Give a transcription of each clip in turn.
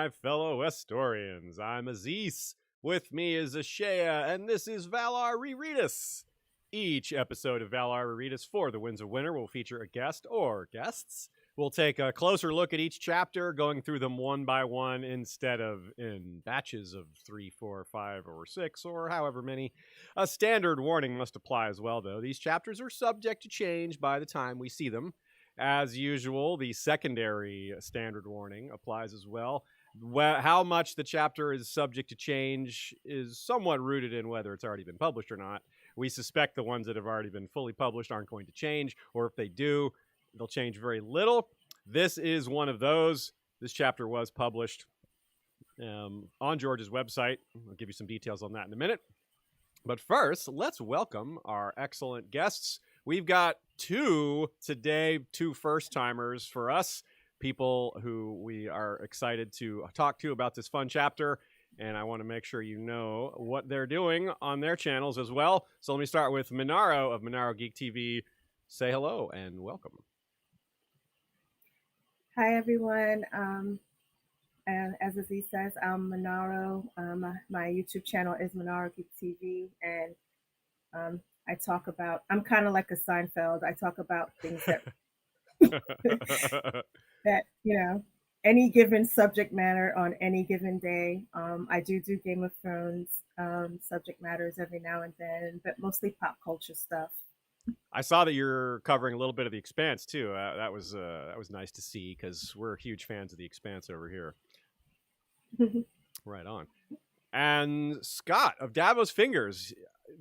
my fellow Westorians. I'm Aziz. With me is Ashea, and this is Valar Rereadis. Each episode of Valar Rereadis for the Winds of Winter will feature a guest or guests. We'll take a closer look at each chapter, going through them one by one instead of in batches of 3, 4, 5, or 6, or however many. A standard warning must apply as well, though. These chapters are subject to change by the time we see them. As usual, the secondary standard warning applies as well. How much the chapter is subject to change is somewhat rooted in whether it's already been published or not. We suspect the ones that have already been fully published aren't going to change, or if they do, they'll change very little. This is one of those. This chapter was published on George's website. I'll give you some details on that in a minute. But first, let's welcome our excellent guests. We've got two today, two first-timers for us, people who we are excited to talk to about this fun chapter, and I want to make sure you know what they're doing on their channels as well. So let me start with Manaro of ManaroGeekTV. Say hello and welcome. Hi, everyone. And as Aziz says, I'm Manaro. My YouTube channel is ManaroGeekTV, and I talk about, I'm kind of like a Seinfeld. I talk about things that, that, you know, any given subject matter on any given day. I do Game of Thrones subject matters every now and then, but mostly pop culture stuff. I saw that you're covering a little bit of The Expanse, too. That was nice to see, because we're huge fans of The Expanse over here. Right on. And Scott of Davos Fingers.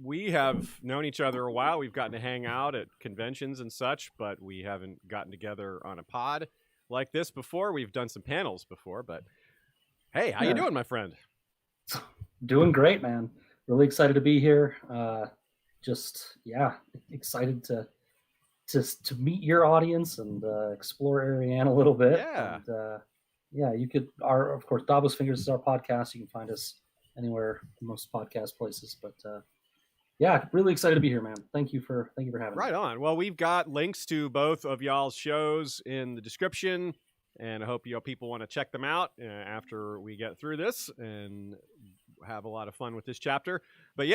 We have known each other a while. We've gotten to hang out at conventions and such, but we haven't gotten together on a pod like this before. We've done some panels before, but hey, how you doing, my friend? Doing great, man. Really excited to be here. Excited to meet your audience and explore Arianne a little bit. Yeah. And, you could, of course, Davos Fingers is our podcast. You can find us anywhere, most podcast places, but really excited to be here, man. Thank you for having me. Right on. Well, we've got links to both of y'all's shows in the description, and I hope people want to check them out after we get through this and have a lot of fun with this chapter. But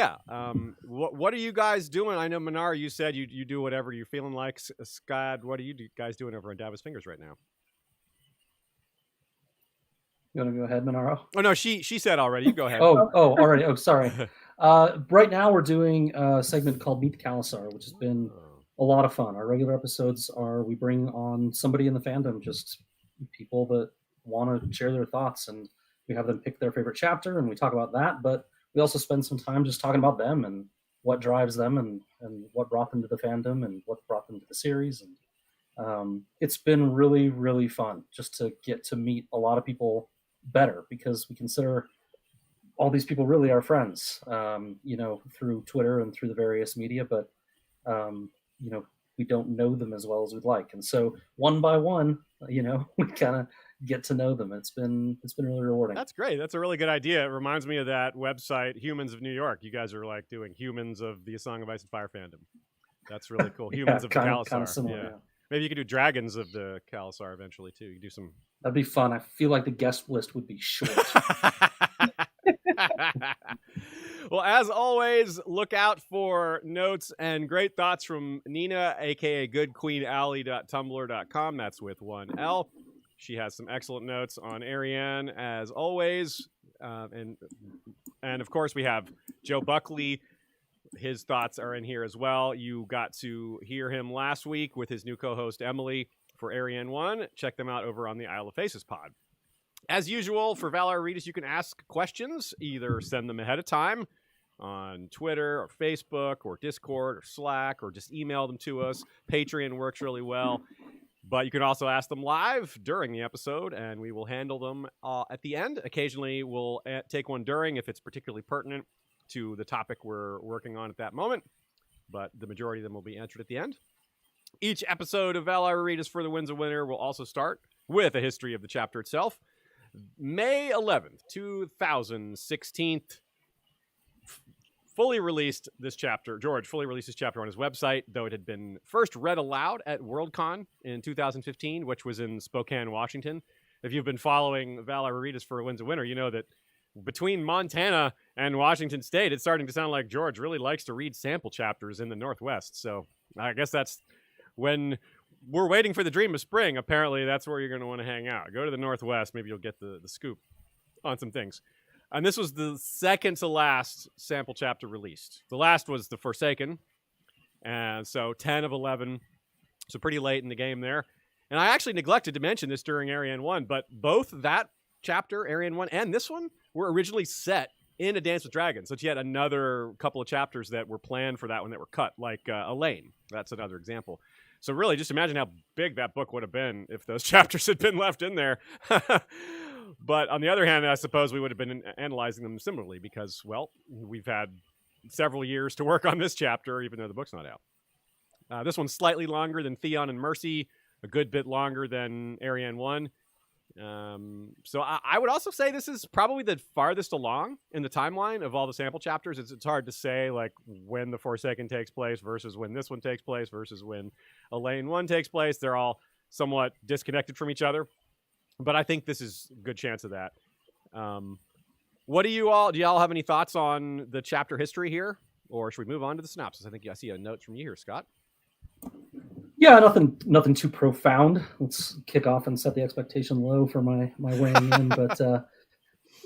what are you guys doing? I know, Manaro, you said you do whatever you're feeling like. Scad, what are you guys doing over on Davos Fingers right now? You want to go ahead, Manaro? Oh, no, she said already. You go ahead. Already. Oh, sorry. Right now we're doing a segment called Meet the Khalasar, which has been a lot of fun. Our regular episodes are we bring on somebody in the fandom, just people that want to share their thoughts, and we have them pick their favorite chapter, and we talk about that. But we also spend some time just talking about them and what drives them and what brought them to the fandom and what brought them to the series. And it's been really, really fun just to get to meet a lot of people better, because we consider all these people really our friends, through Twitter and through the various media, but we don't know them as well as we'd like. And so one by one, we kind of get to know them. It's been really rewarding. That's great. That's a really good idea. It reminds me of that website, Humans of New York. You guys are like doing Humans of the A Song of Ice and Fire fandom. That's really cool. Humans of the Khalasar. Kind of similar, yeah. Maybe you could do Dragons of the Khalasar eventually, too. You could do some... That'd be fun. I feel like the guest list would be short. Well, as always, look out for notes and great thoughts from Nina, a.k.a. goodqueenally.tumblr.com. That's with one L. She has some excellent notes on Arianne, as always. And of course, we have Joe Buckley. His thoughts are in here as well. You got to hear him last week with his new co-host, Emily, for Arianne 1. Check them out over on the Isle of Faces pod. As usual, for Valar Rereadis, you can ask questions. Either send them ahead of time on Twitter or Facebook or Discord or Slack, or just email them to us. Patreon works really well. But you can also ask them live during the episode, and we will handle them at the end. Occasionally, we'll take one during if it's particularly pertinent to the topic we're working on at that moment. But the majority of them will be answered at the end. Each episode of Valar Rereadis for the Winds of Winter will also start with a history of the chapter itself. May 11th, 2016, fully released this chapter. George fully released this chapter on his website, though it had been first read aloud at Worldcon in 2015, which was in Spokane, Washington. if you've been following Valar Rereadis for Winds of Winter, you know that between Montana and Washington State, it's starting to sound like George really likes to read sample chapters in the Northwest. So I guess that's when we're waiting for the Dream of Spring. Apparently, that's where you're going to want to hang out. Go to the Northwest. Maybe you'll get the scoop on some things. And this was the second to last sample chapter released. The last was The Forsaken. And so 10 of 11. So pretty late in the game there. And I actually neglected to mention this during Arianne 1, but both that chapter, Arianne 1, and this one were originally set in A Dance with Dragons. So it's yet another couple of chapters that were planned for that one that were cut, like Elaine. That's another example. So really, just imagine how big that book would have been if those chapters had been left in there. But on the other hand, I suppose we would have been analyzing them similarly because, well, we've had several years to work on this chapter, even though the book's not out. This one's slightly longer than Theon and Mercy, a good bit longer than Arianne 1. So I would also say this is probably the farthest along in the timeline of all the sample chapters. It's hard to say like when The Forsaken takes place versus when this one takes place versus when Elaine 1 takes place. They're all somewhat disconnected from each other, but I think this is a good chance of that. What do y'all have any thoughts on the chapter history here, or should we move on to the synopsis? I think I see a note from you here, Scott. Yeah, nothing too profound. Let's kick off and set the expectation low for my weighing in. But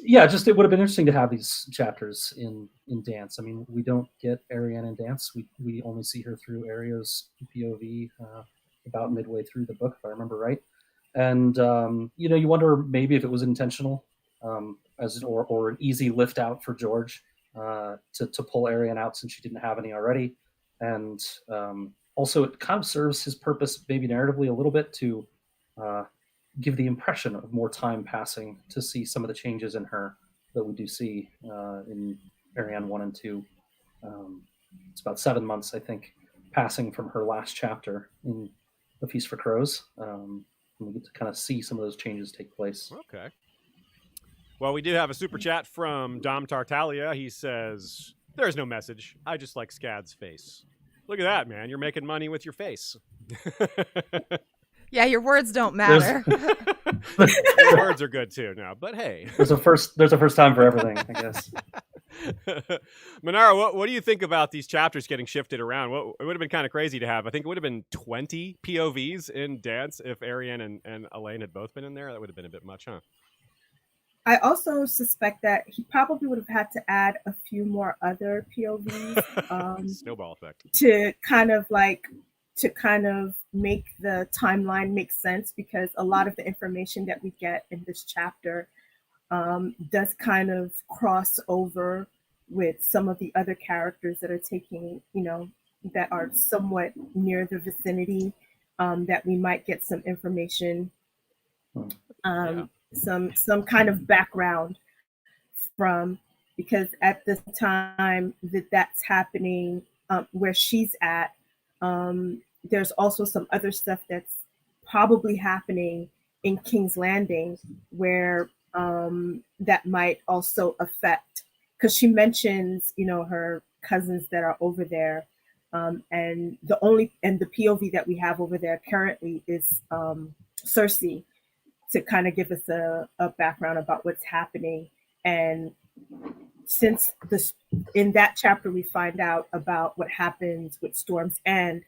yeah, just it would have been interesting to have these chapters in Dance. I mean, we don't get Arianne in Dance. We only see her through Arya's POV about midway through the book, if I remember right. And you wonder maybe if it was intentional, or an easy lift out for George to pull Arianne out since she didn't have any already, and also, it kind of serves his purpose, maybe narratively, a little bit to give the impression of more time passing to see some of the changes in her that we do see in Arianne 1 and 2. It's about 7 months, I think, passing from her last chapter in The Feast for Crows. And we get to kind of see some of those changes take place. Okay. Well, we do have a super chat from Dom Tartaglia. He says, "There's no message. I just like Scad's face." Look at that, man. You're making money with your face. Yeah, your words don't matter. Your words are good too now, but hey. There's a first time for everything, I guess. Manaro, what do you think about these chapters getting shifted around? It would have been kind of crazy to have. I think it would have been 20 POVs in Dance if Arianne and Elaine had both been in there. That would have been a bit much, huh? I also suspect that he probably would have had to add a few more other POVs snowball effect to kind of make the timeline make sense, because a lot of the information that we get in this chapter does kind of cross over with some of the other characters that are taking, that are somewhat near the vicinity, that we might get some information. Some kind of background from, because at this time that's happening where she's at, there's also some other stuff that's probably happening in King's Landing where that might also affect, because she mentions her cousins that are over there, and the POV that we have over there currently is Cersei, to kind of give us a background about what's happening. And since in that chapter we find out about what happens with Storm's End,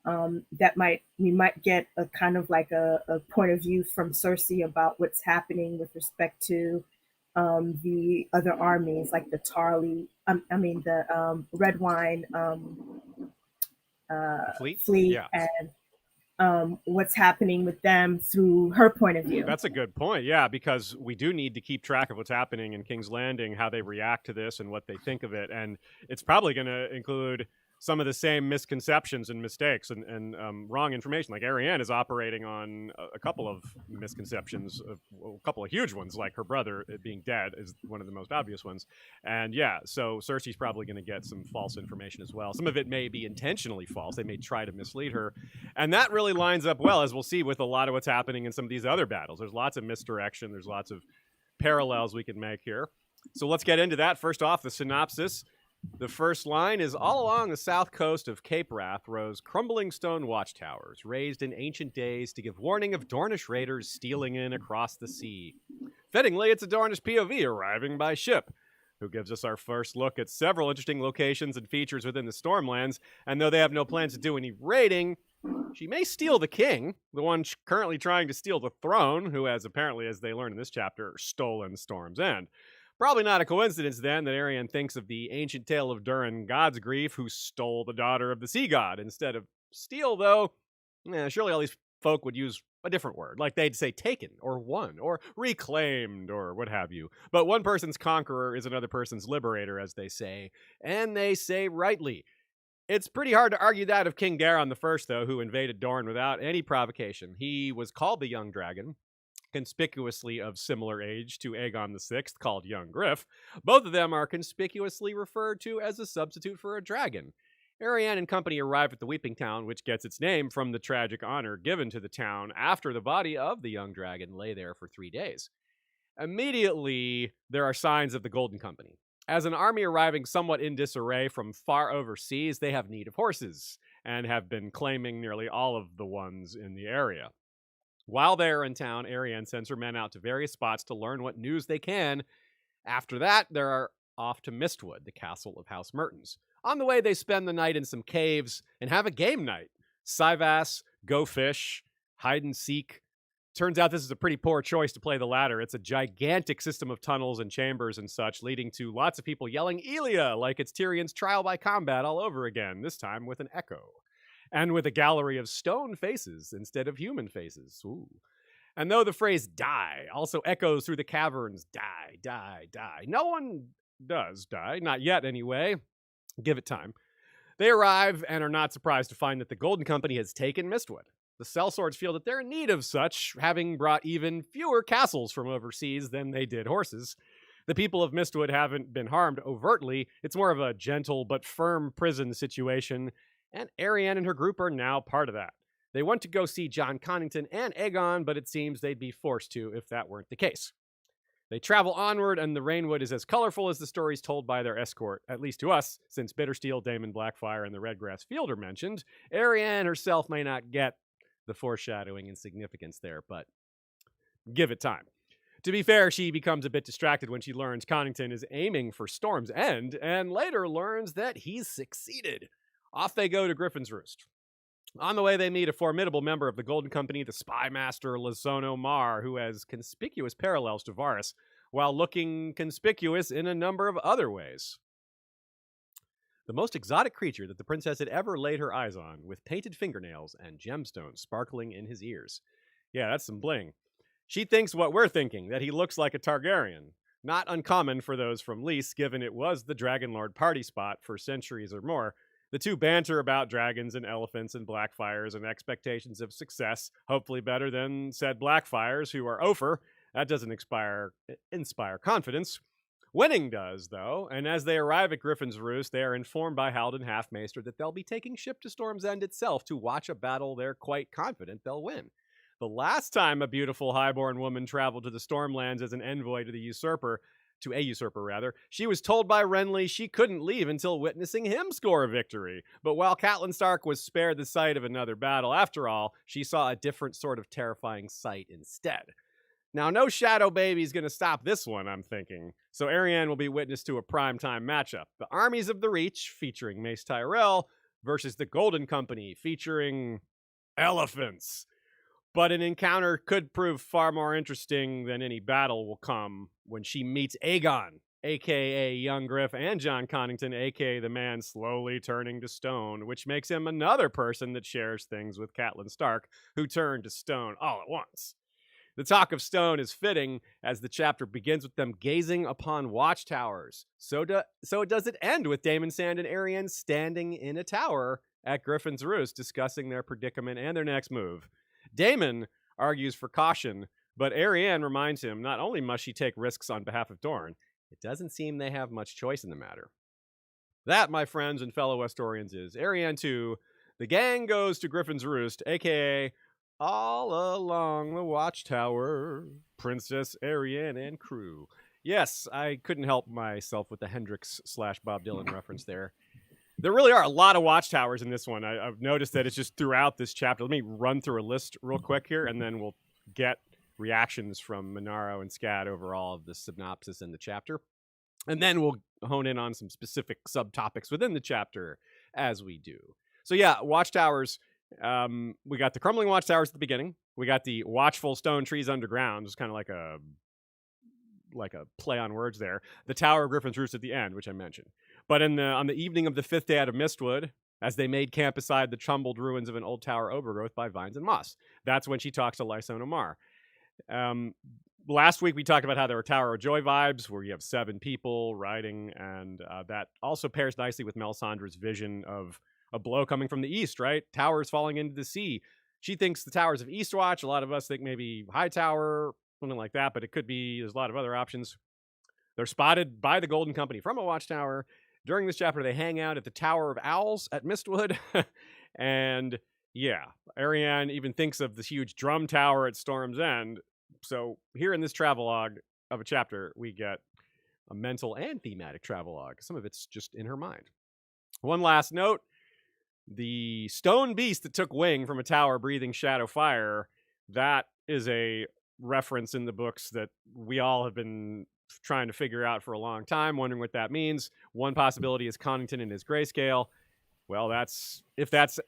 we might get a kind of like a point of view from Cersei about what's happening with respect to the other armies, like the Tarly, the Red Wine fleet, yeah. And what's happening with them through her point of view. That's a good point, yeah, because we do need to keep track of what's happening in King's Landing, how they react to this and what they think of it. And it's probably going to include some of the same misconceptions and mistakes and wrong information. Like Arianne is operating on a couple of misconceptions, a couple of huge ones, like her brother being dead is one of the most obvious ones. And yeah, so Cersei's probably going to get some false information as well. Some of it may be intentionally false. They may try to mislead her. And that really lines up well, as we'll see, with a lot of what's happening in some of these other battles. There's lots of misdirection. There's lots of parallels we can make here. So let's get into that. First off, the synopsis. The first line is, all along the south coast of Cape Wrath rose crumbling stone watchtowers, raised in ancient days to give warning of Dornish raiders stealing in across the sea. Fittingly, it's a Dornish POV arriving by ship, who gives us our first look at several interesting locations and features within the Stormlands, and though they have no plans to do any raiding, she may steal the king, the one currently trying to steal the throne, who has apparently, as they learn in this chapter, stolen Storm's End. Probably not a coincidence, then, that Arianne thinks of the ancient tale of Durin Godsgrief, who stole the daughter of the sea god. Instead of steal, though, surely all these folk would use a different word, like they'd say taken, or won, or reclaimed, or what have you. But one person's conqueror is another person's liberator, as they say, and they say rightly. It's pretty hard to argue that of King Daeron I, though, who invaded Dorne without any provocation. He was called the Young Dragon, conspicuously of similar age to Aegon VI, called Young Griff. Both of them are conspicuously referred to as a substitute for a dragon. Arianne and company arrive at the Weeping Town, which gets its name from the tragic honor given to the town after the body of the young dragon lay there for 3 days. Immediately, there are signs of the Golden Company. As an army arriving somewhat in disarray from far overseas, they have need of horses, and have been claiming nearly all of the ones in the area. While they are in town, Arianne sends her men out to various spots to learn what news they can. After that, they are off to Mistwood, the castle of House Mertens. On the way, they spend the night in some caves and have a game night. Sivas, Go Fish, Hide and Seek. Turns out this is a pretty poor choice to play the latter. It's a gigantic system of tunnels and chambers and such, leading to lots of people yelling Elia, like it's Tyrion's trial by combat all over again, this time with an echo. And with a gallery of stone faces instead of human faces. Ooh. And though the phrase die also echoes through the caverns, die, die, die. No one does die, not yet anyway. Give it time. They arrive and are not surprised to find that the Golden Company has taken Mistwood. The sellswords feel that they're in need of such, having brought even fewer castles from overseas than they did horses. The people of Mistwood haven't been harmed overtly. It's more of a gentle but firm prison situation, and Arianne and her group are now part of that. They want to go see Jon Connington and Aegon, but it seems they'd be forced to if that weren't the case. They travel onward, and the rainwood is as colorful as the stories told by their escort, at least to us, since Bittersteel, Daemon Blackfire, and the Redgrass Field are mentioned. Arianne herself may not get the foreshadowing and significance there, but give it time. To be fair, she becomes a bit distracted when she learns Connington is aiming for Storm's End, and later learns that he's succeeded. Off they go to Griffin's Roost. On the way, they meet a formidable member of the Golden Company, the spy master Lyson Omar, who has conspicuous parallels to Varys, while looking conspicuous in a number of other ways. The most exotic creature that the princess had ever laid her eyes on, with painted fingernails and gemstones sparkling in his ears. Yeah, that's some bling. She thinks what we're thinking, that he looks like a Targaryen. Not uncommon for those from Lys, given it was the Dragonlord party spot for centuries or more. The two banter about dragons and elephants and Blackfires and expectations of success, hopefully better than said Blackfires, who are Ofer. That doesn't inspire confidence. Winning does, though, and as they arrive at Griffin's Roost, they are informed by Haldon Halfmaester that they'll be taking ship to Storm's End itself to watch a battle they're quite confident they'll win. The last time a beautiful highborn woman traveled to the Stormlands as an envoy to a usurper, she was told by Renly she couldn't leave until witnessing him score a victory. But while Catelyn Stark was spared the sight of another battle, after all, she saw a different sort of terrifying sight instead. Now, no Shadow Baby's going to stop this one, I'm thinking. So Arianne will be witness to a primetime matchup. The armies of the Reach, featuring Mace Tyrell, versus the Golden Company, featuring elephants. But an encounter could prove far more interesting than any battle will come when she meets Aegon, a.k.a. Young Griff, and Jon Connington, a.k.a. the man slowly turning to stone, which makes him another person that shares things with Catelyn Stark, who turned to stone all at once. The talk of stone is fitting, as the chapter begins with them gazing upon watchtowers. So does it end with Daemon Sand and Arianne standing in a tower at Griffin's Roost, discussing their predicament and their next move. Daemon argues for caution, but Arianne reminds him not only must she take risks on behalf of Dorne, it doesn't seem they have much choice in the matter. That, my friends and fellow Westorians, is Arianne II. The gang goes to Griffin's Roost, a.k.a. all along the Watchtower, Princess Arianne and crew. Yes, I couldn't help myself with the Hendrix / Bob Dylan reference there. There really are a lot of watchtowers in this one. I've noticed that it's just throughout this chapter. Let me run through a list real quick here, and then we'll get reactions from Manaro and Scad over all of the synopsis in the chapter. And then we'll hone in on some specific subtopics within the chapter as we do. So yeah, watchtowers. We got the crumbling watchtowers at the beginning. We got the watchful stone trees underground. It's kind of like a play on words there. The Tower of Griffin's Roost at the end, which I mentioned. But on the evening of the 5th day out of Mistwood, as they made camp beside the tumbled ruins of an old tower overgrowth by vines and moss, that's when she talks to Lyson Omar. Last week we talked about how there were Tower of Joy vibes, where you have 7 people riding, and that also pairs nicely with Melisandre's vision of a blow coming from the east, right? Towers falling into the sea. She thinks the towers of Eastwatch. A lot of us think maybe Hightower, something like that, but it could be, there's a lot of other options. They're spotted by the Golden Company from a watchtower. During this chapter, they hang out at the Tower of Owls at Mistwood. And yeah, Arianne even thinks of this huge drum tower at Storm's End. So here in this travelogue of a chapter, we get a mental and thematic travelogue. Some of it's just in her mind. One last note. The stone beast that took wing from a tower breathing shadow fire, that is a reference in the books that we all have been trying to figure out for a long time, wondering what that means. One possibility is Connington and his grayscale. Well, if that's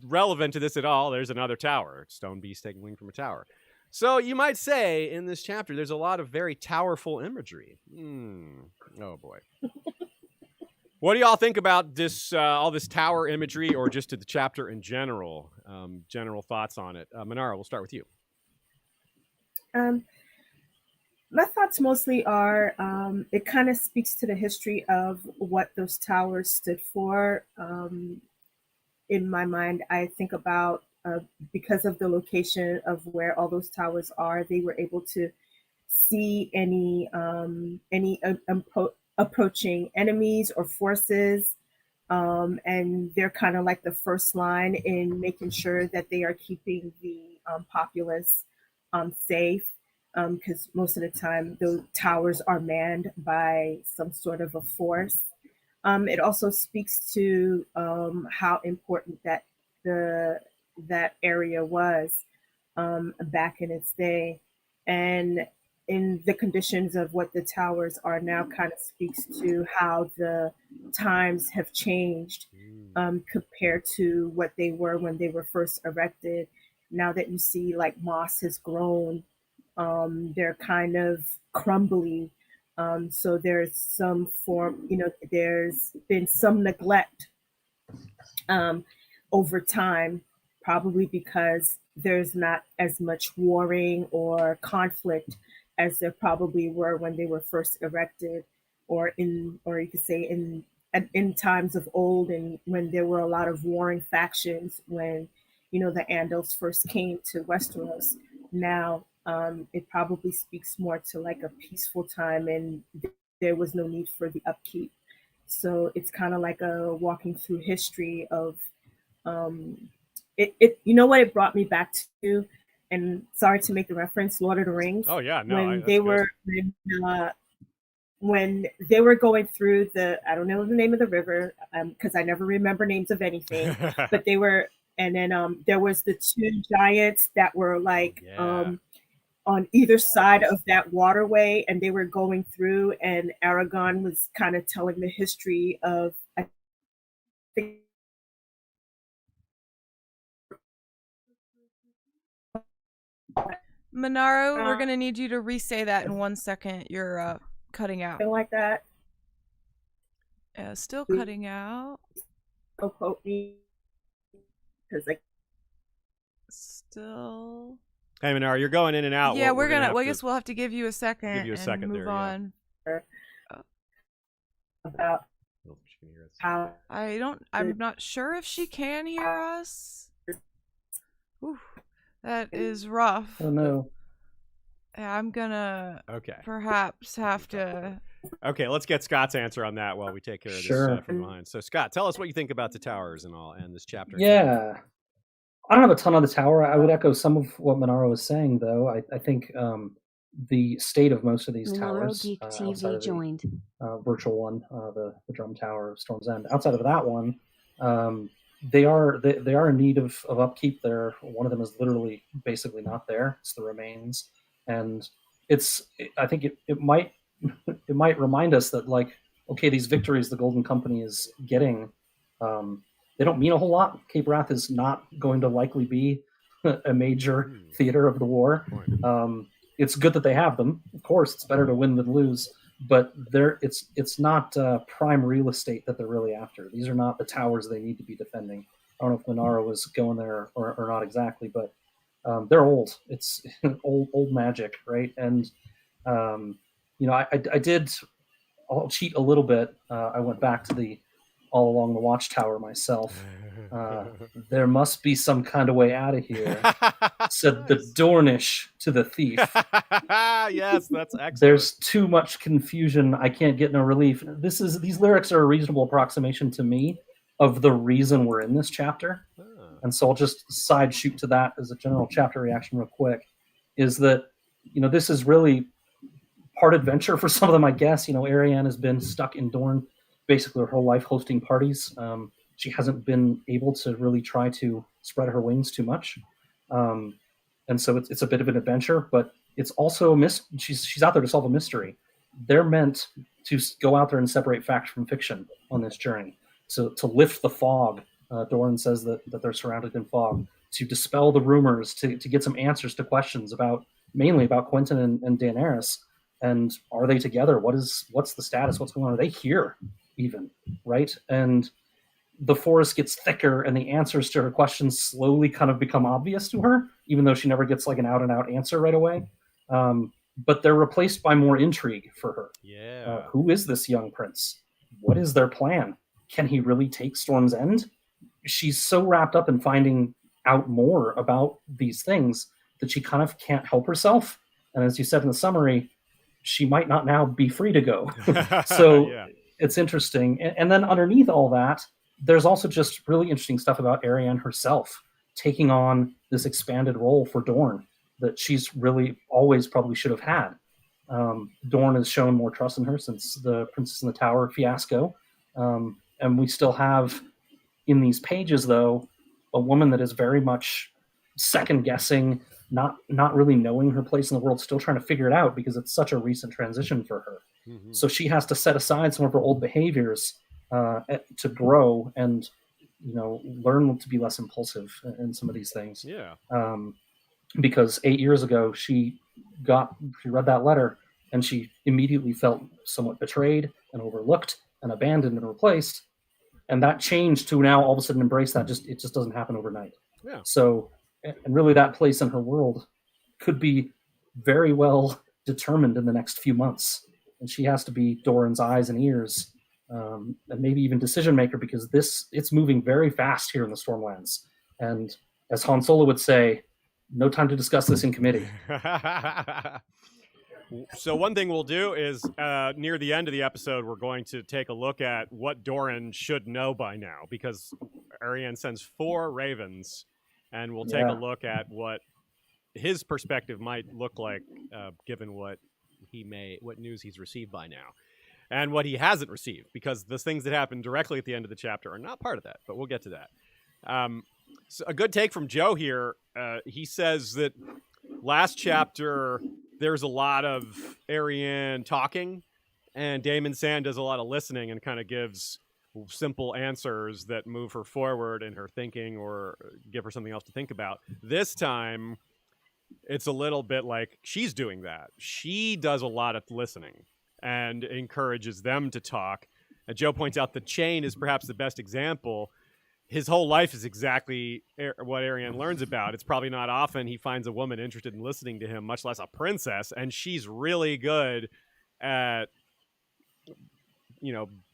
relevant to this at all, there's another tower. Stone beast taking wing from a tower. So you might say in this chapter, there's a lot of very towerful imagery. Oh boy. What do y'all think about this, all this tower imagery, or just to the chapter in general? General thoughts on it. Manaro, we'll start with you. My thoughts mostly are, it kind of speaks to the history of what those towers stood for. In my mind, I think about, because of the location of where all those towers are, they were able to see any approaching enemies or forces. And they're kind of like the first line in making sure that they are keeping the populace safe, because most of the time those towers are manned by some sort of a force. It also speaks to how important that area was back in its day, and in the conditions of what the towers are now kind of speaks to how the times have changed compared to what they were when they were first erected. Now that you see like moss has grown, they're kind of crumbly. So there's some form, there's been some neglect over time, probably because there's not as much warring or conflict as there probably were when they were first erected, or you could say in times of old, and when there were a lot of warring factions when the Andals first came to Westeros. Now it probably speaks more to like a peaceful time, and there was no need for the upkeep. So it's kind of like a walking through history of it. You know what it brought me back to? And sorry to make the reference, Lord of the Rings. Oh yeah, no. When they were going through I don't know the name of the river, because I never remember names of anything. But they were, and then there was the 2 giants that were like on either side of that waterway, and they were going through, and Aragorn was kind of telling the history of, I think, Manaro, we're going to need you to re-say that in 1 second. You're cutting out. Something like that. Still cutting out. Don't quote me. Still. Hey, Manaro, you're going in and out. Yeah, I guess we'll have to give you a second. Give you a second move there, on. About how I'm not sure if she can hear us. Ooh, that is rough. Oh no. I'm gonna perhaps have to. Okay, let's get Scott's answer on that while we take care of this from behind. So, Scott, tell us what you think about the towers and this chapter. Yeah, I don't have a ton on the tower. I would echo some of what Manaro was saying, though. I think the state of most of these towers outside of joined. the virtual one, the Drum Tower of Storm's End. Outside of that one, they are in need of upkeep. There, one of them is literally basically not there. It's the remains, and I think it might it might remind us that, like, okay, these victories the Golden Company is getting, they don't mean a whole lot. Cape Wrath is not going to likely be a major theater of the war. It's good that they have them. Of course, it's better to win than lose, but it's not prime real estate that they're really after. These are not the towers they need to be defending. I don't know if Manaro was going there or not exactly, but they're old. It's old magic, right? And I did. I'll cheat a little bit. I went back to all along the Watchtower myself. There must be some kind of way out of here, said the Dornish to the thief. Yes, that's excellent. There's too much confusion. I can't get no relief. These lyrics are a reasonable approximation to me of the reason we're in this chapter. And so I'll just side shoot to that as a general chapter reaction real quick, is that, this is really part adventure for some of them, I guess. Arianne has been stuck in Dorne basically her whole life hosting parties. She hasn't been able to really try to spread her wings too much. And so it's a bit of an adventure, but it's also she's out there to solve a mystery. They're meant to go out there and separate fact from fiction on this journey. So to lift the fog, Doran says that they're surrounded in fog, to dispel the rumors, to get some answers to questions mainly about Quentyn and Daenerys. And are they together? What's the status? What's going on? Are they here even? Right? And the forest gets thicker and the answers to her questions slowly kind of become obvious to her, even though she never gets like an out and out answer right away. But they're replaced by more intrigue for her. Yeah. Who is this young prince? What is their plan? Can he really take Storm's End? She's so wrapped up in finding out more about these things that she kind of can't help herself. And as you said in the summary, she might not now be free to go. So yeah. It's interesting. And then underneath all that, there's also just really interesting stuff about Arianne herself taking on this expanded role for Dorne that she's really always probably should have had. Dorne has shown more trust in her since the Princess in the Tower fiasco. And we still have in these pages, though, a woman that is very much second-guessing, not really knowing her place in the world, still trying to figure it out because it's such a recent transition for her. Mm-hmm. So she has to set aside some of her old behaviors to grow and, learn to be less impulsive in some of these things. Yeah. Because 8 years ago, she read that letter and she immediately felt somewhat betrayed and overlooked and abandoned and replaced. And that change to now all of a sudden embrace that, it just doesn't happen overnight. Yeah. So, and really that place in her world could be very well determined in the next few months. And she has to be Doran's eyes and ears, and maybe even decision maker, because it's moving very fast here in the Stormlands. And as Han Solo would say, no time to discuss this in committee. So one thing we'll do is near the end of the episode, we're going to take a look at what Doran should know by now, because Arianne sends 4 ravens, and we'll take a look at what his perspective might look like, given what news he's received by now, and what he hasn't received, because the things that happen directly at the end of the chapter are not part of that. But we'll get to that. So a good take from Joe here. He says that last chapter there's a lot of Arianne talking, and Damon Sand does a lot of listening and kind of gives simple answers that move her forward in her thinking or give her something else to think about. This time, it's a little bit like she's doing that. She does a lot of listening and encourages them to talk. And Joe points out the chain is perhaps the best example. His whole life is exactly what Arianne learns about. It's probably not often he finds a woman interested in listening to him, much less a princess. And she's really good at,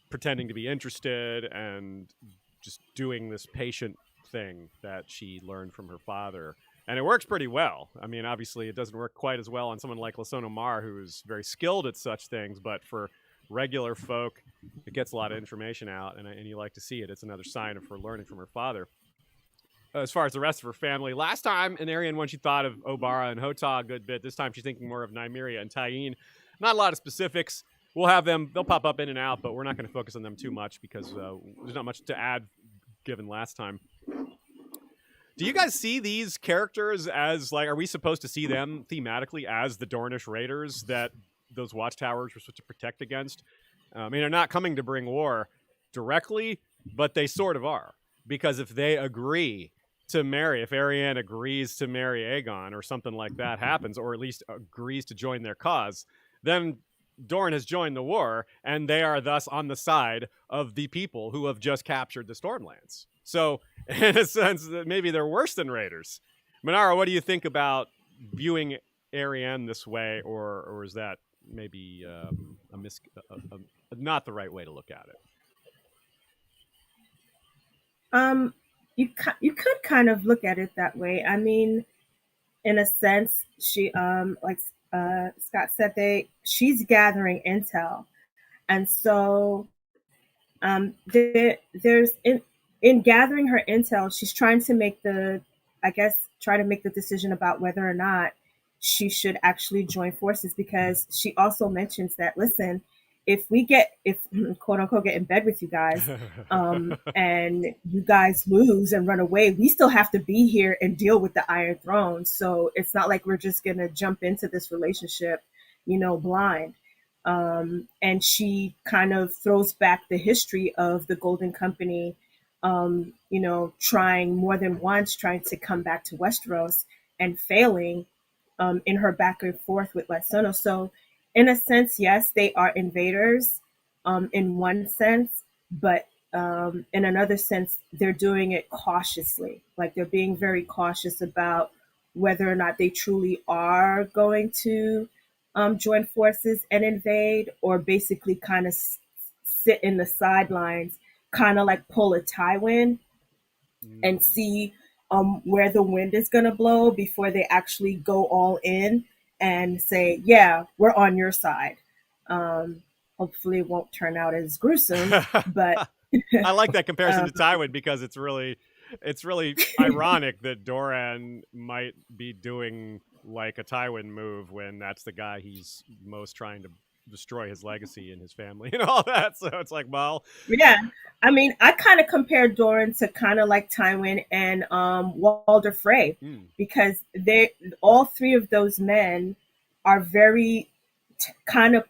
pretending to be interested and just doing this patient thing that she learned from her father. And it works pretty well. I mean, obviously it doesn't work quite as well on someone like Lyson Omar, who's very skilled at such things, but for regular folk, it gets a lot of information out, and you like to see it. It's another sign of her learning from her father. as far as the rest of her family. Last time in Arianne 1, she thought of Obara and Hotah a good bit. This time she's thinking more of Nymeria and Tyene. Not a lot of specifics. We'll have them. They'll pop up in and out, but we're not going to focus on them too much because there's not much to add given last time. Do you guys see these characters as, like, are we supposed to see them thematically as the Dornish raiders that those watchtowers were supposed to protect against? I mean, they're not coming to bring war directly, but they sort of are. Because if they agree to marry, if Arianne agrees to marry Aegon or something like that happens, or at least agrees to join their cause, then Dorne has joined the war, and they are thus on the side of the people who have just captured the Stormlands. So, in a sense, maybe they're worse than raiders. Manaro, what do you think about viewing Arianne this way, or is that maybe not the right way to look at it? You could kind of look at it that way. I mean, in a sense, she like Scott said, she's gathering intel, and so there's in gathering her intel, she's trying to make the decision about whether or not she should actually join forces, because she also mentions that, listen, if quote unquote get in bed with you guys and you guys lose and run away, we still have to be here and deal with the Iron Throne. So it's not like we're just going to jump into this relationship, blind. And she kind of throws back the history of the Golden Company, trying more than once, trying to come back to Westeros and failing in her back and forth with Lyson. So in a sense, yes, they are invaders in one sense, but in another sense, they're doing it cautiously. Like, they're being very cautious about whether or not they truly are going to join forces and invade, or basically kind of sit in the sidelines, kind of like pull a Tywin and see where the wind is going to blow before they actually go all in and say, yeah, we're on your side. Hopefully it won't turn out as gruesome, but I like that comparison to Tywin, because it's really ironic that Doran might be doing like a Tywin move when that's the guy he's most trying to destroy his legacy and his family and all that. So it's like, well, yeah. I mean, I kind of compare Doran to kind of like Tywin and Walder Frey, because all three of those men are very kind of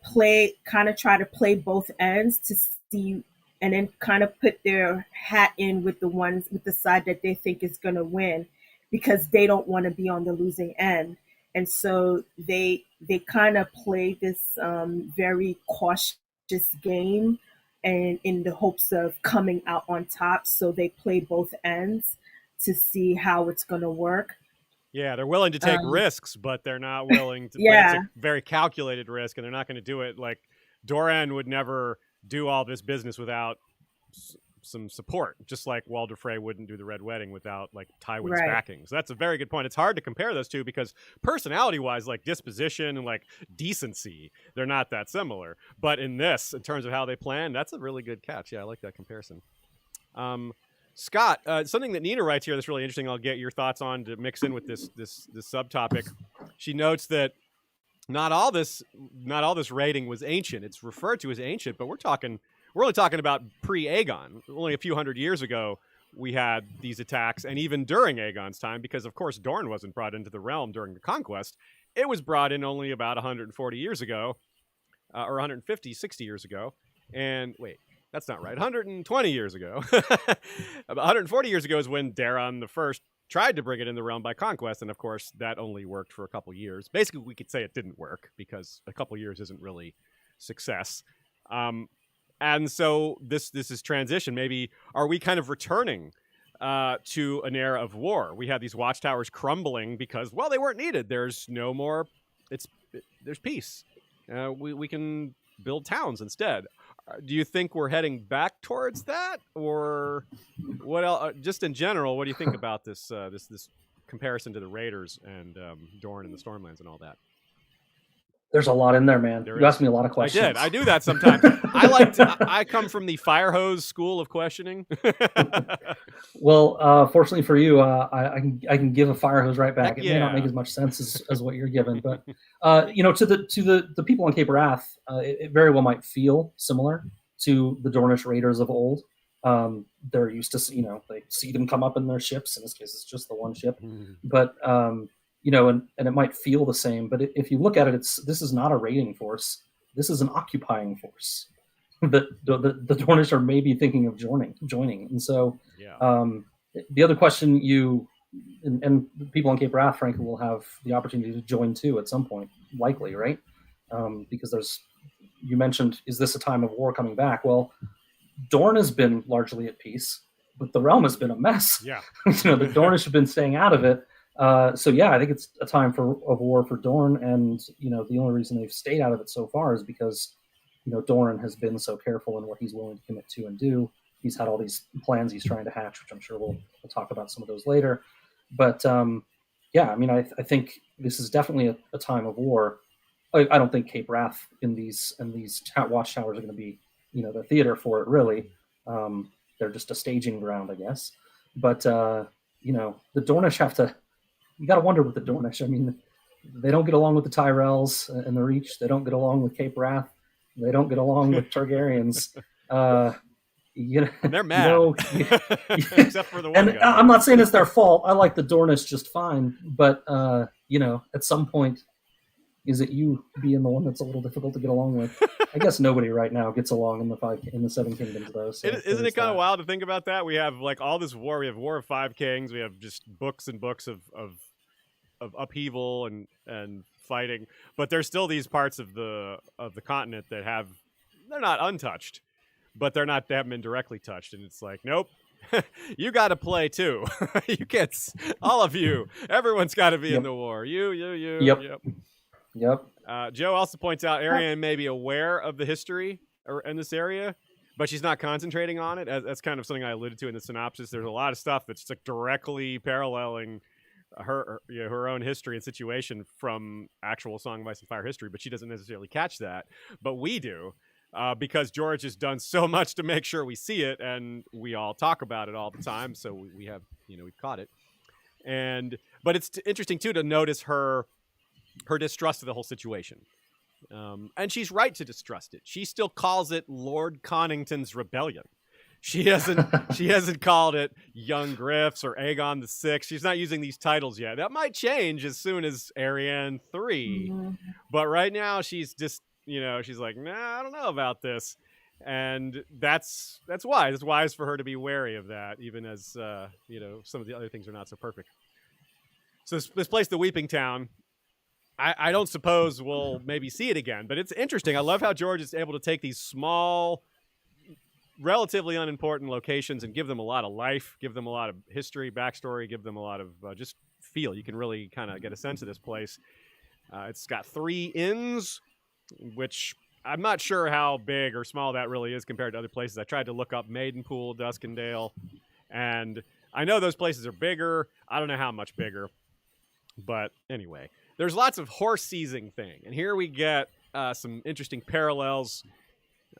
try to play both ends to see, and then kind of put their hat in with the side that they think is going to win, because they don't want to be on the losing end. And so they kind of play this very cautious game, and in the hopes of coming out on top. So they play both ends to see how it's going to work. Yeah, they're willing to take risks, but they're not willing to. Yeah, but it's a very calculated risk, and they're not going to do it. Like, Doran would never do all this business without some support, just like Walder Frey wouldn't do the Red Wedding without like Tywin's backing. So that's a very good point. It's hard to compare those two because personality-wise, like disposition and like decency, they're not that similar. But in this, in terms of how they plan, that's a really good catch. Yeah, I like that comparison. Scott, something that Nina writes here that's really interesting. I'll get your thoughts on to mix in with this subtopic. She notes that not all this raiding was ancient. It's referred to as ancient, but we're only talking about pre-Aegon. Only a few hundred years ago, we had these attacks, and even during Aegon's time, because of course Dorne wasn't brought into the realm during the conquest. It was brought in only about 140 years ago, or 150, 60 years ago. And wait, that's not right. 120 years ago. About 140 years ago is when Daeron I tried to bring it in the realm by conquest, and of course that only worked for a couple years. Basically, we could say it didn't work because a couple years isn't really success. And so this is transition. Maybe are we kind of returning to an era of war? We had these watchtowers crumbling because, well, they weren't needed. There's no more. There's peace. We can build towns instead. Do you think we're heading back towards that, or what else? Just in general, what do you think about this this comparison to the Raiders and Dorne and the Stormlands and all that? There's a lot in there, man. There You is. asked me a lot of questions. I did. I do that sometimes. I come from the fire hose school of questioning. Well, fortunately for you, I can give a fire hose right back. Heck It may not yeah. make as much sense as what you're giving, but to the people on Cape Wrath, it very well might feel similar to the Dornish raiders of old. They're used to, they see them come up in their ships. In this case, it's just the one ship, but and it might feel the same. But if you look at it, this is not a raiding force. This is an occupying force. The Dornish are maybe thinking of joining, and so the other question and people on Cape Wrath, frankly, will have the opportunity to join too at some point, likely, right? Because you mentioned, is this a time of war coming back? Well, Dorne has been largely at peace, but the realm has been a mess. Yeah, the Dornish have been staying out of it. So I think it's a time of war for Dorne, and the only reason they've stayed out of it so far is because Dorne has been so careful in what he's willing to commit to and do. He's had all these plans he's trying to hatch, which I'm sure we'll talk about some of those later. But I think this is definitely a time of war. I don't think Cape Wrath and these watchtowers are going to be the theater for it, really. They're just a staging ground, I guess. But the Dornish have to. You got to wonder with the Dornish. I mean, they don't get along with the Tyrells and the Reach. They don't get along with Cape Wrath. They don't get along with Targaryens. They're mad. Except for the one and guy. I'm not saying it's their fault. I like the Dornish just fine. But, at some point, is it you being the one that's a little difficult to get along with? I guess nobody right now gets along in the Seven Kingdoms, though. So Isn't it kind of wild to think about that? We have all this war. We have War of Five Kings. We have just books and books of upheaval and fighting, but there's still these parts of the continent that they're not untouched, but they haven't been directly touched, and it's like, nope. You got to play too. You can't. All of you. Everyone's got to be in the war. You. Yep. Joe also points out Arianne may be aware of the history in this area, but she's not concentrating on it. That's kind of something I alluded to in the synopsis. There's a lot of stuff that's directly paralleling her own history and situation from actual Song of Ice and Fire history, but she doesn't necessarily catch that. But we do, because George has done so much to make sure we see it, and we all talk about it all the time. So we have, we've caught it. But it's interesting too to notice her distrust of the whole situation. And she's right to distrust it. She still calls it Lord Connington's Rebellion. She hasn't called it Young Griffs or Aegon the Sixth. She's not using these titles yet. That might change as soon as Arianne 3. Mm-hmm. But right now she's just, she's like, nah, I don't know about this. And that's wise. It's wise for her to be wary of that, even as, some of the other things are not so perfect. So this place, the Weeping Town, I don't suppose we'll maybe see it again, but it's interesting. I love how George is able to take these small, relatively unimportant locations and give them a lot of life, give them a lot of history, backstory, give them a lot of just feel. You can really kind of get a sense of this place. It's got 3 inns, which I'm not sure how big or small that really is compared to other places. I tried to look up Maidenpool, Duskendale, and I know those places are bigger. I don't know how much bigger, but anyway. There's lots of horse seizing thing, and here we get some interesting parallels.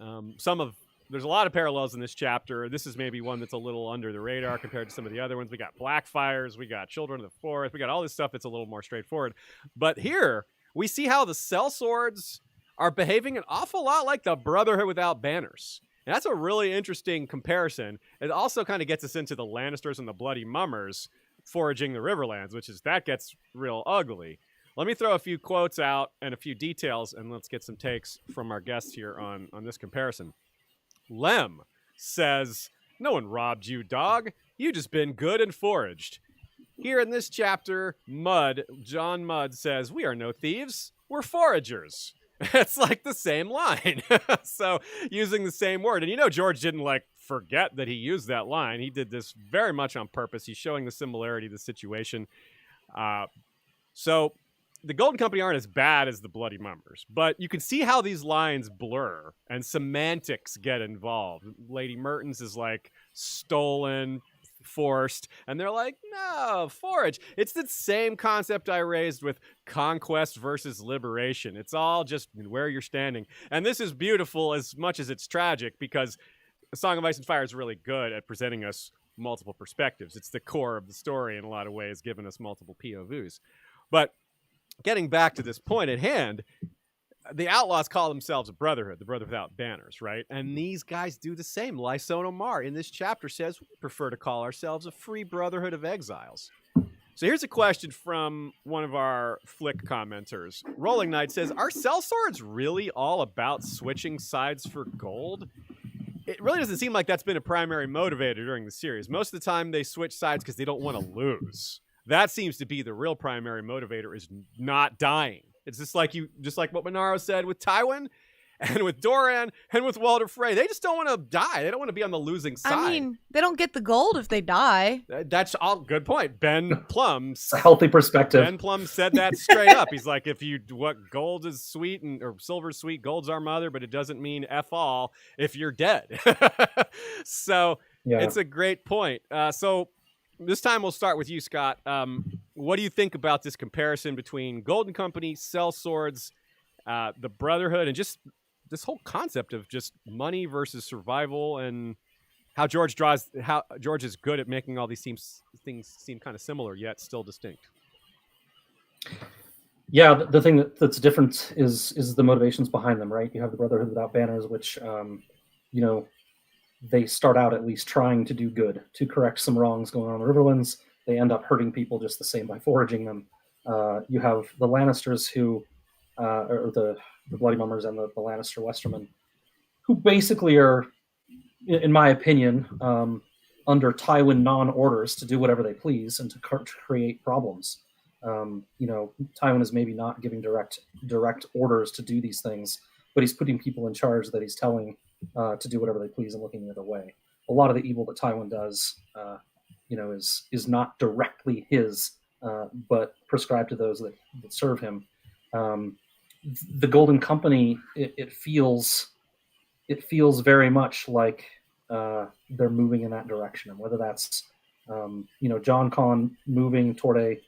There's a lot of parallels in this chapter. This is maybe one that's a little under the radar compared to some of the other ones. We got Blackfires, we got Children of the Forest, we got all this stuff that's a little more straightforward. But here, we see how the sellswords are behaving an awful lot like the Brotherhood without banners. And that's a really interesting comparison. It also kind of gets us into the Lannisters and the Bloody Mummers foraging the Riverlands, that gets real ugly. Let me throw a few quotes out and a few details, and let's get some takes from our guests here on this comparison. Lem says, "No one robbed you, dog. You just been good and foraged." Here in this chapter, John Mudd says, "We are no thieves. We're foragers." It's like the same line. So using the same word. And George didn't forget that he used that line. He did this very much on purpose. He's showing the similarity of the situation. So the Golden Company aren't as bad as the Bloody Mummers, but you can see how these lines blur and semantics get involved. Lady Mertens is like stolen, forced. And they're like, no, forage. It's the same concept I raised with conquest versus liberation. It's all just where you're standing. And this is beautiful as much as it's tragic, because A Song of Ice and Fire is really good at presenting us multiple perspectives. It's the core of the story in a lot of ways, giving us multiple POVs. But getting back to this point at hand, the outlaws call themselves a brotherhood, the brother without banners, right? And these guys do the same. Lyson Omar in this chapter says, we prefer to call ourselves a free brotherhood of exiles. So here's a question from one of our Flick commenters. Rolling Knight says, are sellswords really all about switching sides for gold? It really doesn't seem like that's been a primary motivator during the series. Most of the time they switch sides because they don't want to lose. That seems to be the real primary motivator, is not dying. It's just like what Manaro said with Tywin and with Doran and with Walder Frey. They just don't want to die. They don't want to be on the losing side. I mean, they don't get the gold if they die. That's all good point. Ben Plum. It's a healthy perspective. Ben Plum said that straight up. He's like, gold is sweet or silver's sweet, gold's our mother, but it doesn't mean F all if you're dead. So It's a great point. So this time we'll start with you, Scott. What do you think about this comparison between Golden Company, sellswords, the Brotherhood, and just this whole concept of just money versus survival, and how George is good at making all these things seem kind of similar yet still distinct? Yeah, the thing that's different is the motivations behind them, right? You have the Brotherhood without banners, which they start out at least trying to do good, to correct some wrongs going on in the Riverlands. They end up hurting people just the same by foraging them. You have the Lannisters who, or the Bloody Mummers and the Lannister Westermen, who basically are, in my opinion, under Tywin non-orders to do whatever they please and to create problems. Tywin is maybe not giving direct orders to do these things, but he's putting people in charge that he's telling to do whatever they please and looking the other way. A lot of the evil that Tywin does, is not directly his, but prescribed to those that serve him. The Golden Company, it feels very much like they're moving in that direction, and whether that's John Conn moving toward a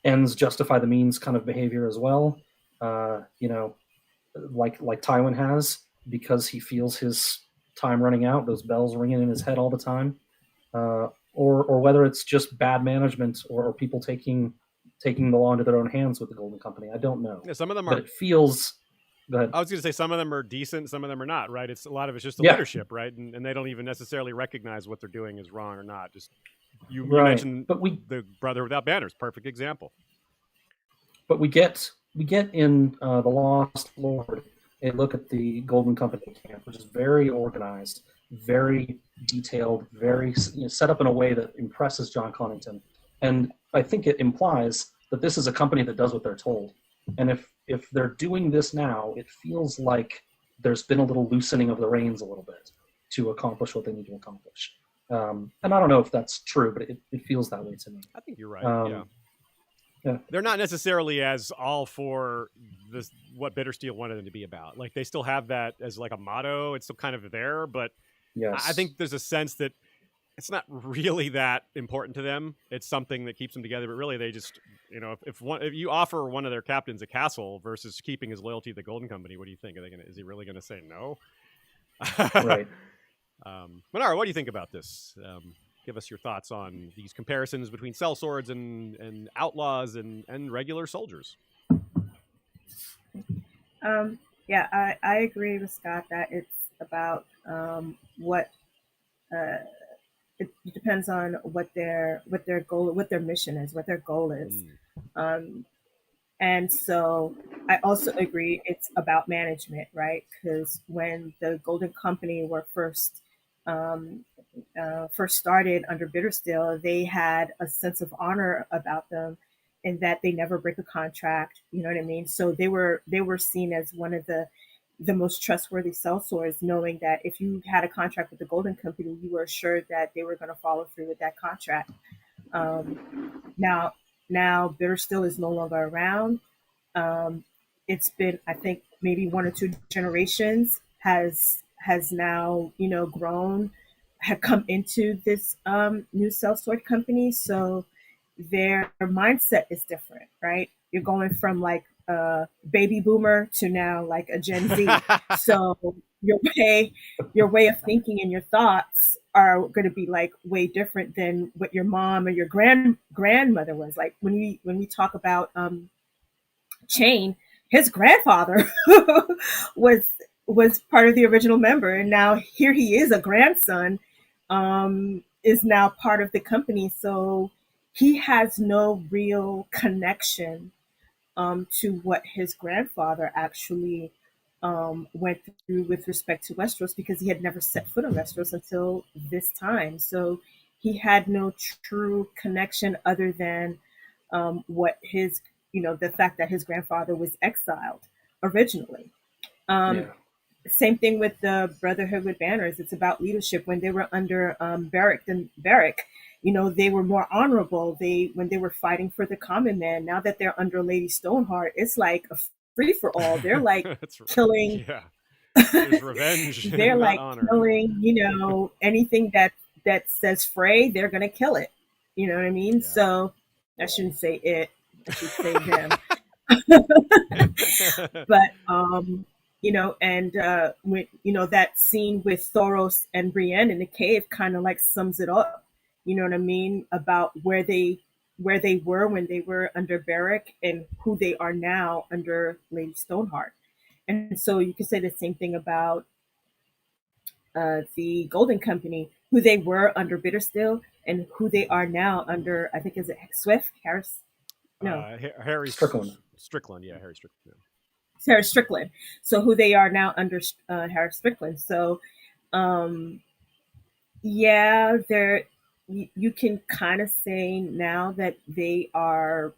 ends justify the means kind of behavior as well, like Tywin has, because he feels his time running out, those bells ringing in his head all the time, or whether it's just bad management or people taking the law into their own hands with the Golden Company. I don't know. Yeah, some of them but it feels. Go ahead. I was going to say some of them are decent, some of them are not, right? A lot of it's just the leadership, right? And they don't even necessarily recognize what they're doing is wrong or not. Just you mentioned the Brother Without Banners, perfect example. But we get in The Lost Lord a look at the Golden Company camp, which is very organized, very detailed, very set up in a way that impresses John Connington. And I think it implies that this is a company that does what they're told. And if they're doing this now, it feels like there's been a little loosening of the reins a little bit to accomplish what they need to accomplish. And I don't know if that's true, but it feels that way to me. I think you're right. Yeah. They're not necessarily as all for this what Bittersteel wanted them to be about. Like, they still have that as like a motto. It's still kind of there, but yes. I think there's a sense that it's not really that important to them. It's something that keeps them together, but really they just, if you offer one of their captains a castle versus keeping his loyalty to the Golden Company, what do you think? Is he really going to say no? Right. Manaro, what do you think about this? Give us your thoughts on these comparisons between sellswords and outlaws and regular soldiers. I agree with Scott that it's about what it depends on what their goal, what their mission is, what their goal is. And so I also agree it's about management, right? Because when the Golden Company were first started under Bittersteel, they had a sense of honor about them in that they never break a contract. You know what I mean? So they were seen as one of the most trustworthy sellswords, knowing that if you had a contract with the Golden Company, you were assured that they were going to follow through with that contract. Now Bittersteel is no longer around. It's been, I think, maybe one or two generations has now, grown had come into this new self-storage company, so their mindset is different, right? You're going from like a baby boomer to now like a Gen Z. So your way of thinking and your thoughts are going to be like way different than what your mom or your grandmother was. Like when we talk about Chain, his grandfather was part of the original member, and now here he is, a grandson, is now part of the company. So he has no real connection to what his grandfather actually went through with respect to Westeros, because he had never set foot on Westeros until this time. So he had no true connection other than what his, the fact that his grandfather was exiled originally. Yeah. Same thing with the Brotherhood with Banners. It's about leadership. When they were under Barrack, they were more honorable. When they were fighting for the common man. Now that they're under Lady Stoneheart, it's like a free for all. They're like killing. Yeah. There's revenge. They're not like honor. killing. Anything that says Frey, they're gonna kill it. You know what I mean? Yeah. So I shouldn't say it. I should say them. But and when that scene with Thoros and Brienne in the cave kind of like sums it up. You know what I mean? About where they were when they were under Barrack and who they are now under Lady Stoneheart. And so you could say the same thing about the Golden Company, who they were under Bitterstill and who they are now under, I think, is it Harris? No. Harry Strickland. Strickland, yeah, Harry Strickland. Sarah Strickland. So who they are now under Harry Strickland. So, they're, you can kind of say now that they are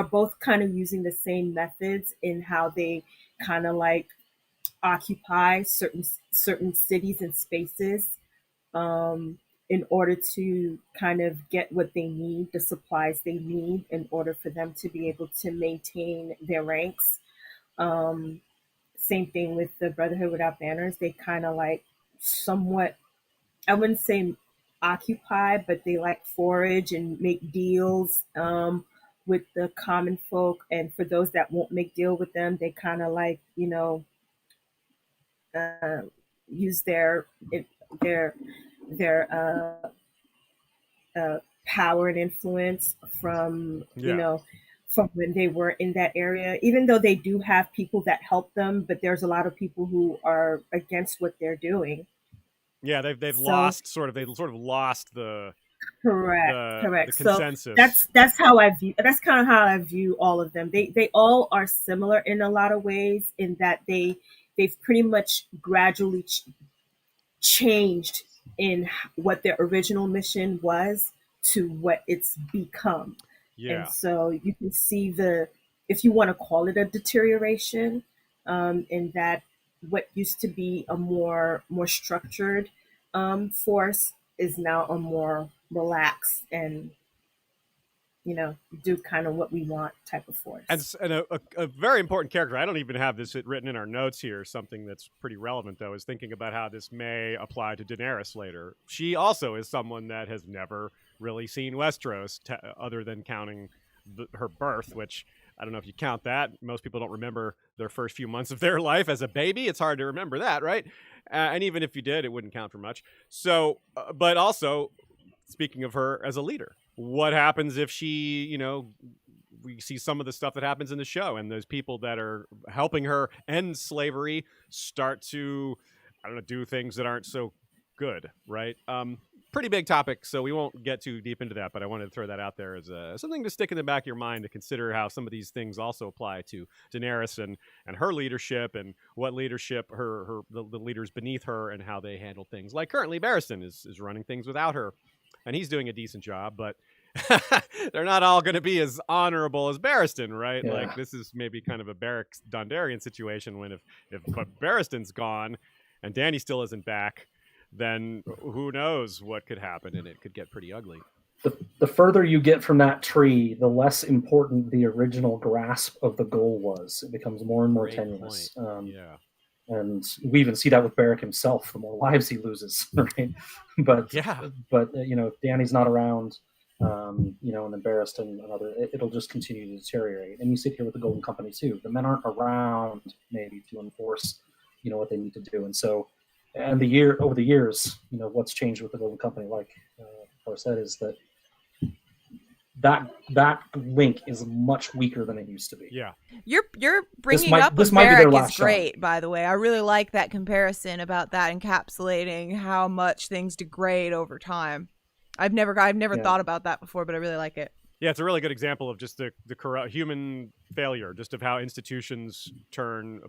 both kind of using the same methods in how they kind of like occupy certain cities and spaces in order to kind of get what they need, the supplies they need in order for them to be able to maintain their ranks. Same thing with the Brotherhood Without Banners. They kind of like somewhat, I wouldn't say occupy, but they like forage and make deals with the common folk. And for those that won't make deal with them, they kind of like, use their power and influence from, from when they were in that area, even though they do have people that help them, but there's a lot of people who are against what they're doing. Yeah, they've lost sort of lost the correct. The consensus. So that's how I view. That's kind of how I view all of them. They all are similar in a lot of ways in that they've pretty much gradually changed in what their original mission was to what it's become. Yeah. And so you can see if you want to call it a deterioration, in that what used to be a more structured force is now a more relaxed and do kind of what we want type of force. And a very important character, I don't even have this written in our notes here, something that's pretty relevant though, is thinking about how this may apply to Daenerys later. She also is someone that has never really seen Westeros other than counting her birth, which I don't know if you count that. Most people don't remember their first few months of their life as a baby. It's hard to remember that, right? And even if you did, it wouldn't count for much. So, but also, speaking of her as a leader, what happens if she, we see some of the stuff that happens in the show and those people that are helping her end slavery start to, do things that aren't so good, right? Pretty big topic, so we won't get too deep into that, but I wanted to throw that out there as something to stick in the back of your mind to consider how some of these things also apply to Daenerys and her leadership and what leadership the leaders beneath her and how they handle things. Like currently Barristan is running things without her, and he's doing a decent job, but they're not all going to be as honorable as Barristan, right? Yeah. Like this is maybe kind of a Beric Dondarrion situation when if Barristan's gone and Dany still isn't back, then who knows what could happen, and it could get pretty ugly. The further you get from that tree, the less important the original grasp of the goal was. It becomes more and more tenuous. Yeah. And we even see that with Beric himself. The more lives he loses, right? But if Dany's not around, and then Barristan and other, it'll just continue to deteriorate. And you sit here with the Golden Company too. The men aren't around maybe to enforce, what they need to do. And so, and over the years, what's changed with the Golden Company, like Thor said, is that link is much weaker than it used to be. Yeah. You're bringing up with Beric is great, by the way. I really like that comparison about that encapsulating how much things degrade over time. I've never thought about that before, but I really like it. Yeah, it's a really good example of just the human failure, just of how institutions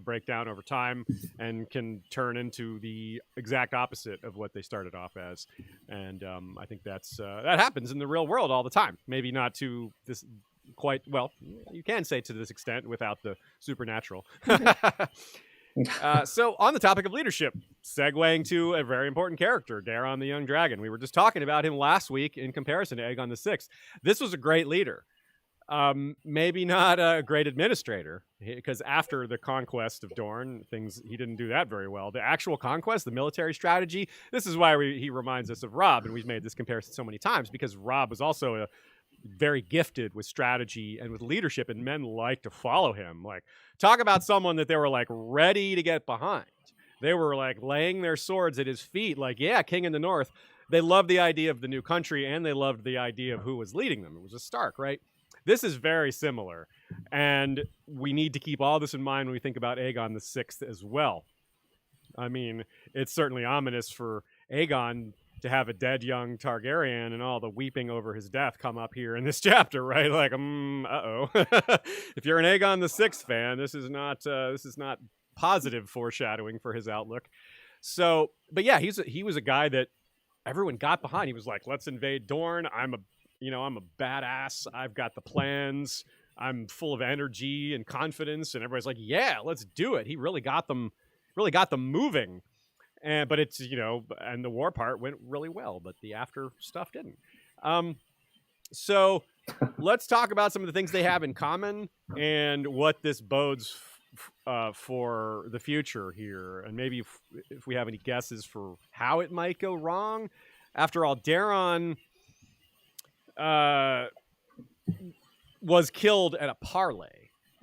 break down over time and can turn into the exact opposite of what they started off as. And I think that happens in the real world all the time. Maybe not to this quite, well, you can say to this extent without the supernatural. So on the topic of leadership, segueing to a very important character, Daeron the Young Dragon. We were just talking about him last week in comparison to Aegon VI. This was a great leader. Maybe not a great administrator, because after the conquest of Dorne, he didn't do that very well. The actual conquest, the military strategy, this is why he reminds us of Robb, and we've made this comparison so many times, because Robb was also very gifted with strategy and with leadership, and men like to follow him. Like, talk about someone that they were like ready to get behind. They were like laying their swords at his feet, like, yeah, King in the North. They loved the idea of the new country, and they loved the idea of who was leading them. It was a Stark, right? This is very similar, and we need to keep all this in mind when we think about Aegon VI as well. I mean, it's certainly ominous for Aegon to have a dead young Targaryen and all the weeping over his death come up here in this chapter, right? Like, uh-oh. If you're an Aegon VI fan, this is not positive foreshadowing for his outlook. So, but yeah, he was a guy that everyone got behind. He was like, let's invade Dorne. I'm a badass. I've got the plans. I'm full of energy and confidence. And everybody's like, yeah, let's do it. He really got them moving. But it's, and the war part went really well, but the after stuff didn't. So let's talk about some of the things they have in common and what this bodes for the future here. And maybe if we have any guesses for how it might go wrong. After all, Daeron was killed at a parley.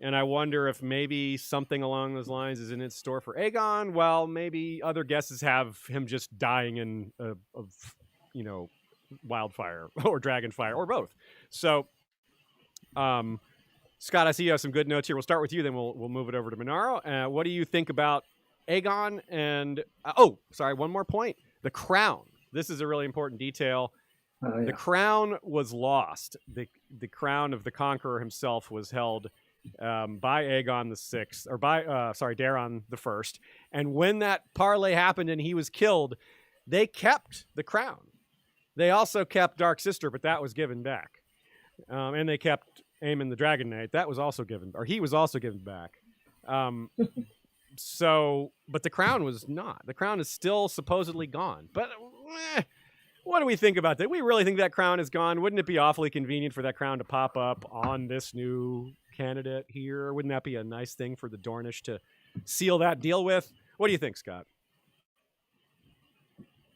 And I wonder if maybe something along those lines is in its store for Aegon. Well, maybe other guesses have him just dying in wildfire or dragonfire or both. So, Scott, I see you have some good notes here. We'll start with you, then we'll move it over to Manaro. What do you think about Aegon? And one more point: the crown. This is a really important detail. The crown was lost. The crown of the Conqueror himself was held by Aegon VI, or by Daeron the First. And when that parley happened and he was killed, they kept the crown. They also kept Dark Sister, but that was given back. And they kept Aemon the Dragon Knight. That was also given, or he was also given back. But the crown was not. The crown is still supposedly gone. But what do we think about that? We really think that crown is gone. Wouldn't it be awfully convenient for that crown to pop up on this new candidate here? Wouldn't that be a nice thing for the Dornish to seal that deal with? What do you think, Scott?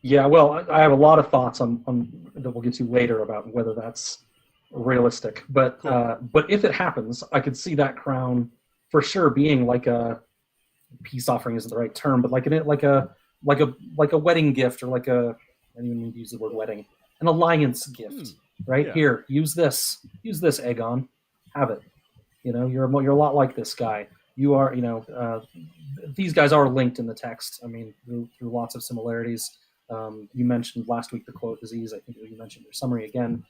Yeah, well, I have a lot of thoughts on that we'll get to later about whether that's realistic. But cool. But if it happens, I could see that crown for sure being like a peace offering isn't the right term, but like a wedding gift, or like a, I don't even mean to use the word wedding, an alliance gift, right? Yeah. Here, use this, Aegon, have it. You're a lot like this guy. You are, these guys are linked in the text. I mean, through lots of similarities. You mentioned last week the quote, Aziz. I think you mentioned your summary again.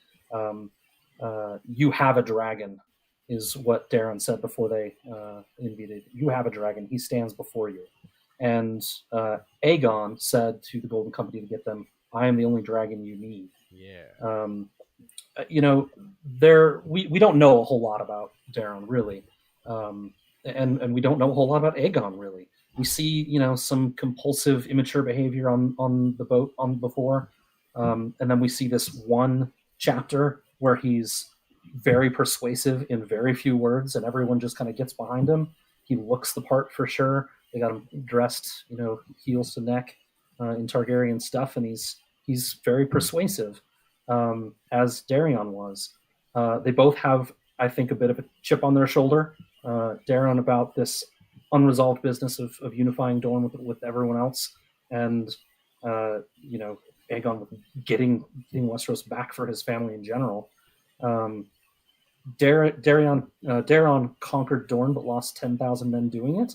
You have a dragon, is what Daeron said before they invaded. You have a dragon. He stands before you. And Aegon said to the Golden Company to get them, I am the only dragon you need. Yeah. We don't know a whole lot about Daeron, really. And we don't know a whole lot about Aegon, really. We see, some compulsive, immature behavior on the boat before. And then we see this one chapter where he's very persuasive in very few words, and everyone just kind of gets behind him. He looks the part for sure. They got him dressed, heels to neck in Targaryen stuff, and he's very persuasive, as Darion was. They both have, I think, a bit of a chip on their shoulder. Darion about this unresolved business of unifying Dorne with everyone else, and Aegon with getting Westeros back for his family in general. Daron conquered Dorne but lost 10,000 men doing it.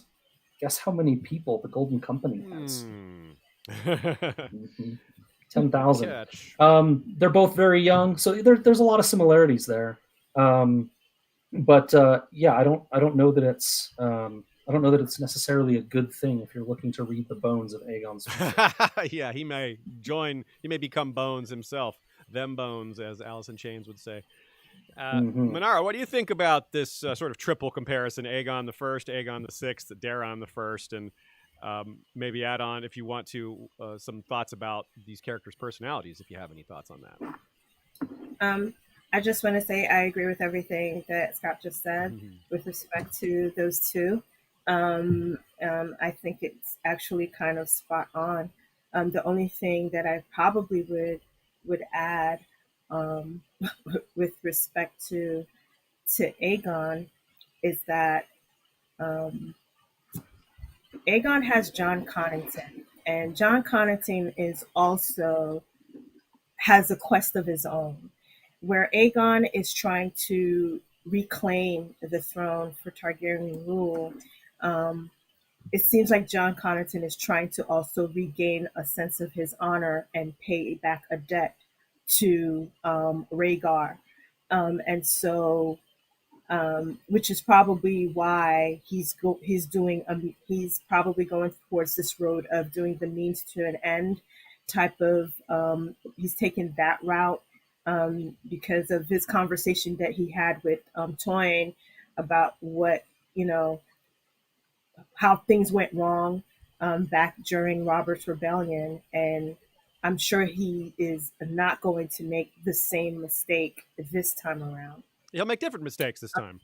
Guess how many people the Golden Company has? 10,000. They're both very young, so there's a lot of similarities there. But I don't know that it's necessarily a good thing if you're looking to read the bones of Aegon's future. Yeah, he may become bones himself. Them bones, as Alice in Chains would say. Manaro, what do you think about this sort of triple comparison? Aegon the First, Aegon the Sixth, Daron the First, and maybe add on, if you want to, some thoughts about these characters' personalities, if you have any thoughts on that. I just want to say I agree with everything that Scott just said with respect to those two. I think it's actually kind of spot on. The only thing that I probably would add with respect to Aegon is that Aegon has John Connington, and John Connington has a quest of his own, where Aegon is trying to reclaim the throne for Targaryen rule. It seems like John Connington is trying to also regain a sense of his honor and pay back a debt to Rhaegar. And so, which is probably why he's probably going towards this road of doing the means to an end type of, he's taken that route because of his conversation that he had with Toyne about what, how things went wrong back during Robert's Rebellion. And I'm sure he is not going to make the same mistake this time around. He'll make different mistakes this time.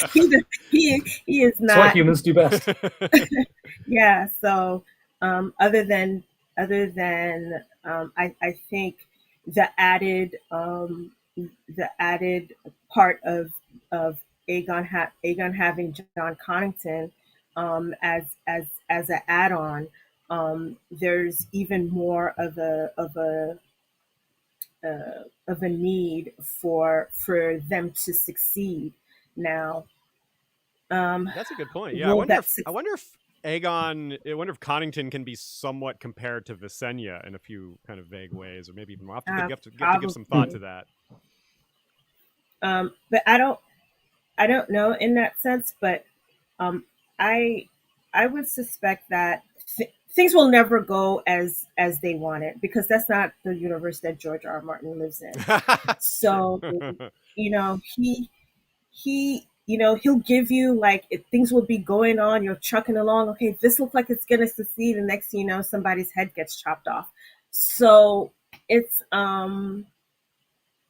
he is not. That's what humans do best. Yeah. So other than I think the added part of Aegon having John Connington as an add-on. There's even more of a need for them to succeed now. That's a good point. Yeah, I wonder if Connington can be somewhat compared to Visenya in a few kind of vague ways, or maybe even more. You have to give some thought to that. But I don't know in that sense, but I would suspect that things will never go as they want it, because that's not the universe that George R. R. Martin lives in. So, he'll give you, like, if things will be going on, you're trucking along. Okay, this looks like it's going to succeed. And next thing you know, somebody's head gets chopped off. So it's,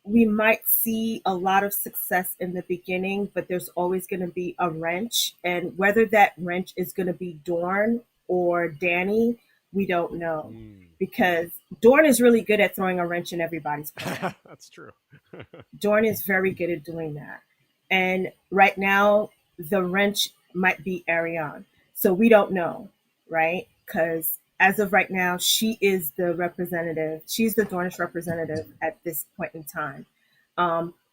we might see a lot of success in the beginning, but there's always going to be a wrench. And whether that wrench is going to be Dorne or Dany, we don't know, because Dorne is really good at throwing a wrench in everybody's plan. That's true. Dorne is very good at doing that. And right now, the wrench might be Arianne. So we don't know, right? Because as of right now, she is the representative. She's the Dornish representative at this point in time.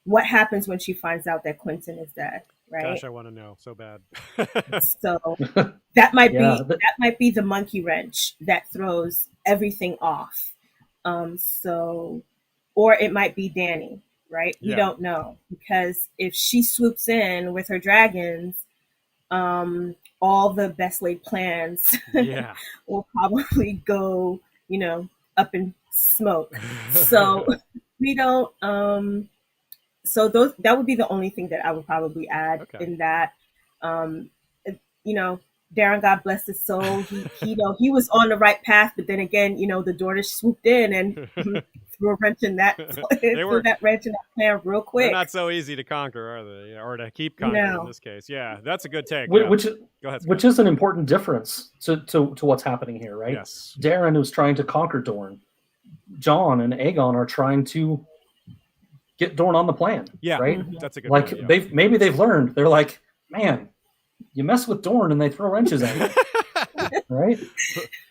What happens when she finds out that Quentyn is dead? Right? Gosh, I want to know so bad. So that might be the monkey wrench that throws everything off. Or it might be Dany, right? We don't know, because if she swoops in with her dragons, all the best laid plans will probably go, up in smoke. So we don't. So that would be the only thing that I would probably add in that. Darren, God bless his soul. He was on the right path, but then again, the Dornish swooped in and threw a wrench in that threw that wrench in that plan real quick. They're not so easy to conquer, are they? Or to keep conquering in this case. Yeah, that's a good take. Which, yeah. Go ahead, which is an important difference to what's happening here, right? Yes. Darren was trying to conquer Dorne. Jon and Aegon are trying to get Dorne on the plan. Yeah, right. That's a good like point, yeah. maybe they've learned. They're like, man, you mess with Dorne and they throw wrenches at you, right?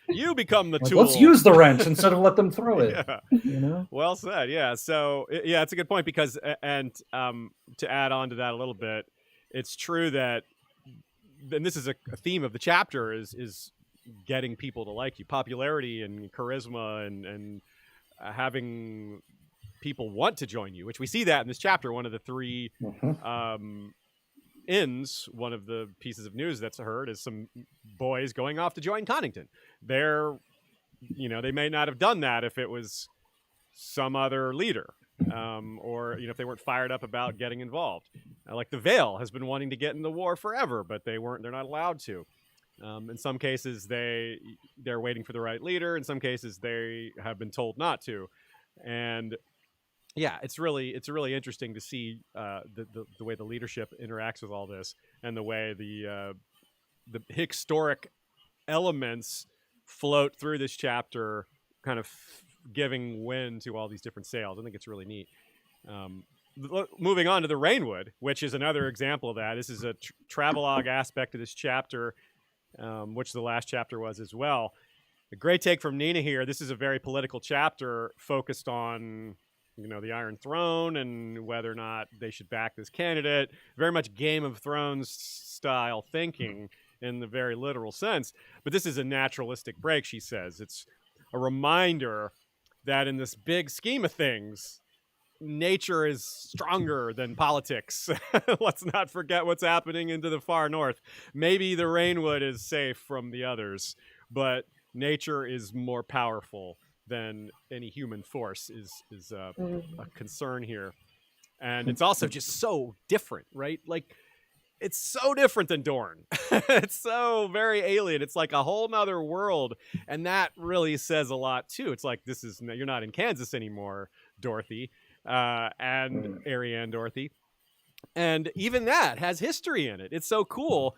You become the like, tool. Let's use the wrench instead of let them throw it. Yeah. You know. Well said. Yeah. So yeah, it's a good point because to add on to that a little bit, it's true that, and this is a theme of the chapter is getting people to like you, popularity and charisma and having people want to join you, which we see that in this chapter. One of the three inns, one of the pieces of news that's heard is some boys going off to join Connington. They're, they may not have done that if it was some other leader, or if they weren't fired up about getting involved. Like the Vale has been wanting to get in the war forever, but they're not allowed to. In some cases, they're waiting for the right leader. In some cases, they have been told not to, and yeah, it's really interesting to see the way the leadership interacts with all this, and the way the historic elements float through this chapter, kind of giving wind to all these different sails. I think it's really neat. Moving on to the rainwood, which is another example of that. This is a travelogue aspect of this chapter, which the last chapter was as well. A great take from Nina here. This is a very political chapter focused on the Iron Throne and whether or not they should back this candidate. Very much Game of Thrones style thinking in the very literal sense. But this is a naturalistic break, she says. It's a reminder that in this big scheme of things, nature is stronger than politics. Let's not forget what's happening into the far north. Maybe the rainwood is safe from the others, but nature is more powerful than any human force is a concern here. And it's also just so different, right? Like, it's so different than Dorne. It's so very alien. It's like a whole nother world. And that really says a lot too. It's like, you're not in Kansas anymore, Dorothy, and Arianne Dorothy. And even that has history in it. It's so cool,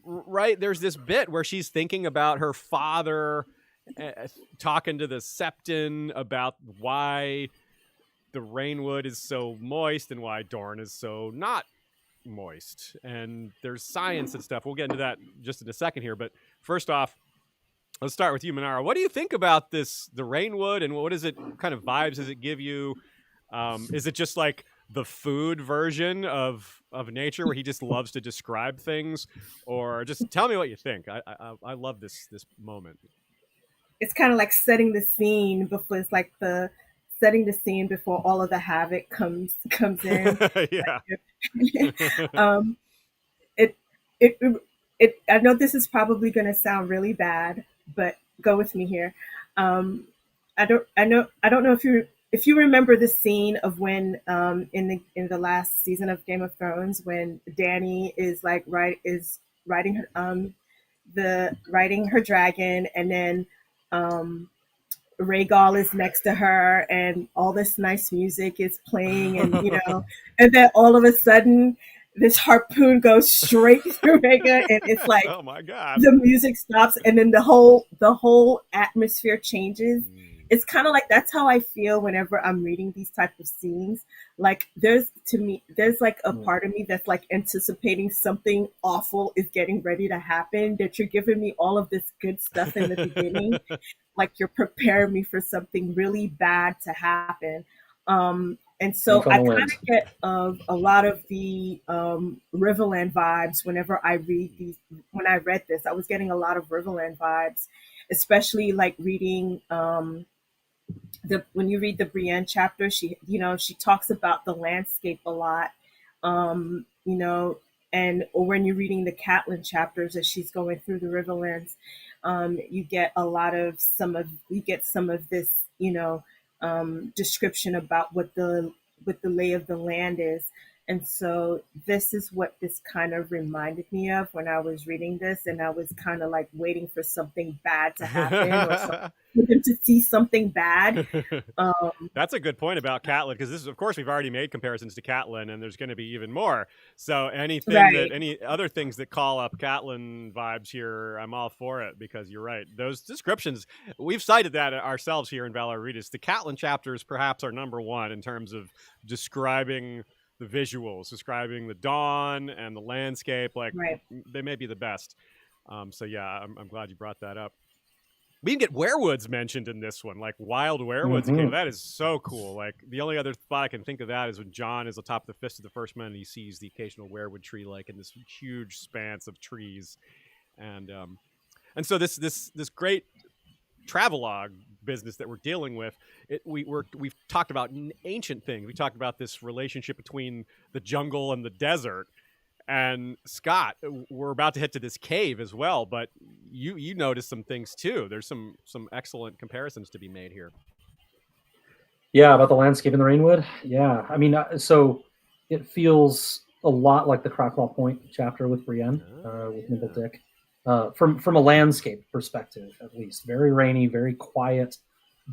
right? There's this bit where she's thinking about her father, talking to the Septon about why the rainwood is so moist and why Dorne is so not moist. And there's science and stuff. We'll get into that just in a second here. But first off, let's start with you, Manaro. What do you think about the rainwood, and what kind of vibes does it give you? Is it just like the food version of nature where he just loves to describe things? Or just tell me what you think. I love this moment. It's kind of like setting the scene before setting the scene before all of the havoc comes in. Yeah. I know this is probably going to sound really bad, but go with me here. I don't know if you remember the scene of when in the last season of Game of Thrones, when Dany is riding her dragon, and then Rhaegal is next to her, and all this nice music is playing, and and then all of a sudden this harpoon goes straight through Rhaegal, and it's like, oh my God, the music stops, and then the whole atmosphere changes. It's kind of like, that's how I feel whenever I'm reading these type of scenes. Like, there's like a part of me that's like anticipating something awful is getting ready to happen, that you're giving me all of this good stuff in the beginning. Like, you're preparing me for something really bad to happen. And so I kind of get a lot of the Riverland vibes whenever I read these. When I read this, I was getting a lot of Riverland vibes, especially like reading when you read the Brienne chapter. She talks about the landscape a lot, and or when you're reading the Catelyn chapters as she's going through the Riverlands, you get some of this, description about what the lay of the land is. And so this is what this kind of reminded me of when I was reading this, and I was kind of like waiting for something bad to happen or to see something bad. That's a good point about Catelyn, because this is, of course, we've already made comparisons to Catelyn, and there's going to be even more. So anything any other things that call up Catelyn vibes here, I'm all for it, because you're right. Those descriptions, we've cited that ourselves here in Valar Rereadis. The Catelyn chapters perhaps are number one in terms of describing the visuals, describing the dawn and the landscape. Like they may be the best. So yeah, I'm glad you brought that up. We can get werewoods mentioned in this one, like wild werewoods. That is so cool. Like the only other spot I can think of that is when Jon is atop the Fist of the First Men and he sees the occasional werewood tree, like in this huge span of trees, and so this great travelogue business that we're dealing with, we've talked about ancient things. We talked about this relationship between the jungle and the desert. And Scott, we're about to hit to this cave as well, but you noticed some things too. There's some excellent comparisons to be made here. Yeah, about the landscape in the rainwood. Yeah, I mean, so it feels a lot like the Cracklaw Point chapter with Brienne, with Nimble Dick, from a landscape perspective at least. Very rainy, very quiet,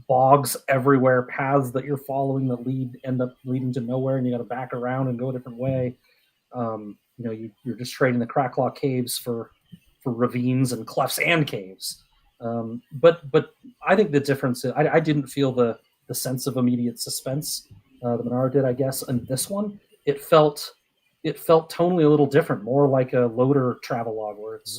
bogs everywhere, paths that you're following that end up leading to nowhere, and you got to back around and go a different way. You're just trading the Cracklaw caves for ravines and clefts and caves. But I think the difference is I didn't feel the sense of immediate suspense that Manaro did, I guess. And this one, it felt tonally a little different, more like a Loader travelogue where it's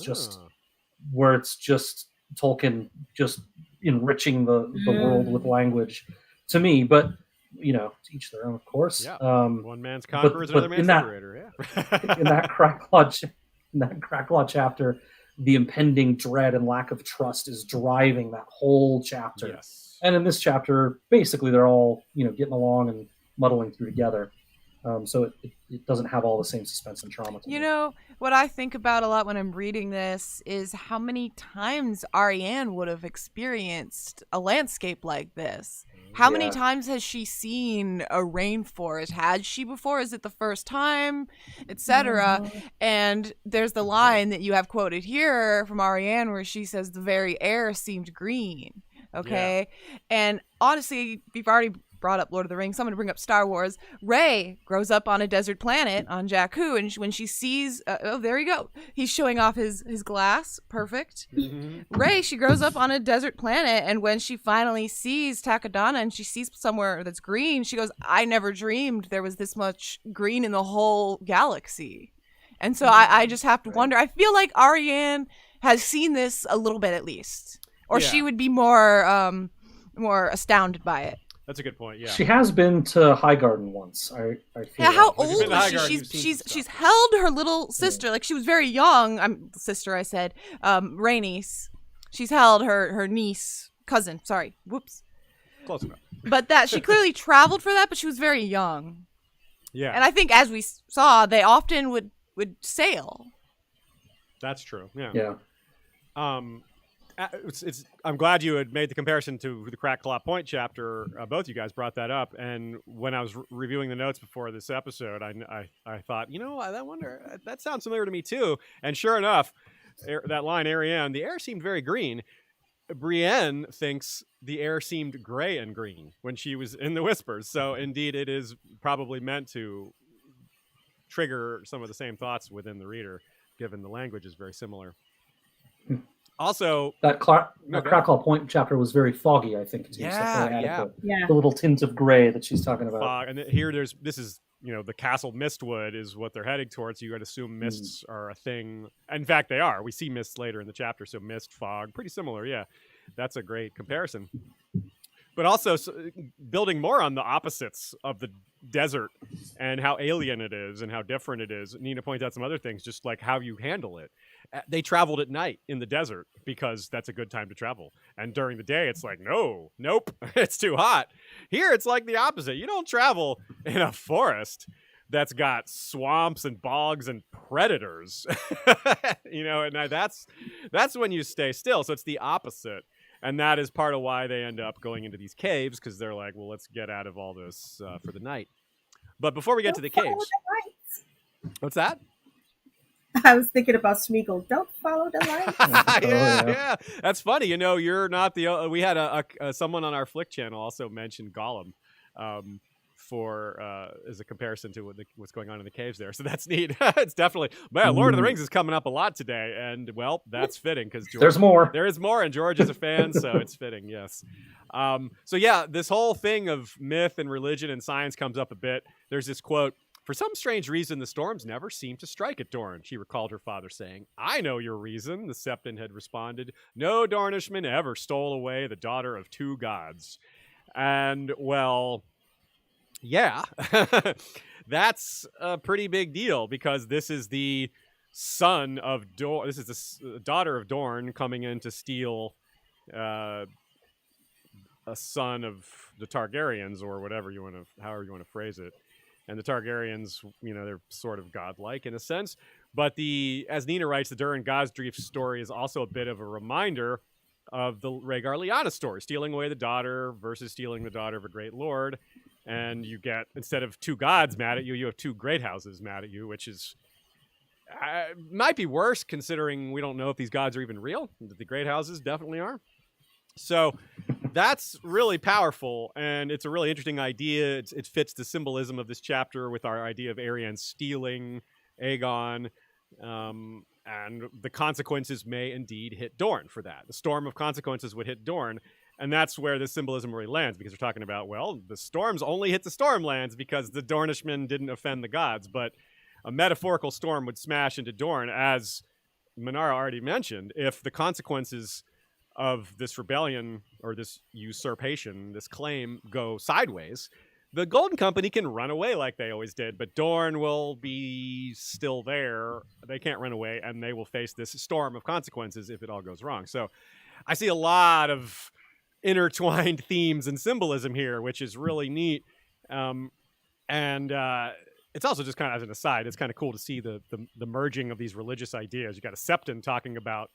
just Tolkien just enriching the world with language to me. But to each their own, of course. Yeah. One man's conqueror is another man's liberator. Yeah. in that Cracklaw chapter, the impending dread and lack of trust is driving that whole chapter. Yes. And in this chapter, basically they're all getting along and muddling through together. So it doesn't have all the same suspense and trauma to me. What I think about a lot when I'm reading this is how many times Arianne would have experienced a landscape like this. How many times has she seen a rainforest? Had she before? Is it the first time? Etc. And there's the line that you have quoted here from Arianne where she says the very air seemed green. Okay. Yeah. And honestly, we've already brought up Lord of the Rings, so I'm going to bring up Star Wars. Rey grows up on a desert planet on Jakku, and when she sees, there you go. He's showing off his glass. Perfect. Rey, she grows up on a desert planet, and when she finally sees Takodana and she sees somewhere that's green, she goes, I never dreamed there was this much green in the whole galaxy. And so I just have to wonder. I feel like Arianne has seen this a little bit at least, or she would be more astounded by it. That's a good point. Yeah, she has been to Highgarden once. I feel. Yeah, how old is she? She's held her little sister. Like she was very young. Sister, I said. Rhaenys. She's held her niece, cousin. Sorry, whoops. Close enough. But that she clearly traveled for that, but she was very young. Yeah, and I think as we saw, they often would sail. That's true. Yeah. Yeah. I'm glad you had made the comparison to the Cracklaw Point chapter. Both you guys brought that up, and when I was reviewing the notes before this episode, I thought, I wonder, that sounds familiar to me too. And sure enough, that line, Arianne, the air seemed very green. Brienne thinks the air seemed gray and green when she was in the Whispers. So indeed, it is probably meant to trigger some of the same thoughts within the reader, given the language is very similar. Also, that Cracklaw Point chapter was very foggy, I think. Too. The little tint of gray that she's talking about. Fog. And here, this is the castle Mistwood is what they're heading towards. You got to assume mists are a thing. In fact, they are. We see mists later in the chapter, so mist, fog, pretty similar. Yeah, that's a great comparison. But also building more on the opposites of the desert and how alien it is and how different it is. Nina points out some other things, just like how you handle it. They traveled at night in the desert because that's a good time to travel. And during the day, it's like, nope, it's too hot. Here, it's like the opposite. You don't travel in a forest that's got swamps and bogs and predators. And that's when you stay still. So it's the opposite. And that is part of why they end up going into these caves, because they're like, well, let's get out of all this for the night. But before we get to the caves... What's that? I was thinking about Smeagol. Don't follow the light. Yeah. That's funny. You're not the. We had someone on our Flick channel also mentioned Gollum, for as a comparison to what's going on in the caves there. So that's neat. It's definitely, man. Lord of the Rings is coming up a lot today, and well, that's fitting because there's more. There is more, and George is a fan, so it's fitting. Yes. So yeah, this whole thing of myth and religion and science comes up a bit. There's this quote. For some strange reason, the storms never seem to strike at Dorne, she recalled her father saying. I know your reason, the Septon had responded. No Dornishman ever stole away the daughter of two gods. And, well, yeah, that's a pretty big deal because this is the son of Dorne. This is the daughter of Dorne coming in to steal a son of the Targaryens or whatever however you want to phrase it. And the Targaryens, they're sort of godlike in a sense. But as Nina writes, the Durin Gosdrief story is also a bit of a reminder of the Rhaegar Lyanna story, stealing away the daughter versus stealing the daughter of a great lord. And you get, instead of two gods mad at you, you have two great houses mad at you, which is might be worse considering we don't know if these gods are even real. The great houses definitely are. So that's really powerful, and it's a really interesting idea. It fits the symbolism of this chapter with our idea of Arianne stealing Aegon, and the consequences may indeed hit Dorne for that. The storm of consequences would hit Dorne, and that's where the symbolism really lands, because we're talking about, well, the storms only hit the Stormlands because the Dornishmen didn't offend the gods, but a metaphorical storm would smash into Dorne, as Manaro already mentioned, if the consequences of this rebellion or this usurpation, this claim, go sideways, the Golden Company can run away like they always did, but Dorne will be still there. They can't run away, and they will face this storm of consequences if it all goes wrong. So I see a lot of intertwined themes and symbolism here, which is really neat. And it's also just kind of as an aside, it's kind of cool to see the merging of these religious ideas. You got a Septon talking about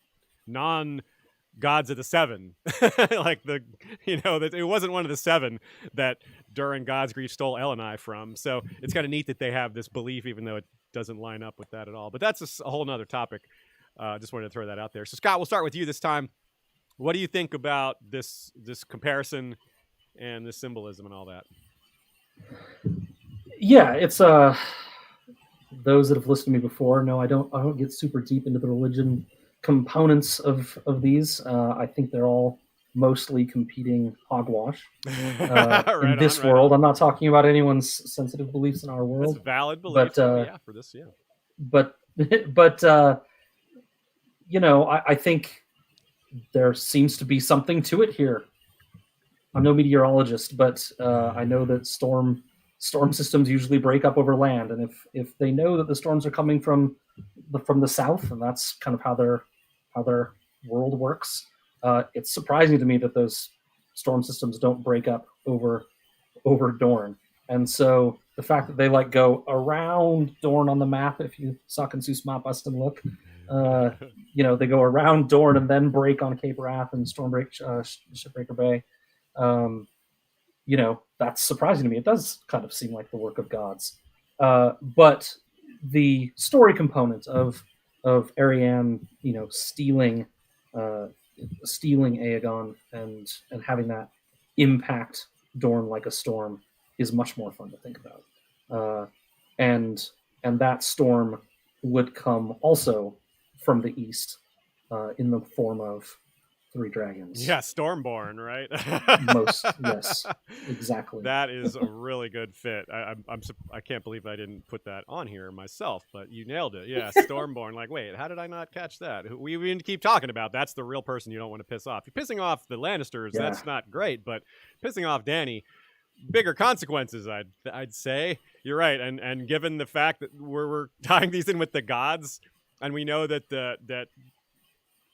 gods of the seven, like that it wasn't one of the seven that Durin Gosgrief stole Elenai from. So it's kind of neat that they have this belief, even though it doesn't line up with that at all. But that's a whole nother topic. Just wanted to throw that out there. So Scott, we'll start with you this time. What do you think about this comparison and the symbolism and all that? Yeah, it's those that have listened to me before know I don't get super deep into the religion components of these. I think they're all mostly competing hogwash in this world. I'm not talking about anyone's sensitive beliefs in our world. That's valid belief, but for this, yeah. But I think there seems to be something to it here. I'm no meteorologist, but I know that storm systems usually break up over land, and if they know that the storms are coming from the south, and that's kind of how their world works, it's surprising to me that those storm systems don't break up over Dorne. And so the fact that they go around Dorne on the map, if you suck and sus mapas and look, they go around Dorne and then break on Cape Wrath and Shipbreaker Bay. That's surprising to me. It does kind of seem like the work of gods. But the story component of Arianne, stealing Aegon and having that impact Dorne like a storm is much more fun to think about. And that storm would come also from the east in the form of 3 dragons. Yeah, Stormborn, right? Yes, exactly. That is a really good fit. I can't believe I didn't put that on here myself, but you nailed it. Yeah, Stormborn. Wait, how did I not catch that? We need to keep talking about. That's the real person you don't want to piss off. You're pissing off the Lannisters. Yeah. That's not great, but pissing off Dany, bigger consequences. I'd say you're right. And given the fact that we're tying these in with the gods, and we know that that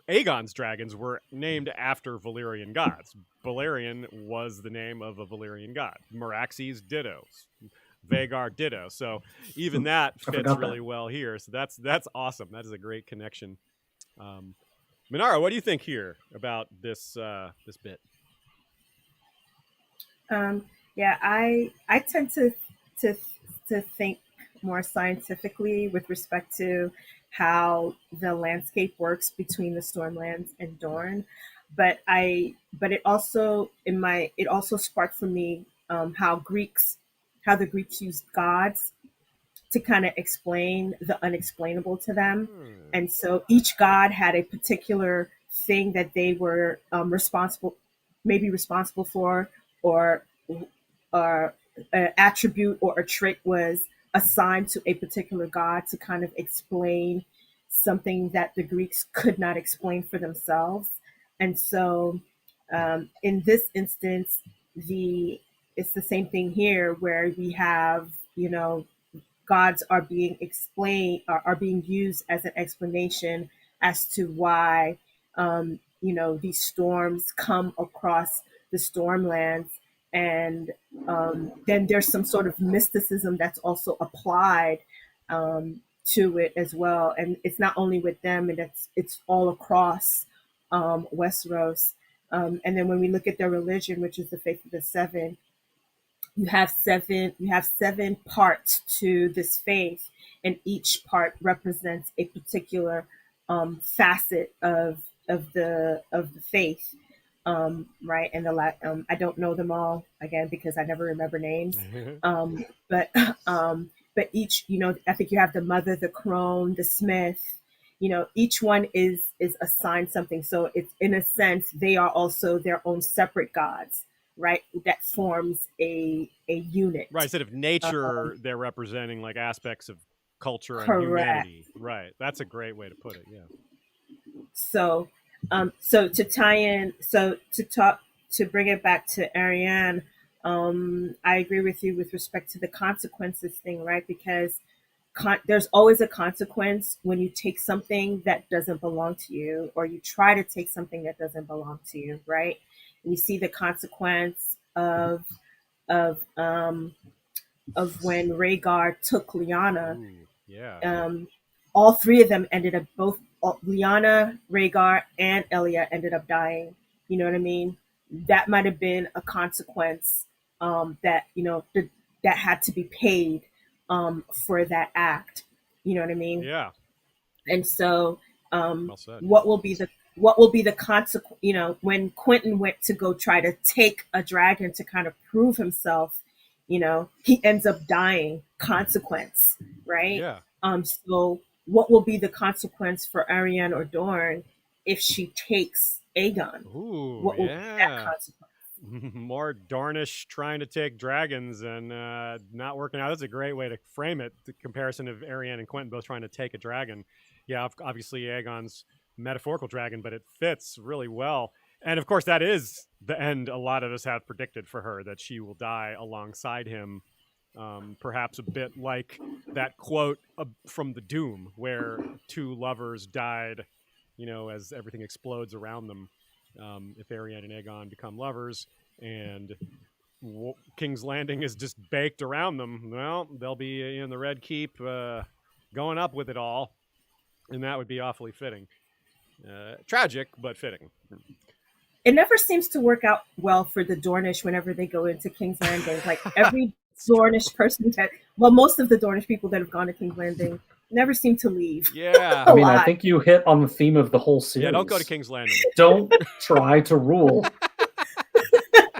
Aegon's dragons were named after Valyrian gods. Balerion was the name of a Valyrian god. Meraxes ditto. Vhagar ditto. So even that fits really well here. So that's awesome. That is a great connection. Manaro, what do you think here about this bit? I tend to think more scientifically with respect to how the landscape works between the Stormlands and Dorne. But it also sparked for me how the Greeks used gods to kind of explain the unexplainable to them. And so each god had a particular thing that they were responsible for, or an attribute or a trait was assigned to a particular god to kind of explain something that the Greeks could not explain for themselves. And so in this instance, it's the same thing here, where we have, gods are being explained, are being used as an explanation as to why, these storms come across the Stormlands. And then there's some sort of mysticism that's also applied to it as well. And it's not only with them, and it's all across Westeros. And then when we look at their religion, which is the Faith of the Seven, you have seven parts to this faith, and each part represents a particular facet of the faith, right? And I don't know them all, again, because I never remember names. But each, I think you have the mother, the crone, the smith. Each one is assigned something. So it's, in a sense, they are also their own separate gods, right? That forms a unit. Right. Instead of nature, they're representing like aspects of culture and Correct. humanity. Right. That's a great way to put it. Yeah. So to tie in, to bring it back to Arianne, I agree with you with respect to the consequences thing, right? Because there's always a consequence when you take something that doesn't belong to you, or you try to take something that doesn't belong to you, right? And you see the consequence of when Rhaegar took Lyanna. Ooh, yeah. All three of them ended up, both Lyanna, Rhaegar, and Elia ended up dying. You know what I mean? That might have been a consequence that had to be paid for that act. You know what I mean? Yeah. And so Well said. what will be the consequence, when Quentin went to go try to take a dragon to kind of prove himself, he ends up dying. Consequence, right? Yeah. So what will be the consequence for Arianne or Dorne if she takes Aegon? Ooh, What will be yeah. that consequence? More Dornish trying to take dragons and not working out. That's a great way to frame it. The comparison of Arianne and Quentin both trying to take a dragon. Yeah, obviously Aegon's metaphorical dragon, but it fits really well. And of course, that is the end a lot of us have predicted for her, that she will die alongside him. Perhaps a bit like that quote from the Doom, where two lovers died, as everything explodes around them. If Arianne and Aegon become lovers and King's Landing is just baked around them, well, they'll be in the Red Keep going up with it all, and that would be awfully fitting. Tragic, but fitting. It never seems to work out well for the Dornish whenever they go into King's Landing. Like every Dornish person most of the Dornish people that have gone to King's Landing never seem to leave. Yeah. I mean, I think you hit on the theme of the whole series. Yeah, don't go to King's Landing. Don't try to rule.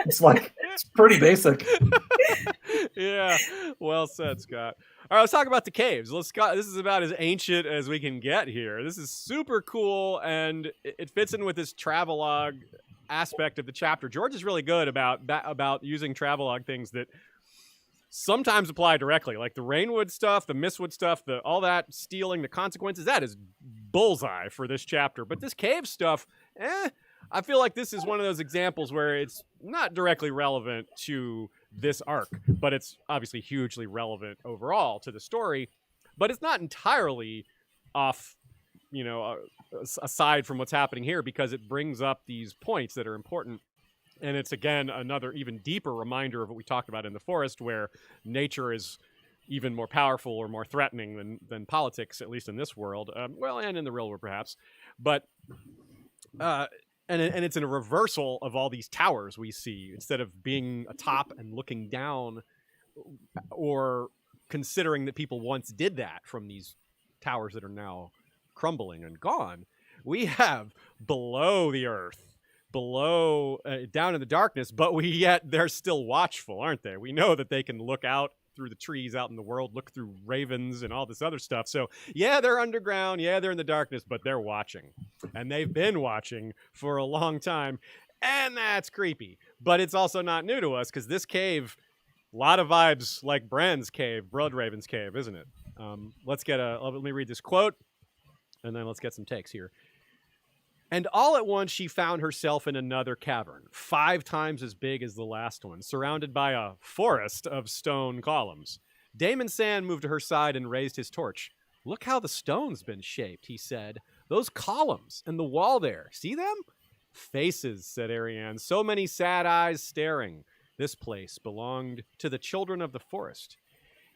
It's pretty basic. Yeah, well said, Scott. All right, let's talk about the caves. This is about as ancient as we can get here. This is super cool, and it fits in with this travelogue aspect of the chapter. George is really good about using travelogue things that sometimes apply directly, like the rainwood stuff, the mistwood stuff, all that stealing, the consequences. That is bullseye for this chapter. But this cave stuff, I feel like this is one of those examples where it's not directly relevant to this arc, but it's obviously hugely relevant overall to the story. But it's not entirely off, aside from what's happening here, because it brings up these points that are important. And it's, again, another even deeper reminder of what we talked about in the forest, where nature is even more powerful or more threatening than politics, at least in this world. And in the real world, perhaps. But and it's in a reversal of all these towers we see. Instead of being atop and looking down, or considering that people once did that from these towers that are now crumbling and gone. We have below the earth, below, down in the darkness, but they're still watchful, aren't they? We know that they can look out through the trees out in the world, look through ravens and all this other stuff. So yeah, they're underground. Yeah, they're in the darkness, but they're watching. And they've been watching for a long time. And that's creepy. But it's also not new to us because this cave, a lot of vibes like Bran's cave, Bloodhaven's cave, isn't it? Let me read this quote, and then let's get some takes here. And all at once she found herself in another cavern, 5 times as big as the last one, surrounded by a forest of stone columns. Daemon Sand moved to her side and raised his torch. "Look how the stone's been shaped," he said. "Those columns and the wall there, see them?" "Faces," said Arianne, "so many sad eyes staring. This place belonged to the children of the forest."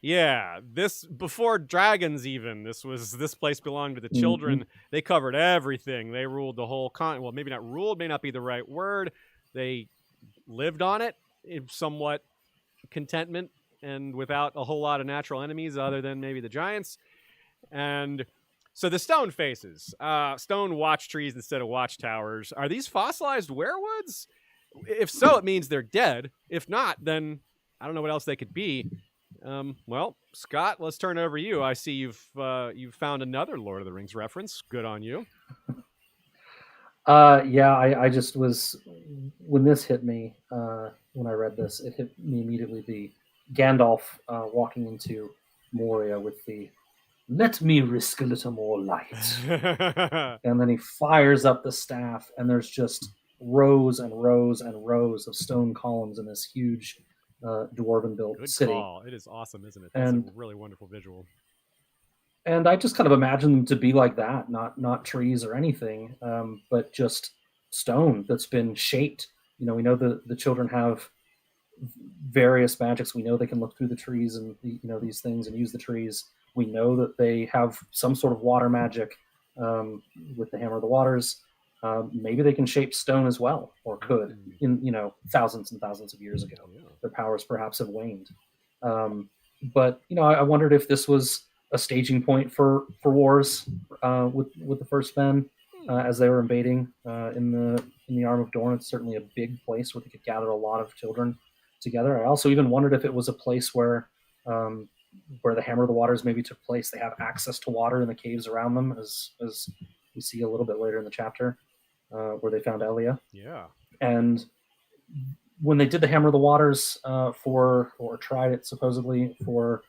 Yeah, before dragons even, this place belonged to the children. Mm-hmm. They covered everything. They ruled the whole continent. Well, maybe not ruled, may not be the right word. They lived on it in somewhat contentment and without a whole lot of natural enemies other than maybe the giants. And so the stone faces, stone watch trees instead of watchtowers. Are these fossilized werewoods? If so, it means they're dead. If not, then I don't know what else they could be. Well, Scott, let's turn it over to you. I see you've found another Lord of the Rings reference. Good on you. Yeah, I just was, when this hit me, when I read this, it hit me immediately. The Gandalf walking into Moria with the "Let me risk a little more light," and then he fires up the staff, and there's just rows and rows and rows of stone columns in this huge dwarven-built city. Call. It is awesome, isn't it? That's a really wonderful visual. And I just kind of imagine them to be like that, not trees or anything, but just stone that's been shaped. You know, we know the children have various magics. We know they can look through the trees and these things and use the trees. We know that they have some sort of water magic with the Hammer of the Waters. Maybe they can shape stone as well, or could in thousands and thousands of years ago. Yeah. Their powers perhaps have waned. But I wondered if this was a staging point for wars with the First Men as they were invading in the Arm of Dorne. It's certainly a big place where they could gather a lot of children together. I also even wondered if it was a place where the Hammer of the Waters maybe took place. They have access to water in the caves around them, as we see a little bit later in the chapter. Where they found Elia. Yeah. And when they did the Hammer of the Waters or tried it supposedly for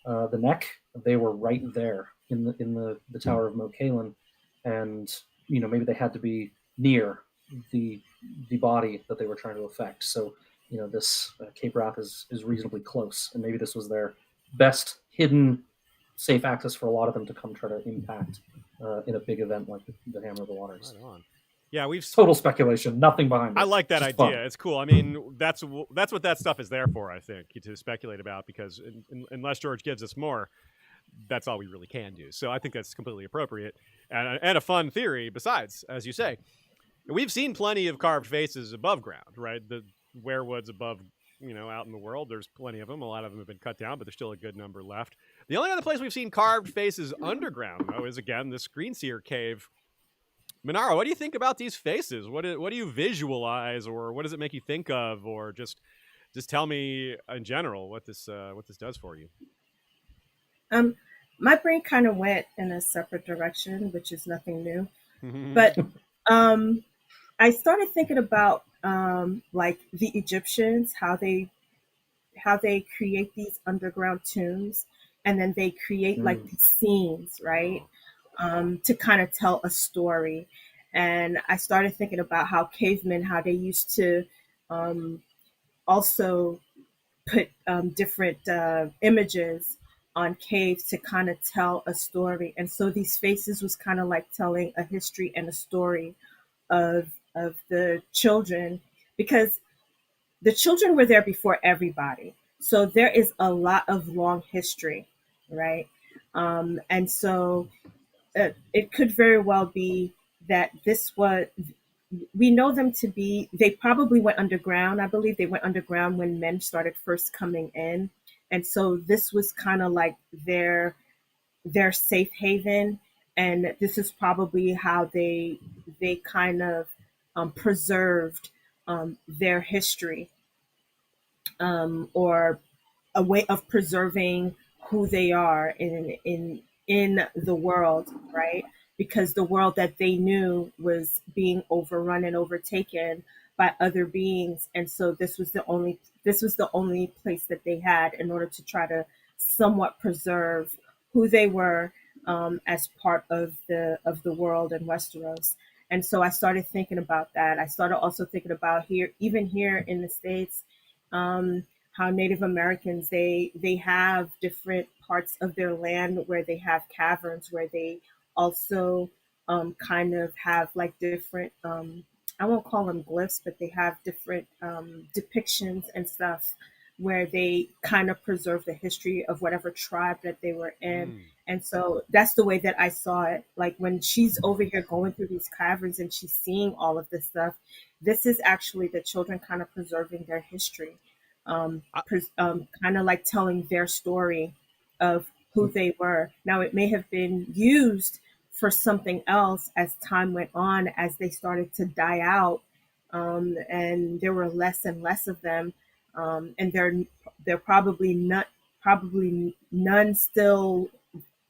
the neck, they were right there in the Tower of Mokalan. And, maybe they had to be near the body that they were trying to affect. So, this Cape Wrath is reasonably close. And maybe this was their best hidden safe access for a lot of them to come try to impact in a big event like the Hammer of the Waters. Right on. Yeah, we've total speculation, nothing behind it. I like that idea. Fun. It's cool. I mean, that's what that stuff is there for, I think, to speculate about, because unless George gives us more, that's all we really can do. So I think that's completely appropriate and a fun theory. Besides, as you say, we've seen plenty of carved faces above ground, right? The werewoods above, out in the world, there's plenty of them. A lot of them have been cut down, but there's still a good number left. The only other place we've seen carved faces underground, though, is again the Screenseer cave. Manaro, what do you think about these faces? What do you visualize, or what does it make you think of, or just tell me in general what this does for you? My brain kind of went in a separate direction, which is nothing new. But I started thinking about like the Egyptians, how they create these underground tombs, and then they create like these scenes, right? To kind of tell a story. And I started thinking about how cavemen, how they used to also put different images on caves to kind of tell a story. And so these faces was kind of like telling a history and a story of the children, because the children were there before everybody. So there is a lot of long history, right? And so it could very well be that we know them to be, they probably went underground. I believe they went underground when men started first coming in. And so this was kind of like their safe haven, and this is probably how they kind of preserved their history, or a way of preserving who they are in the world, right? Because the world that they knew was being overrun and overtaken by other beings, and so this was the only place that they had in order to try to somewhat preserve who they were, as part of the world in Westeros. And so I started thinking about that. I started also thinking about even here in the States, how Native Americans, they have different parts of their land where they have caverns, where they also kind of have like different, I won't call them glyphs, but they have different depictions and stuff where they kind of preserve the history of whatever tribe that they were in. And so that's the way that I saw it. Like when she's over here going through these caverns and she's seeing all of this stuff, this is actually the children kind of preserving their history, kind of like telling their story of who they were. Now, it may have been used for something else as time went on, as they started to die out, and there were less and less of them. And they're probably none still,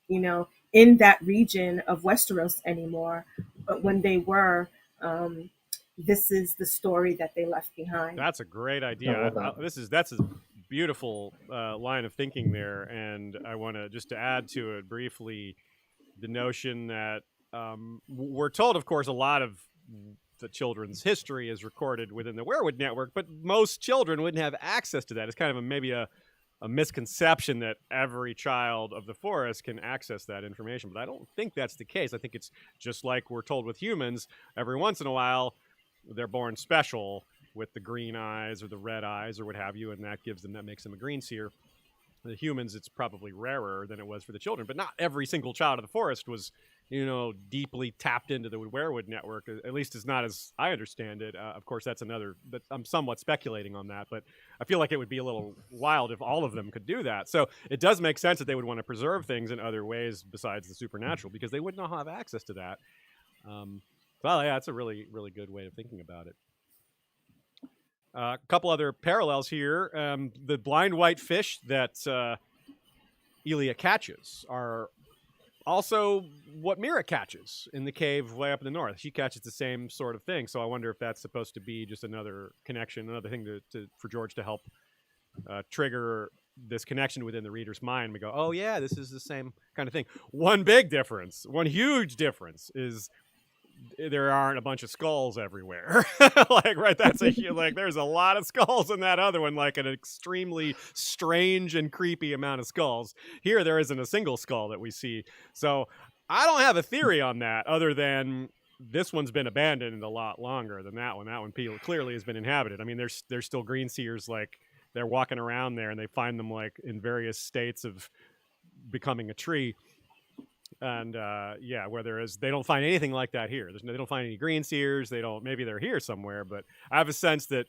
in that region of Westeros anymore. But when they were, this is the story that they left behind. That's a great idea. That's a beautiful line of thinking there, and I want to add to it briefly the notion that we're told, of course, a lot of the children's history is recorded within the Weirwood network, but most children wouldn't have access to that. It's kind of maybe a misconception that every child of the forest can access that information, but I don't think that's the case. I think it's just like we're told with humans. Every once in a while, they're born special with the green eyes or the red eyes or what have you, and that makes them a green seer. The humans, it's probably rarer than it was for the children, but not every single child of the forest was, deeply tapped into the Weirwood network. At least it's not as I understand it. Of course, but I'm somewhat speculating on that, but I feel like it would be a little wild if all of them could do that. So it does make sense that they would want to preserve things in other ways besides the supernatural, because they would not have access to that. Well, yeah, it's a really, really good way of thinking about it. A couple other parallels here. The blind white fish that Elia catches are also what Mira catches in the cave way up in the north. She catches the same sort of thing. So I wonder if that's supposed to be just another connection, another thing for George to help trigger this connection within the reader's mind. We go, oh yeah, this is the same kind of thing. One huge difference is there aren't a bunch of skulls everywhere. There's a lot of skulls in that other one, like an extremely strange and creepy amount of skulls. Here, there isn't a single skull that we see. So I don't have a theory on that other than this one's been abandoned a lot longer than that one. That one clearly has been inhabited. I mean, there's still green seers, like they're walking around there and they find them like in various states of becoming a tree. And they don't find anything like that here. They don't find any green seers. Maybe they're here somewhere, but I have a sense that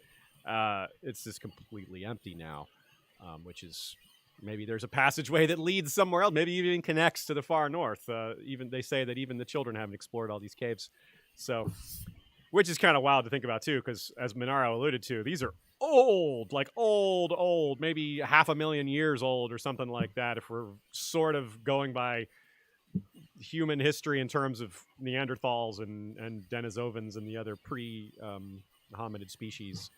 it's just completely empty now, which is maybe there's a passageway that leads somewhere else. Maybe even connects to the far north. Even they say that even the children haven't explored all these caves, which is kind of wild to think about too, because as Manaro alluded to, these are old, maybe 500,000 years old or something like that. If we're sort of going by human history in terms of Neanderthals and Denisovans and the other pre-hominid species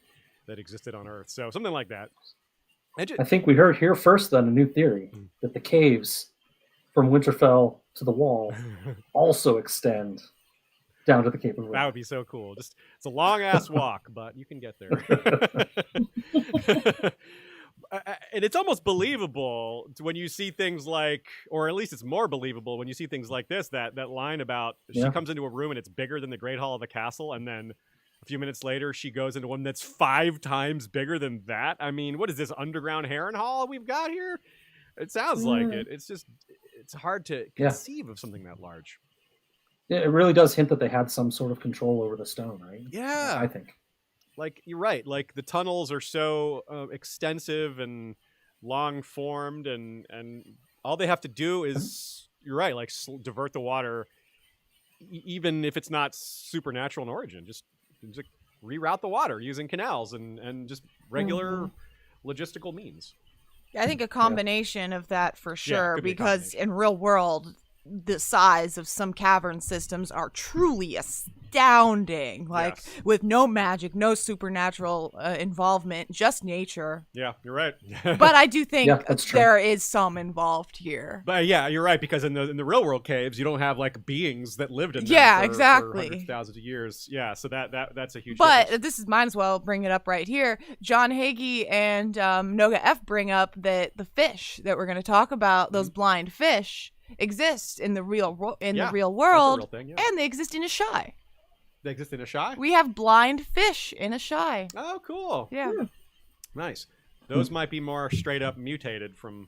that existed on Earth. So something like that. I think we heard here first then a new theory that the caves from Winterfell to the Wall also extend down to the Cape of Red. That would be so cool. It's a long ass walk, but you can get there. And it's almost believable when you see things like, or at least it's more believable when you see things like this, that line about she comes into a room and it's bigger than the Great Hall of the castle, and then a few minutes later she goes into one that's 5 times bigger than that. I mean, what is this, underground Heron Hall we've got here? It sounds like it. It's hard to conceive of something that large. Yeah, it really does hint that they had some sort of control over the stone, right? Yeah. I think. Like, you're right. Like, the tunnels are so extensive and long formed, and all they have to do is, you're right, like divert the water, even if it's not supernatural in origin. Just reroute the water using canals and just regular logistical means. I think a combination of that for sure, could be because in real world, the size of some cavern systems are truly astounding. Like with no magic, no supernatural involvement, just nature. Yeah, you're right. But I do think there is some involved here. But yeah, you're right, because in the real world caves, you don't have like beings that lived in them for hundreds of thousands of years. Yeah, so that's a huge difference. This is, might as well bring it up right here. John Hagee and Noga F bring up that the fish that we're going to talk about, those blind fish, exist in the real world, and they exist in Ashai. They exist in Ashai? We have blind fish in Ashai. Oh, cool. Yeah. Nice. Those might be more straight up mutated from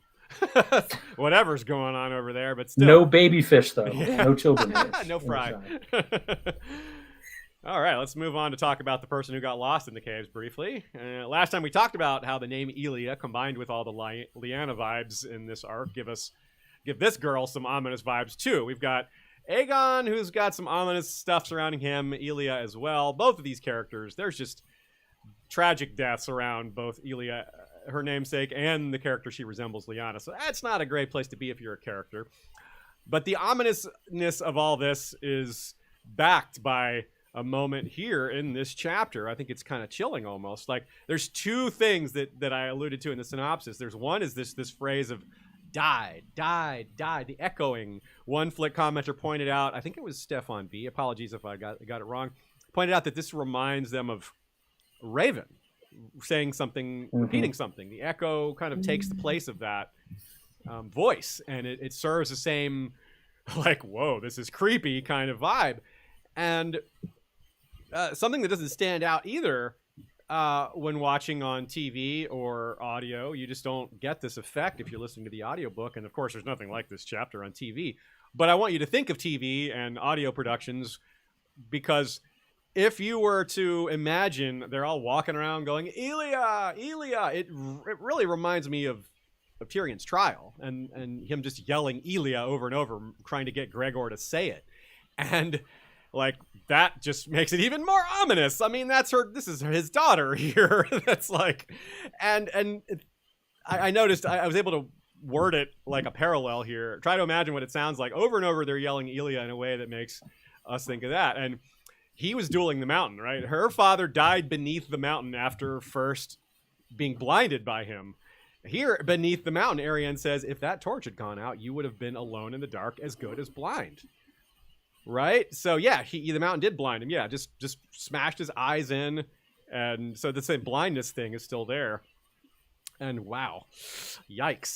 whatever's going on over there, but still. No baby fish, though. No children fish. No fry. All right, let's move on to talk about the person who got lost in the caves briefly. Last time we talked about how the name Elia, combined with all the Lyanna vibes in this arc, give this girl some ominous vibes too. We've got Aegon, who's got some ominous stuff surrounding him, Elia as well. Both of these characters, there's just tragic deaths around both Elia, her namesake, and the character she resembles, Lyanna. So that's not a great place to be if you're a character. But the ominousness of all this is backed by a moment here in this chapter. I think it's kind of chilling almost. Like, there's two things that I alluded to in the synopsis. There's one is this phrase of died, the echoing. One Flick commenter pointed out, I think it was Stefan B, apologies if I got it wrong, pointed out that this reminds them of Raven saying something, repeating something. The echo kind of takes the place of that voice, and it serves the same, like, whoa, this is creepy kind of vibe. And something that doesn't stand out either when watching on TV or audio, you just don't get this effect if you're listening to the audiobook. And of course, there's nothing like this chapter on TV. But I want you to think of TV and audio productions, because if you were to imagine they're all walking around going, Elia, it really reminds me of Tyrion's trial and him just yelling Elia over and over, trying to get Gregor to say it. And like, that just makes it even more ominous. I mean, this is his daughter here. That's like, and I noticed I was able to word it like a parallel here. Try to imagine what it sounds like. Over and over, they're yelling Elia in a way that makes us think of that. And he was dueling the mountain, right? Her father died beneath the mountain after first being blinded by him. Here, beneath the mountain, Arianne says, if that torch had gone out, you would have been alone in the dark, as good as blind. Right? So yeah, the mountain did blind him. Yeah, just smashed his eyes in. And so the same blindness thing is still there. And wow, yikes.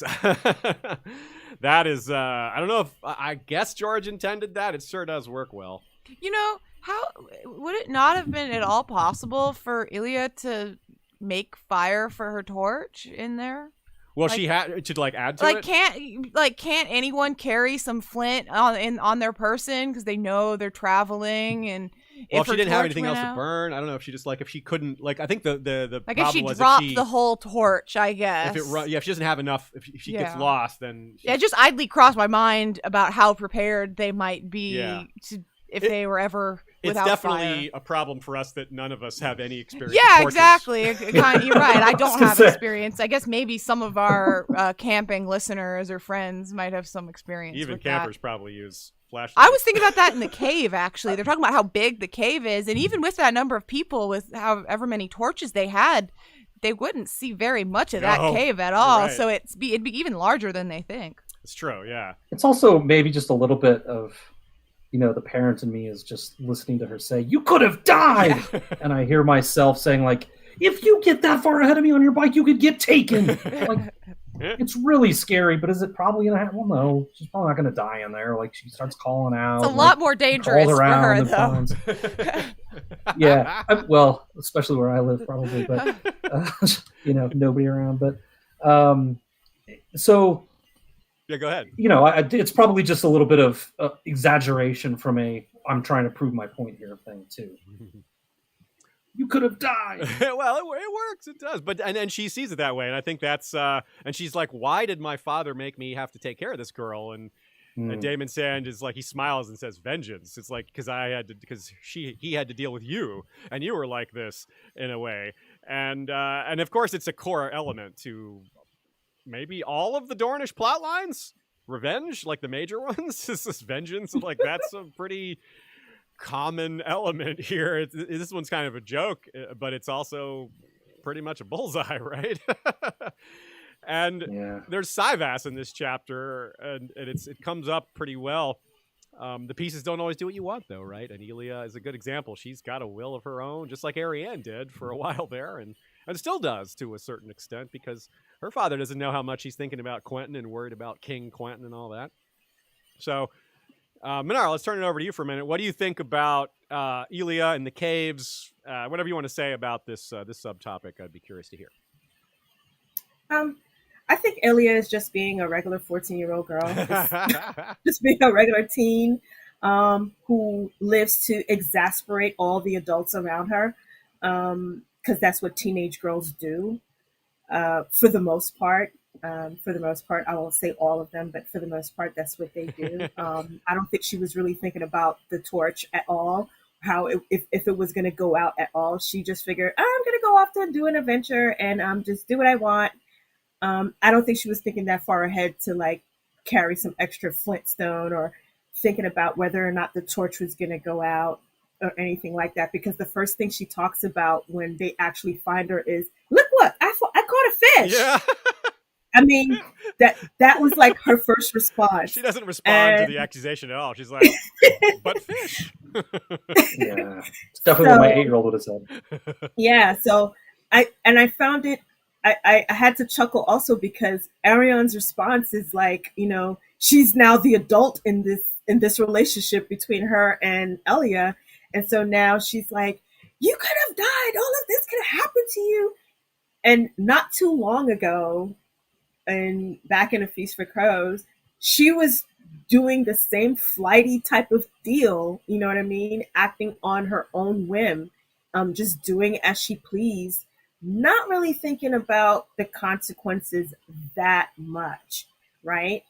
That is, I don't know if, I guess George intended that. It sure does work well. You know, how would it not have been at all possible for Elia to make fire for her torch in there? Well, she had to add to it. Can't anyone carry some flint on their person because they know they're traveling? And if she didn't have anything else to burn, I don't know if she just if she couldn't I think the I guess she dropped the whole torch. I guess if she doesn't have enough, if she gets lost, then it just idly crossed my mind about how prepared they might be if they were ever. It's definitely a problem for us that none of us have any experience. Yeah, exactly. You're right. I don't have experience. I guess maybe some of our camping listeners or friends might have some experience. Even with campers that. Probably use flashlights. I was thinking about that in the cave, actually. They're talking about how big the cave is. And even with that number of people, with however many torches they had, they wouldn't see very much of that cave at all. Right. So it'd be even larger than they think. It's true, yeah. It's also maybe just a little bit of... the parent in me is just listening to her say, you could have died. And I hear myself saying, if you get that far ahead of me on your bike, you could get taken. It's really scary, but is it probably going to happen? Well, no, she's probably not going to die in there. She starts calling out. It's a lot more dangerous for her, though. Yeah. Well, especially where I live, probably, but, nobody around. But, so... Yeah, go ahead. It's probably just a little bit of exaggeration from I'm trying to prove my point here thing, too. You could have died. Well, it works. It does. But and she sees it that way, and I think that's and she's like, why did my father make me have to take care of this girl? And Damon Sand is like, he smiles and says, vengeance. It's like, because he had to deal with you, and you were like this in a way. And of course it's a core element to maybe all of the Dornish plot lines. Revenge, like the major ones, is this vengeance. Like that's a pretty common element here. This one's kind of a joke, but it's also pretty much a bullseye, right? And there's Syvass in this chapter, and it comes up pretty well. The pieces don't always do what you want, though, right? And Elia is a good example. She's got a will of her own, just like Arianne did for a while there, and still does to a certain extent, because her father doesn't know how much he's thinking about Quentin and worried about King Quentin and all that. So, Manaro, let's turn it over to you for a minute. What do you think about Elia and the caves? Whatever you want to say about this subtopic, I'd be curious to hear. I think Elia is just being a regular 14-year-old girl, just being a regular teen who lives to exasperate all the adults around her, because that's what teenage girls do. For the most part, I won't say all of them, but for the most part, that's what they do. I don't think she was really thinking about the torch at all, how if it was going to go out at all. She just figured, I'm going to go off to do an adventure and just do what I want. I don't think she was thinking that far ahead to like carry some extra flintstone or thinking about whether or not the torch was going to go out or anything like that. Because the first thing she talks about when they actually find her is, look what, I caught a fish. Yeah. I mean, that was like her first response. She doesn't respond to the accusation at all. She's like, but fish. Yeah. It's definitely what my 8-year-old would have said. Yeah. So I found it, I had to chuckle also because Arianne's response is like, she's now the adult in this relationship between her and Elia. And so now she's like, you could have died. All of this could have happened to you. And not too long ago, and back in A Feast for Crows, she was doing the same flighty type of deal, you know what I mean? Acting on her own whim, just doing as she pleased, not really thinking about the consequences that much, right?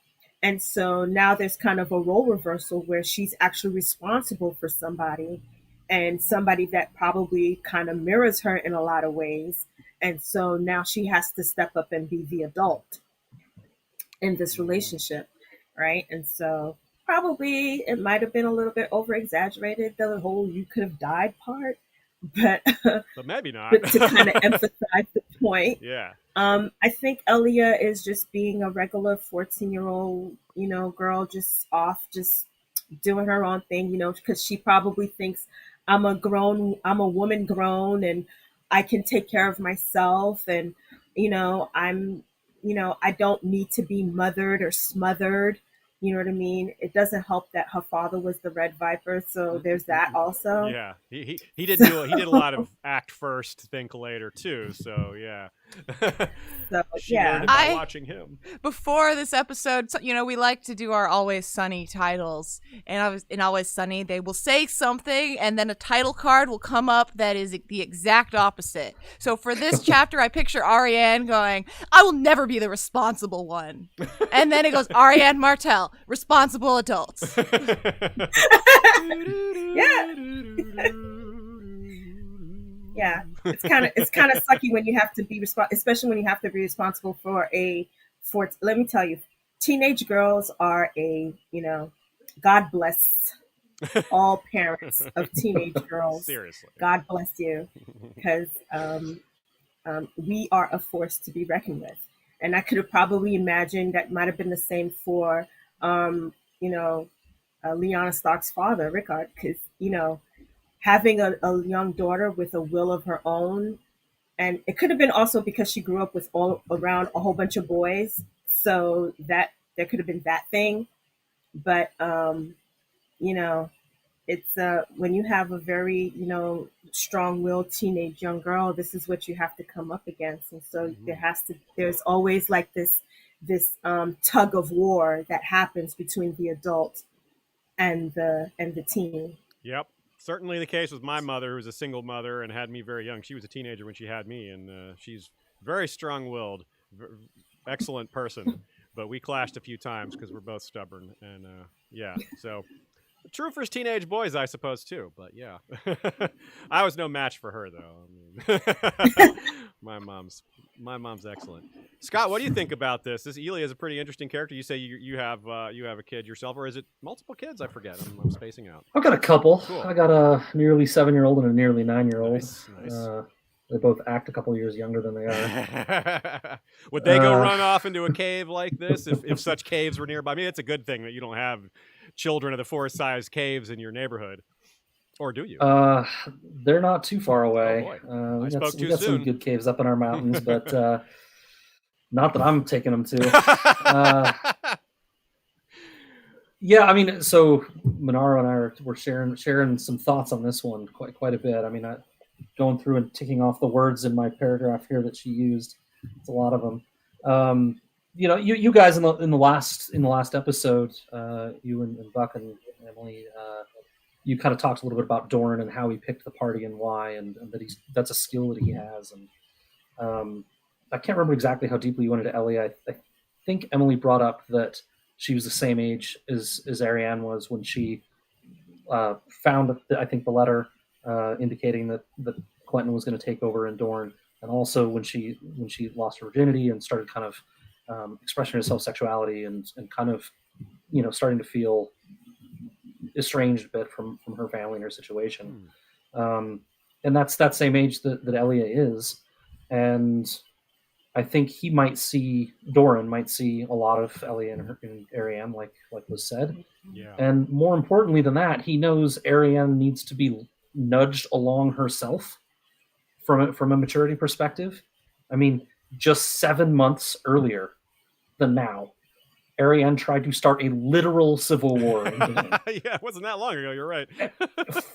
And so now there's kind of a role reversal where she's actually responsible for somebody, and somebody that probably kind of mirrors her in a lot of ways. And so now she has to step up and be the adult in this relationship, right? And so probably it might have been a little bit over exaggerated, the whole you could have died part, but maybe not. But to kind of emphasize the point. Yeah. I think Elia is just being a regular 14-year-old, girl, just doing her own thing, because she probably thinks I'm a woman grown and I can take care of myself, and I don't need to be mothered or smothered. You know what I mean? It doesn't help that her father was the Red Viper, so there's that also. Yeah, he did a lot of act first, think later too. So yeah. So she learned by watching him. Before this episode, we like to do our Always Sunny titles, and in Always Sunny, they will say something, and then a title card will come up that is the exact opposite. So for this chapter, I picture Arianne going, "I will never be the responsible one," and then it goes, Arianne Martell, responsible adults. Yeah, it's kind of sucky when you have to be especially when you have to be responsible for let me tell you, teenage girls are God bless all parents of teenage girls. Seriously, God bless you, because we are a force to be reckoned with. And I could have probably imagined that might have been the same for Lyanna Stark's father, Rickard, because having a young daughter with a will of her own, and it could have been also because she grew up with all around a whole bunch of boys, so that there could have been that thing. But it's when you have a very strong-willed teenage young girl, this is what you have to come up against, and so there's always like this tug of war that happens between the adult and the teen. Yep. Certainly the case with my mother, who was a single mother and had me very young. She was a teenager when she had me, and she's very strong-willed, excellent person. But we clashed a few times because we're both stubborn. And yeah, so true for teenage boys, I suppose, too. But yeah, I was no match for her, though. I mean, my mom's excellent. Scott, what do you think about this? This Elia is a pretty interesting character. You say you have a kid yourself, or is it multiple kids? I forget. I'm spacing out. I've got a couple. Cool. I got a nearly 7-year-old and a nearly 9-year-old. Nice. They both act a couple years younger than they are. Would they go run off into a cave like this if such caves were nearby? I mean, it's a good thing that you don't have children of the Forest-sized caves in your neighborhood. Or do you? They're not too far away. Oh, we got some good caves up in our mountains, but not that I'm taking them to. Yeah, I mean, so Manaro and I were sharing some thoughts on this one quite a bit. I mean, going through and ticking off the words in my paragraph here that she used. It's a lot of them. You guys in the last episode, you and Buck and Emily, you kind of talked a little bit about Doran and how he picked the party and why, and that that's a skill that he has. And I can't remember exactly how deeply you went into Elia. I think Emily brought up that she was the same age as Arianne was when she found, I think, the letter indicating that Quentin was going to take over in Dorne, and also when she lost her virginity and started kind of expressing herself sexuality and kind of starting to feel estranged a bit from her family and her situation. And that's that same age that Elia is, and I think Doran might see a lot of Elia and Arianne, like was said. Yeah. And more importantly than that, he knows Arianne needs to be nudged along herself from a maturity perspective. I mean, just 7 months earlier than now, Arianne tried to start a literal civil war. Yeah, it wasn't that long ago. You're right.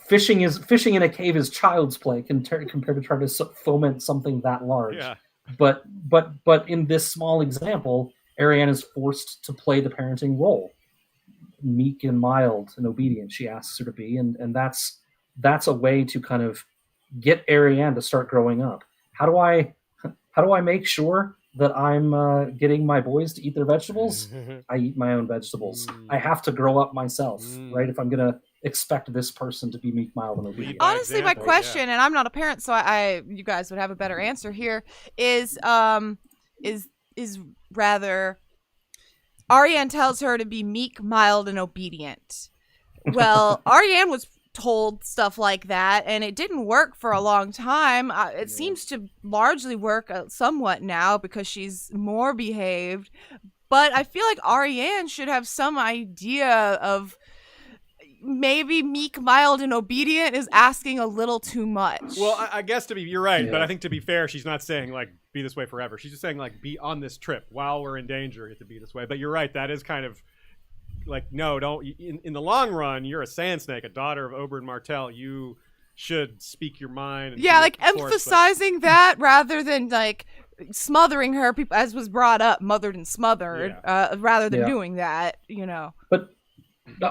Fishing in a cave is child's play compared to trying to foment something that large. Yeah. But in this small example, Arianne is forced to play the parenting role, meek and mild and obedient. She asks her to be, and that's a way to kind of get Arianne to start growing up. How do I make sure that I'm getting my boys to eat their vegetables? I eat my own vegetables. I have to grow up myself, right? If I'm going to expect this person to be meek, mild, and obedient. Honestly, my question, and I'm not a parent, so you guys would have a better answer here, is rather, Arianne tells her to be meek, mild, and obedient. Well, Arianne was told stuff like that, and it didn't work for a long time. It seems to largely work somewhat now because she's more behaved, but I feel like Arianne should have some idea of maybe meek, mild, and obedient is asking a little too much. Well, I guess you're right, but I think to be fair, she's not saying like be this way forever. She's just saying like be on this trip while we're in danger. You have to be this way. But you're right, that is kind of like, no, don't. In the long run, you're a sand snake, a daughter of Oberyn Martell. You should speak your mind. And like emphasizing that rather than like smothering her, as was brought up, mothered and smothered, rather than doing that, But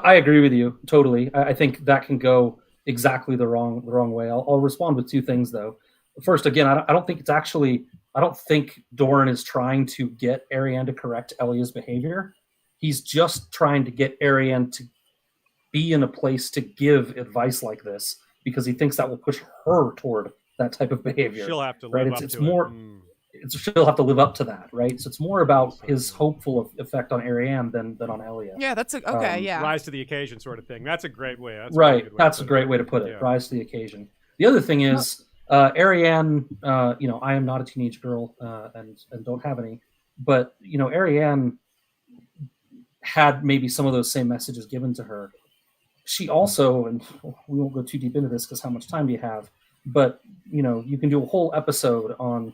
I agree with you totally. I think that can go exactly the wrong way. I'll respond with two things though. First, again, I don't think Doran is trying to get Arianne to correct Elia's behavior. He's just trying to get Arianne to be in a place to give advice like this because he thinks that will push her toward that type of behavior. She'll have to live up to it. She'll have to live up to that, right? So it's more about his hopeful effect on Arianne than on Elia. Yeah, that's okay. Rise to the occasion, sort of thing. That's a great way. That's a great way to put it. Yeah. Rise to the occasion. The other thing is, Arianne. I am not a teenage girl and don't have any, but Arianne had maybe some of those same messages given to her. She also, and we won't go too deep into this because how much time do you have? But you can do a whole episode on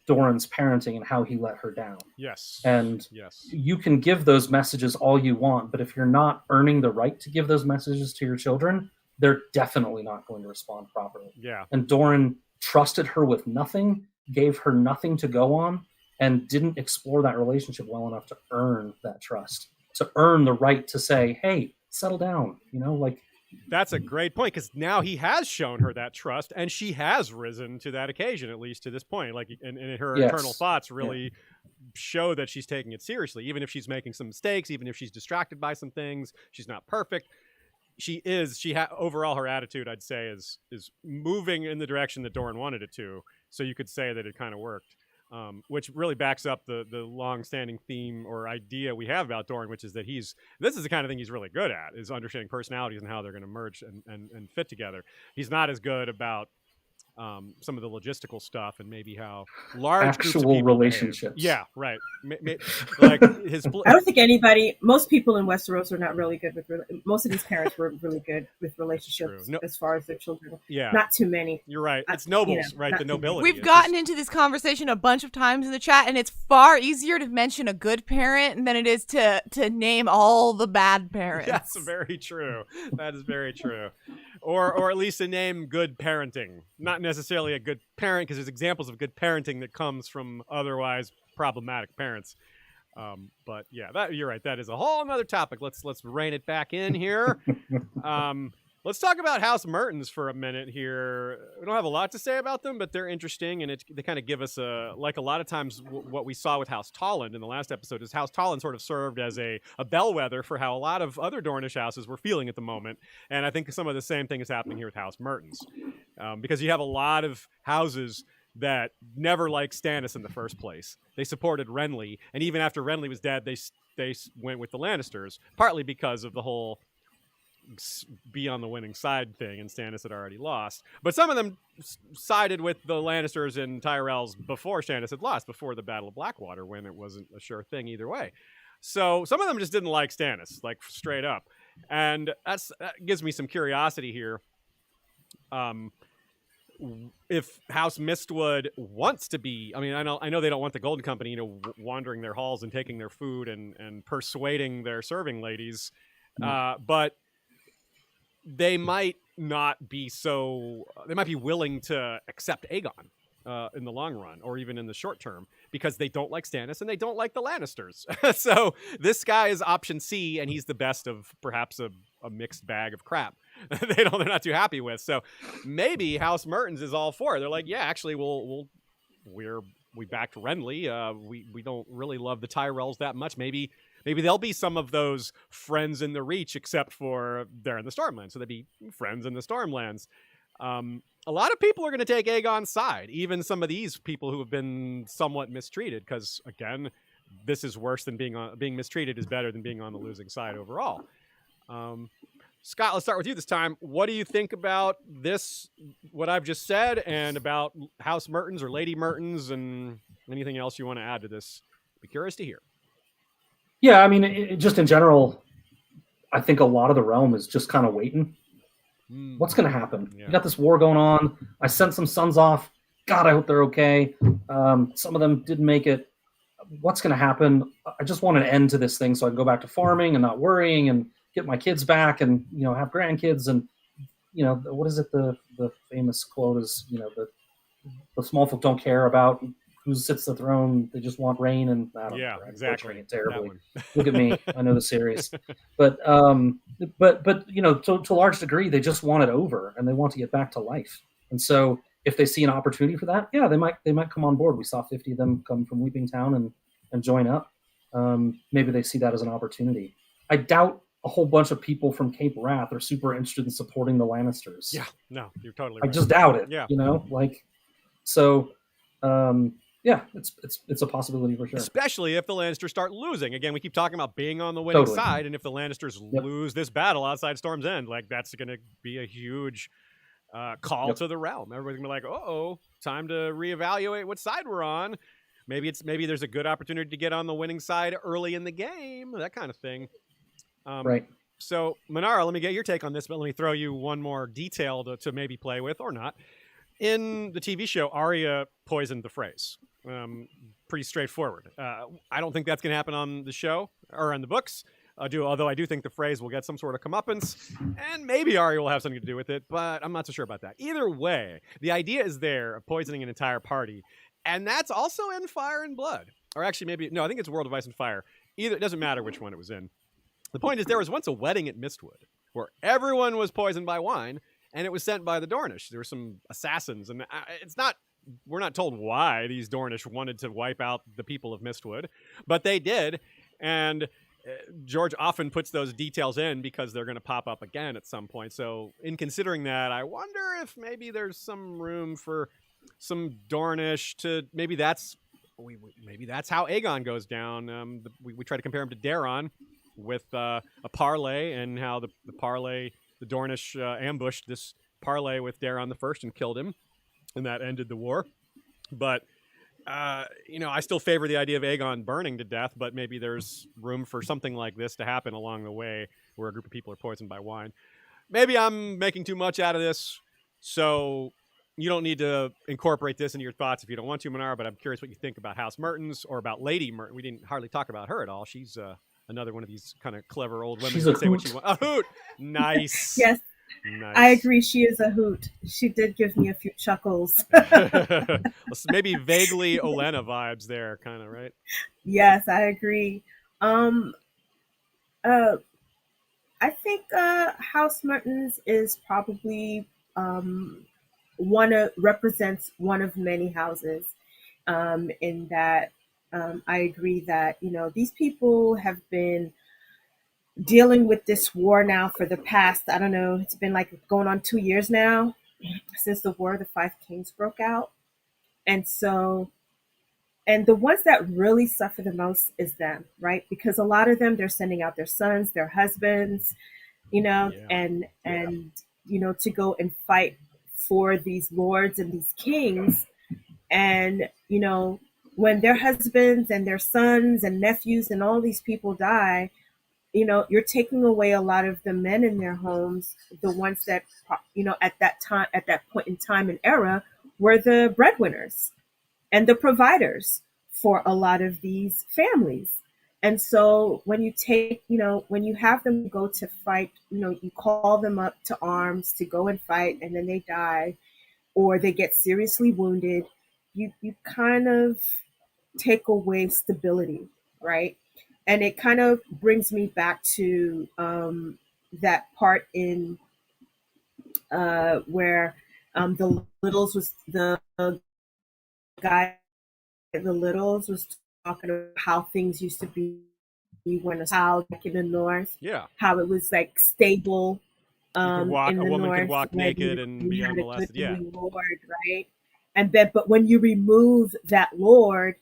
Doran's parenting and how he let her down. Yes. And yes, you can give those messages all you want, but if you're not earning the right to give those messages to your children, they're definitely not going to respond properly. Yeah. And Doran trusted her with nothing, gave her nothing to go on, and didn't explore that relationship well enough to earn that trust, to earn the right to say, hey, settle down. That's a great point, because now he has shown her that trust, and she has risen to that occasion, at least to this point. Like, and her internal thoughts really show that she's taking it seriously, even if she's making some mistakes, even if she's distracted by some things. She's not perfect. Overall, her attitude, I'd say, is moving in the direction that Doran wanted it to. So you could say that it kind of worked. Which really backs up the long-standing theme or idea we have about Doran, which is that this is the kind of thing he's really good at, is understanding personalities and how they're going to merge and fit together. He's not as good about some of the logistical stuff and maybe how large actual relationships. Behave. Yeah, right. Like I don't think most people in Westeros are not really good with. Most of these parents were really good with relationships as far as their children. Yeah, not too many. You're right. It's nobles, right? The nobility. We've gotten into this conversation a bunch of times in the chat, and it's far easier to mention a good parent than it is to name all the bad parents. That's very true. That is very true. Or at least to name good parenting. Not necessarily a good parent, because there's examples of good parenting that comes from otherwise problematic parents. But yeah, you're right. That is a whole other topic. Let's rein it back in here. Let's talk about House Mertens for a minute here. We don't have a lot to say about them, but they're interesting, and they kind of give us like a lot of times what we saw with House Tolland in the last episode is House Tolland sort of served as a bellwether for how a lot of other Dornish houses were feeling at the moment, and I think some of the same thing is happening here with House Mertens, because you have a lot of houses that never liked Stannis in the first place. They supported Renly, and even after Renly was dead, they went with the Lannisters, partly because of the whole be on the winning side thing, and Stannis had already lost. But some of them sided with the Lannisters and Tyrells before Stannis had lost, before the Battle of Blackwater, when it wasn't a sure thing either way. So some of them just didn't like Stannis, like straight up. And that gives me some curiosity here. If House Mistwood wants to be, I mean, I know they don't want the Golden Company, wandering their halls and taking their food and persuading their serving ladies, but they might not be they might be willing to accept Aegon in the long run, or even in the short term, because they don't like Stannis and they don't like the Lannisters. So this guy is option C, and he's the best of perhaps a mixed bag of crap. They're not too happy with. So maybe House Mertens is all for it. They're like, yeah, actually, we backed Renly. We don't really love the Tyrells that much. Maybe they'll be some of those friends in the Reach, except for they're in the Stormlands. So they'd be friends in the Stormlands. A lot of people are going to take Aegon's side, even some of these people who have been somewhat mistreated, because, again, this is worse than being mistreated is better than being on the losing side overall. Scott, let's start with you this time. What do you think about this, what I've just said, and about House Mertens or Lady Mertens, and anything else you want to add to this? Be curious to hear. Yeah, I mean, just in general, I think a lot of the realm is just kind of waiting. What's going to happen? Yeah. You got this war going on. I sent some sons off. God, I hope they're okay. Some of them didn't make it. What's going to happen? I just want an end to this thing so I can go back to farming and not worrying and get my kids back and, have grandkids. And, what is it? The famous quote is, the small folk don't care about who sits the throne. They just want rain. And I don't know. Exactly. It terribly. Look at me. I know the series. But to a large degree, they just want it over and they want to get back to life. And so if they see an opportunity for that, yeah, they might come on board. We saw 50 of them come from Weeping Town and join up. Maybe they see that as an opportunity. I doubt a whole bunch of people from Cape Wrath are super interested in supporting the Lannisters. Yeah, no, you're totally right. I just doubt it. Yeah. Yeah, it's a possibility for sure. Especially if the Lannisters start losing. Again, we keep talking about being on the winning side, and if the Lannisters lose this battle outside Storm's End, that's going to be a huge call to the realm. Everybody's going to be like, "Uh-oh, time to reevaluate what side we're on." Maybe there's a good opportunity to get on the winning side early in the game, that kind of thing. Right. So, Manaro, let me get your take on this, but let me throw you one more detail to maybe play with or not. In the TV show, Arya poisoned the Freys. Pretty straightforward. I don't think that's going to happen on the show or on the books. Although I do think the Freys will get some sort of comeuppance, and maybe Arya will have something to do with it, but I'm not so sure about that. Either way, the idea is there of poisoning an entire party, and that's also in Fire and Blood. Or actually, I think it's World of Ice and Fire. It doesn't matter which one it was in. The point is, there was once a wedding at Mistwood, where everyone was poisoned by wine, and it was sent by the Dornish. There were some assassins, and we're not told why these Dornish wanted to wipe out the people of Mistwood, but they did, and George often puts those details in because they're going to pop up again at some point. So in considering that, I wonder if maybe there's some room for some Dornish to maybe that's how Aegon goes down. We try to compare him to Daeron with a parlay, and how the Dornish ambushed this parlay with Daeron the First and killed him, and that ended the war. But I still favor the idea of Aegon burning to death, but maybe there's room for something like this to happen along the way where a group of people are poisoned by wine. Maybe I'm making too much out of this, so you don't need to incorporate this into your thoughts if you don't want to, Manaro, but I'm curious what you think about House Mertens or about Lady Mertens. We didn't hardly talk about her at all. She's another one of these kind of clever old women who say what she wants. A hoot! Nice. Yes. Nice. I agree. She is a hoot. She did give me a few chuckles. Maybe vaguely Olenna vibes there, kind of, right? Yes, I agree. I think House Mertens is probably represents one of many houses. In that, I agree that these people have been dealing with this war now for the past, I don't know, it's been like going on 2 years now since the War of the Five Kings broke out. And the ones that really suffer the most is them, right? Because a lot of them, they're sending out their sons, their husbands, and to go and fight for these lords and these kings. And, when their husbands and their sons and nephews and all these people die, you're taking away a lot of the men in their homes, the ones that, at that point in time and era, were the breadwinners and the providers for a lot of these families. And so when you when you have them go to fight, you call them up to arms to go and fight, and then they die or they get seriously wounded, you kind of take away stability, right? And it kind of brings me back to that part in where the Littles was the guy. The Littles was talking about how things used to be when a child back in the north. Yeah. How it was like stable. A woman north, could walk naked and be unmolested. Yeah. Lord, right. But when you remove that Lord,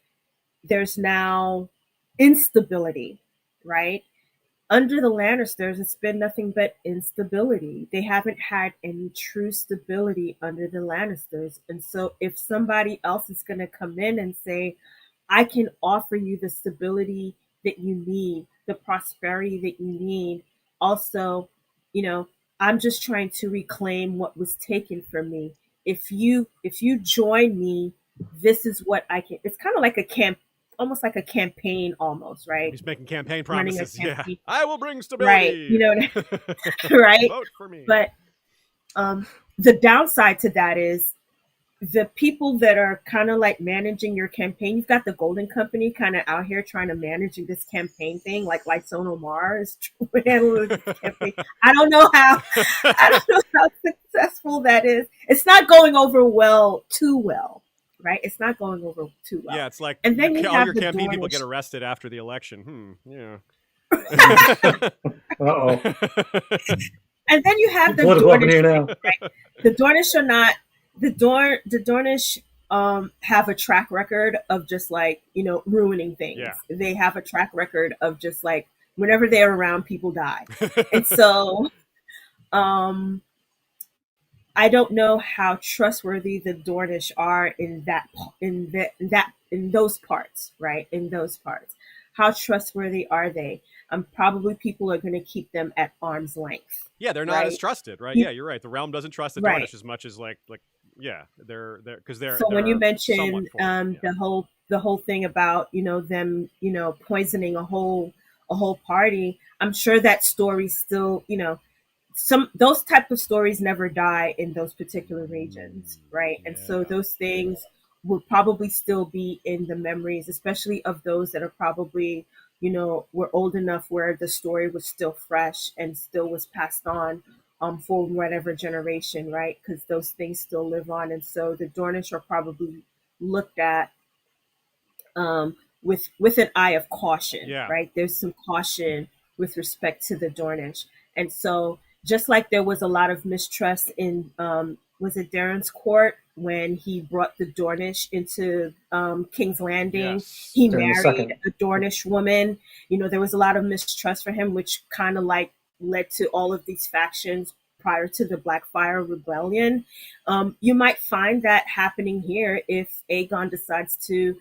there's now instability, right? Under the Lannisters, it's been nothing but instability. They haven't had any true stability under the Lannisters. And so if somebody else is going to come in and say, I can offer you the stability that you need, the prosperity that you need, also, I'm just trying to reclaim what was taken from me. If you join me, this is what I can. It's kind of like almost like a campaign, almost, right? He's making campaign promises. Yeah, I will bring stability. Right, right. Vote for me. But the downside to that is the people that are kind of like managing your campaign. You've got the Golden Company kind of out here trying to manage this campaign thing, like Lyson Omar is handling this campaign. I don't know how successful that is. It's not going over too well. Right, it's not going over too well. Yeah, it's like and then all your campaign people get arrested after the election. Yeah. Uh-oh. And then you have the Dornish. Right? The Dornish are not the Dornish have a track record of just like ruining things. Yeah. They have a track record of just like whenever they're around, people die, and so I don't know how trustworthy the Dornish are in those parts, right? In those parts, how trustworthy are they? Probably people are going to keep them at arm's length. Yeah, they're not as trusted, right? Yeah, you're right. The realm doesn't trust the Dornish as much as like they're because they're. So when you mention the whole thing about them poisoning a whole party, I'm sure that story still those type of stories never die in those particular regions, right? And so those things will probably still be in the memories, especially of those that are probably were old enough where the story was still fresh and still was passed on for whatever generation, right? Because those things still live on. And so the Dornish are probably looked at with an eye of caution, right? There's some caution with respect to the Dornish. And so just like there was a lot of mistrust in, was it Darren's court when he brought the Dornish into King's Landing? He married a Dornish woman. There was a lot of mistrust for him, which kind of like led to all of these factions prior to the Blackfire Rebellion. You might find that happening here if Aegon decides to,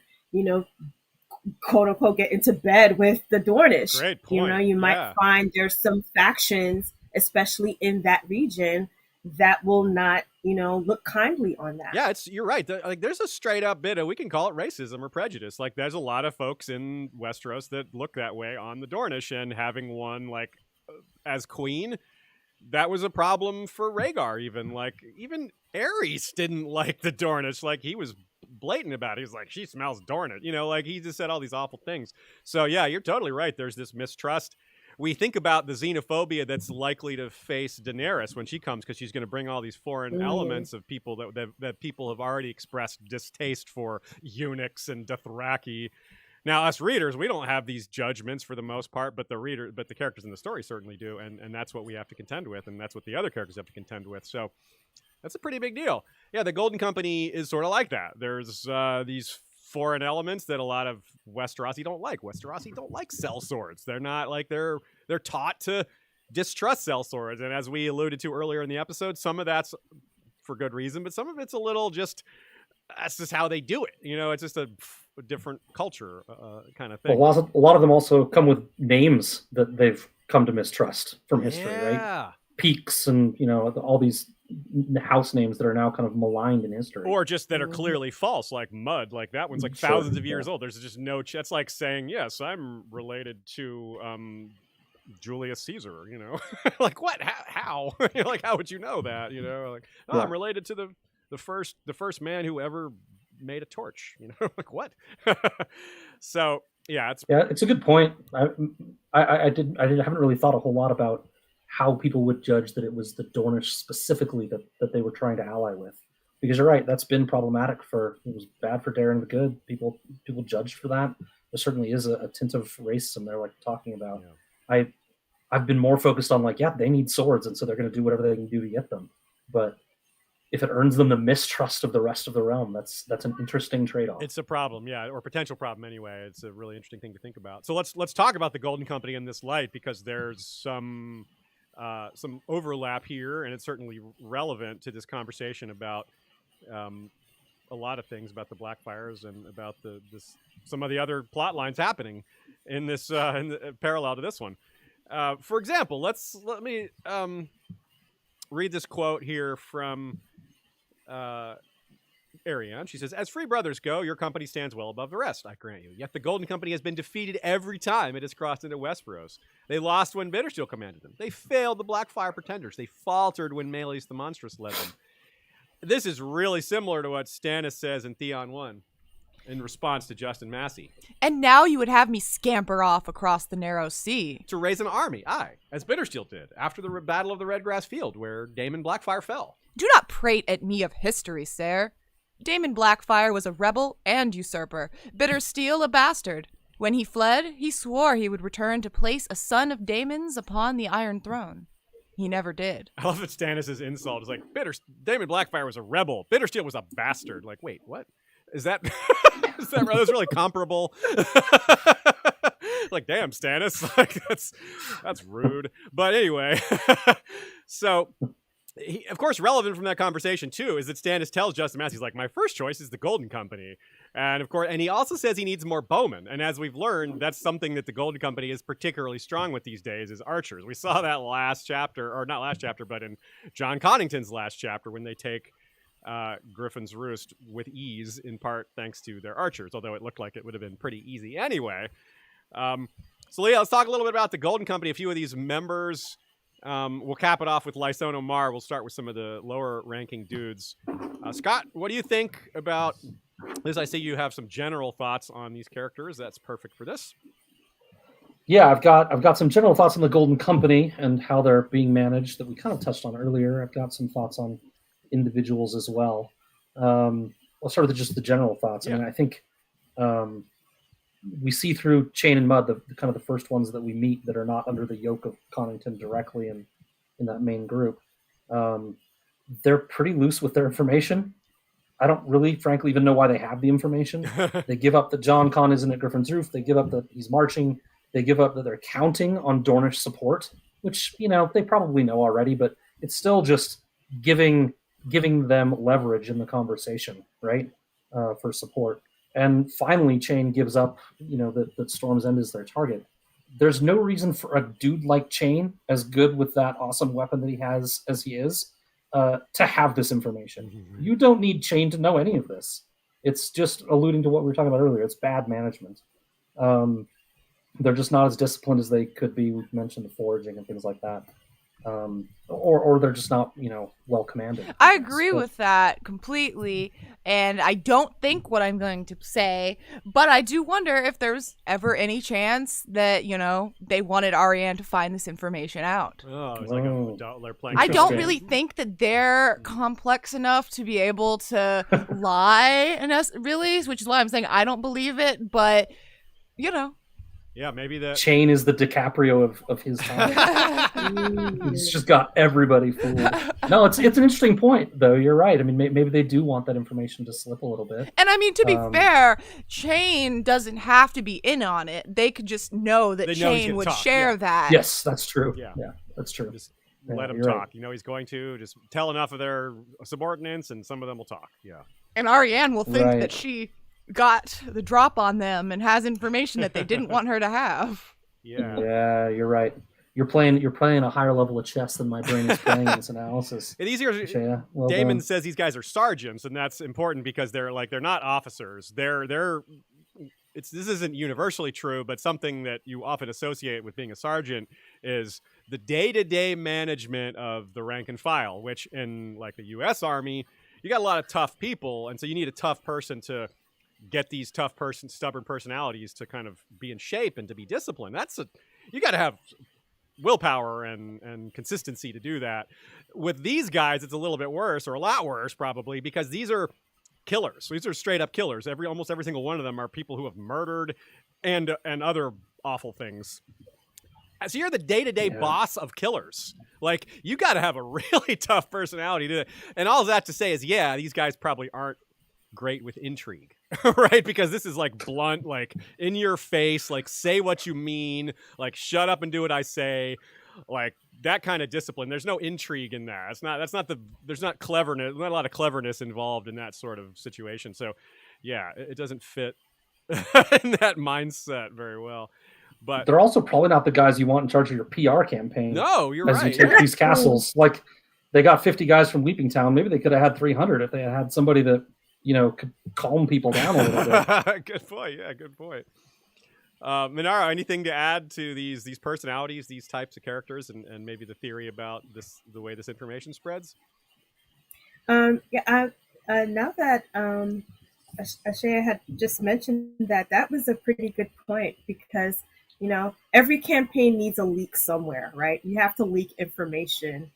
quote unquote, get into bed with the Dornish. Great point. You might find there's some factions, especially in that region, that will not, look kindly on that. Yeah, you're right. There's a straight up bit of, we can call it racism or prejudice. Like, there's a lot of folks in Westeros that look that way on the Dornish, and having one like as queen, that was a problem for Rhaegar. Even Aerys didn't like the Dornish. Like, he was blatant about it. He's like, she smells Dornish. He just said all these awful things. So yeah, you're totally right. There's this mistrust. We think about the xenophobia that's likely to face Daenerys when she comes, because she's going to bring all these foreign elements of people that people have already expressed distaste for, eunuchs and Dothraki. Now, us readers, we don't have these judgments for the most part, but the characters in the story certainly do, and that's what we have to contend with, and that's what the other characters have to contend with. So that's a pretty big deal. Yeah, the Golden Company is sort of like that. There's these foreign elements that a lot of Westerosi don't like. Westerosi don't like sellswords. They're not like they're taught to distrust sellswords, and as we alluded to earlier in the episode, some of that's for good reason, but some of it's a little just that's just how they do it. It's just a different culture kind of thing. Well, a lot of them also come with names that they've come to mistrust from history, right? Peaks and all these house names that are now kind of maligned in history, or just that are clearly false, like Mud. Like that one's like thousands of years old. There's just no. That's like saying, yes, I'm related to Julius Caesar. Like what? How? Like how would you know that? Like I'm related to the first man who ever made a torch. Like what? So yeah, it's a good point. I haven't really thought a whole lot about how people would judge that it was the Dornish specifically that they were trying to ally with, because you're right, that's been problematic. It was bad for Darren the Good. People judged for that. There certainly is a tint of racism they're like talking about. Yeah. I've been more focused on they need swords, and so they're going to do whatever they can do to get them. But if it earns them the mistrust of the rest of the realm, that's an interesting trade-off. It's a problem, yeah, or potential problem anyway. It's a really interesting thing to think about. So let's talk about the Golden Company in this light, because there's some overlap here, and it's certainly relevant to this conversation about a lot of things about the Blackfires and about some of the other plot lines happening in this parallel to this one. For example, let me read this quote here from Arianne. She says, "As free brothers go, your company stands well above the rest, I grant you. Yet the Golden Company has been defeated every time it has crossed into Westeros. They lost when Bittersteel commanded them. They failed the Blackfire pretenders. They faltered when Meleys the Monstrous led them." This is really similar to what Stannis says in Theon 1 in response to Justin Massey. "And now you would have me scamper off across the narrow sea to raise an army, as Bittersteel did after the Battle of the Redgrass Field, where Daemon Blackfire fell. Do not prate at me of history, sir. Daemon Blackfire was a rebel and usurper, Bittersteel a bastard. When he fled, he swore he would return to place a son of Daemon's upon the Iron Throne. He never did." I love that Stannis' insult is like, Daemon Blackfire was a rebel, Bittersteel was a bastard. Like, wait, what? Is that that's really comparable? Like, damn, Stannis, like that's rude. But anyway, so of course, relevant from that conversation too is that Stannis tells Justin Massey, he's like, my first choice is the Golden Company, and of course, and he also says he needs more bowmen. And as we've learned, that's something that the Golden Company is particularly strong with these days, is archers. We saw that last chapter, or not last chapter, but in John Connington's last chapter, when they take Griffin's Roost with ease, in part thanks to their archers, although it looked like it would have been pretty easy anyway. So Leah, let's talk a little bit about the Golden Company, a few of these members. We'll cap it off with Lyson Omar. We'll start with some of the lower ranking dudes. Scott, what do you think about this? I see you have some general thoughts on these characters. That's perfect for this. Yeah, I've got some general thoughts on the Golden Company and how they're being managed that we kind of touched on earlier. I've got some thoughts on individuals as well. I'll start with just the general thoughts. Yeah. I mean, I think we see through Chain and Mud, the kind of the first ones that we meet that are not under the yoke of Connington directly in that main group. They're pretty loose with their information. I don't really, frankly, even know why they have the information. They give up that John Con isn't at Griffin's Roof. They give up that he's marching. They give up that they're counting on Dornish support, which, they probably know already, but it's still just giving them leverage in the conversation, right, for support. And finally, Chain gives up, that Storm's End is their target. There's no reason for a dude like Chain, as good with that awesome weapon that he has as he is, to have this information. Mm-hmm. You don't need Chain to know any of this. It's just alluding to what we were talking about earlier. It's bad management. They're just not as disciplined as they could be. We've mentioned the foraging and things like that. Or they're just not, well commanded. I agree with that completely, and I don't think what I'm going to say, but I do wonder if there's ever any chance that, they wanted Arianne to find this information out. Oh, it's like they're playing. I don't really think that they're complex enough to be able to lie, really, which is why I'm saying I don't believe it, but, Yeah, maybe the Chain is the DiCaprio of his time. He's just got everybody fooled. No, it's an interesting point, though. You're right. I mean, maybe they do want that information to slip a little bit. And I mean, to be fair, Chain doesn't have to be in on it. They could just know that Chain would share that. Yes, that's true. Yeah, that's true. Just let him talk. Right. He's going to just tell enough of their subordinates, and some of them will talk. Yeah. And Arianne will think that she got the drop on them and has information that they didn't want her to have. Yeah, you're right. You're playing a higher level of chess than my brain is playing in this analysis. It's easier. Well Damon says these guys are sergeants, and that's important because they're not officers. This isn't universally true, but something that you often associate with being a sergeant is the day-to-day management of the rank and file, which in the U.S. Army, you got a lot of tough people, and so you need a tough person to get these stubborn personalities to kind of be in shape and to be disciplined. You got to have willpower and consistency to do that. With these guys, it's a little bit worse, or a lot worse probably, because these are killers. These are straight up killers. Almost every single one of them are people who have murdered and other awful things. So you're the day-to-day boss of killers. You got to have a really tough personality to do it. And all that to say is, these guys probably aren't great with intrigue, right? Because this is blunt, in your face, say what you mean, shut up and do what I say, that kind of discipline. There's no intrigue in that. There's not cleverness, not a lot of cleverness involved in that sort of situation. So it doesn't fit in that mindset very well. But they're also probably not the guys you want in charge of your PR campaign. No, you're right. As you take these castles, they got 50 guys from Weeping Town. Maybe they could have had 300 if they had somebody that could calm people down a little bit. Good point. Yeah, good point. Manaro, anything to add to these personalities, these types of characters, and maybe the theory about the way this information spreads? Now that Ashaya had just mentioned that was a pretty good point, because every campaign needs a leak somewhere, right? You have to leak information.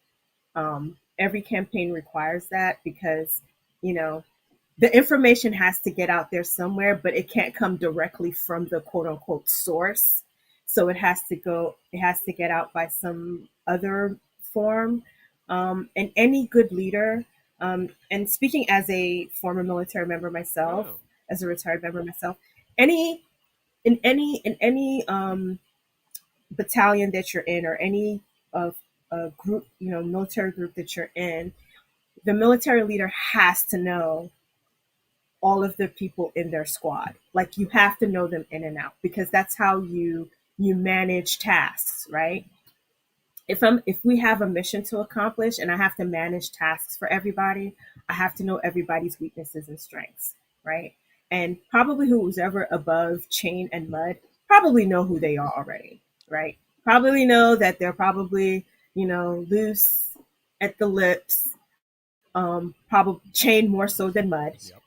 Every campaign requires that because the information has to get out there somewhere, but it can't come directly from the quote unquote source. So it has to get out by some other form. And any good leader, and speaking as a former military member myself, as a retired member myself, in any battalion that you're in, or any group, military group that you're in, the military leader has to know all of the people in their squad. You have to know them in and out, because that's how you manage tasks, right? If we have a mission to accomplish and I have to manage tasks for everybody, I have to know everybody's weaknesses and strengths, right? And probably who's ever above Chain and Mud probably know who they are already, right? Probably know that they're probably, loose at the lips, probably Chain more so than Mud. Yep.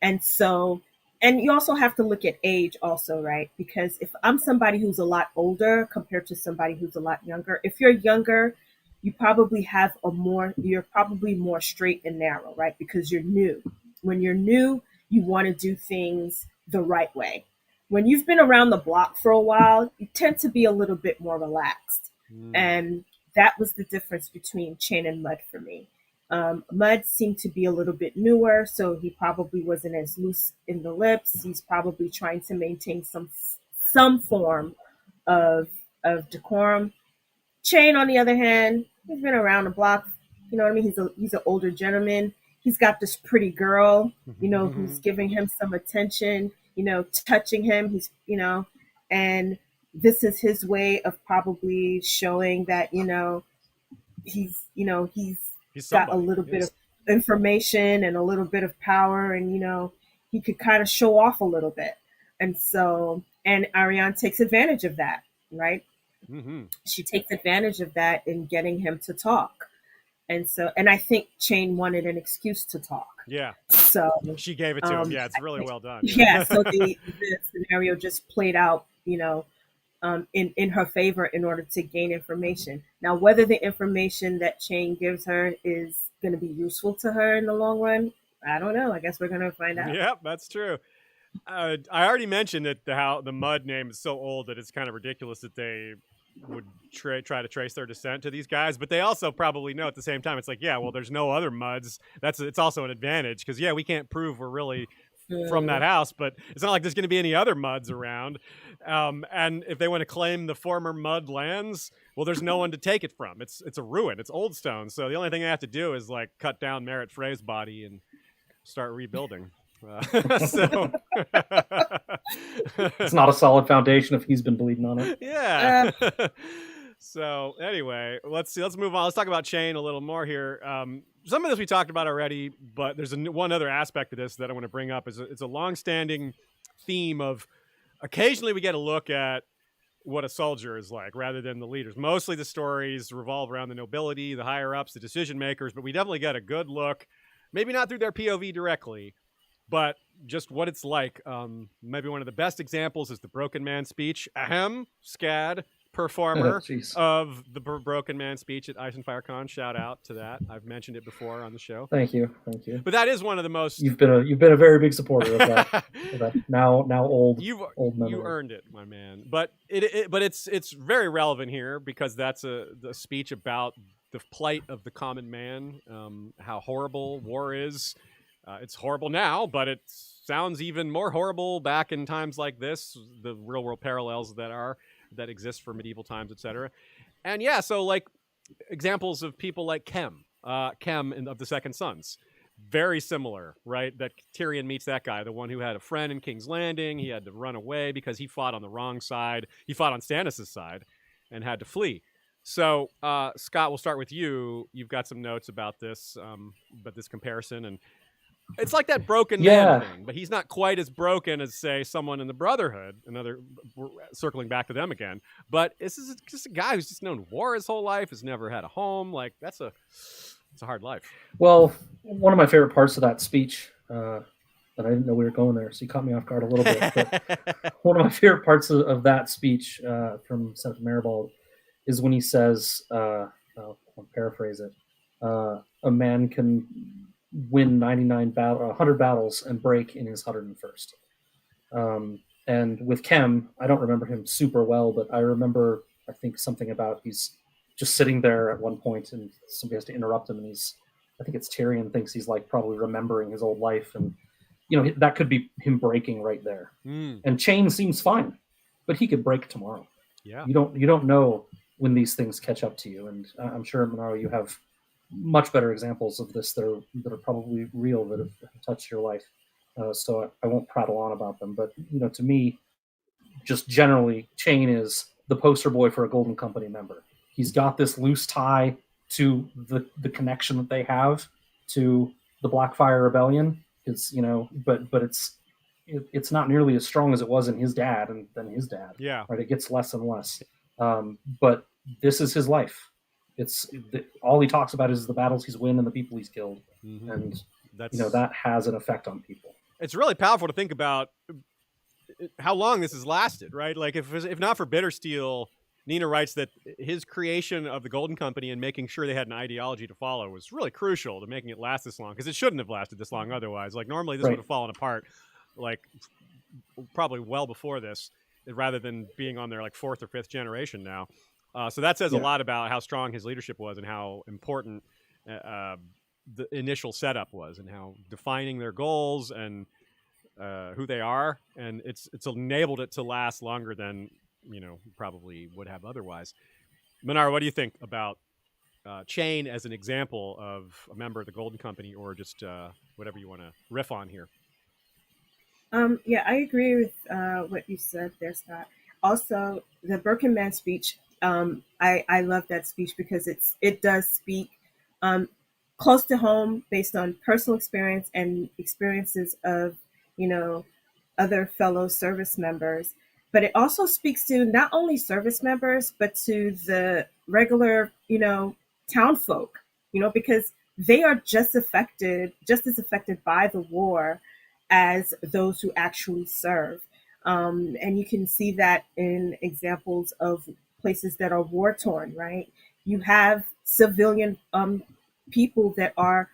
And so and you also have to look at age also, right? Because if I'm somebody who's a lot older compared to somebody who's a lot younger, if you're younger, you're probably more straight and narrow, right? Because you're new. When you're new, you want to do things the right way. When you've been around the block for a while, you tend to be a little bit more relaxed. And that was the difference between Chain and Mud for me. Mud seemed to be a little bit newer, so he probably wasn't as loose in the lips. He's probably trying to maintain some form of decorum. Chain, on the other hand, he's been around the block. You know what I mean? He's an older gentleman. He's got this pretty girl, who's giving him some attention, touching him. He's, and this is his way of probably showing that, he's got a little bit of information and a little bit of power, and, he could kind of show off a little bit. And so, and Arianne takes advantage of that, right? Mm-hmm. She takes advantage of that in getting him to talk. And I think Chain wanted an excuse to talk. Yeah. So she gave it to him. Yeah, it's really well done. Yeah. So the scenario just played out, in her favor in order to gain information. Now, whether the information that Chain gives her is going to be useful to her in the long run, I don't know. I guess we're going to find out. Yep, that's true. I already mentioned that how the Mud name is so old that it's kind of ridiculous that they would try to trace their descent to these guys, but they also probably know at the same time, it's like, yeah, well, there's no other Muds. It's also an advantage because, yeah, we can't prove we're really from that house, but it's not like there's going to be any other Muds around. And if they want to claim the former Mud lands, well, there's no one to take it from. It's a ruin. It's old stone. So the only thing they have to do is like cut down Merritt Frey's body and start rebuilding. So it's not a solid foundation if he's been bleeding on it. Yeah. So anyway, let's move on. Let's talk about Chain a little more here. Some of this we talked about already, but there's one other aspect of this that I want to bring up. It's a long-standing theme of occasionally we get a look at what a soldier is like rather than the leaders. Mostly the stories revolve around the nobility, the higher-ups, the decision makers, but we definitely get a good look, maybe not through their POV directly, but just what it's like. Maybe one of the best examples is the Broken Man speech. Ahem, Scad, performer of the Broken Man speech at Ice and Fire Con. Shout out to that. I've mentioned it before on the show. Thank you. But that is one of the most. You've been a very big supporter of that. Now old memory. You earned it, my man. But it's very relevant here because that's the speech about the plight of the common man, how horrible war is. It's horrible now, but it sounds even more horrible back in times like this, the real world parallels that exist for medieval times, etc. And yeah, so like examples of people like Kem of the Second Sons. Very similar, right? That Tyrion meets that guy, the one who had a friend in King's Landing. He had to run away because he fought on the wrong side. He fought on Stannis' side and had to flee. So, Scott, we'll start with you. You've got some notes about this comparison, and it's like that broken man thing, but he's not quite as broken as, say, someone in the Brotherhood. Circling back to them again. But this is just a guy who's just known war his whole life, has never had a home. Like, it's a hard life. Well, one of my favorite parts of that speech, but I didn't know we were going there, so you caught me off guard a little bit. But one of my favorite parts of that speech from Senator Maribald is when he says, I'll paraphrase it, a man can win 100 battles and break in his 101st. And with Kem, I don't remember him super well, but I remember, I think something about he's just sitting there at one point and somebody has to interrupt him, and I think it's Tyrion thinks he's like probably remembering his old life, and that could be him breaking right there. And Chain seems fine, but he could break tomorrow. Yeah, you don't know when these things catch up to you, and I'm sure, Manaro, you have much better examples of this that are probably real, that have touched your life. So I won't prattle on about them. But, to me, just generally, Chain is the poster boy for a Golden Company member. He's got this loose tie to the connection that they have to the Blackfire Rebellion. It's, but it's not nearly as strong as it was in his dad and then his dad. Yeah. Right. It gets less and less. But this is his life. All he talks about is the battles he's won and the people he's killed, and that has an effect on people. it's really powerful to think about how long this has lasted, right? Like if not for Bittersteel, Nina writes that his creation of the Golden Company and making sure they had an ideology to follow was really crucial to making it last this long, because it shouldn't have lasted this long otherwise. Like normally this would have fallen apart like probably well before this, rather than being on their like 4th or 5th generation now. So that says a lot about how strong his leadership was and how important the initial setup was, and how defining their goals and who they are, and it's enabled it to last longer than probably would have otherwise. Manaro, what do you think about Chain as an example of a member of the Golden Company, or just whatever you want to riff on here? Yeah, I agree with what you said there, Scott. Also, the Birkenman speech, I love that speech because it does speak close to home based on personal experience and experiences of, other fellow service members. But it also speaks to not only service members, but to the regular, town folk, because they are just as affected by the war as those who actually serve. And you can see that in examples of places that are war torn, right? You have civilian people that are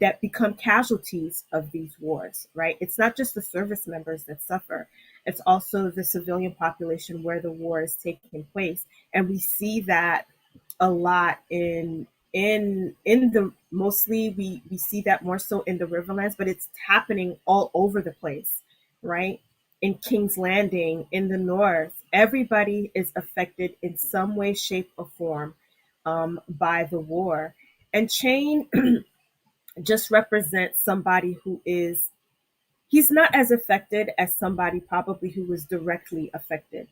that become casualties of these wars, right? It's not just the service members that suffer. It's also the civilian population where the war is taking place. And we see that a lot in the mostly we see that more so in the Riverlands, but it's happening all over the place, right? In King's Landing, in the north, everybody is affected in some way, shape, or form by the war. And Chain just represents somebody who he's not as affected as somebody probably who was directly affected.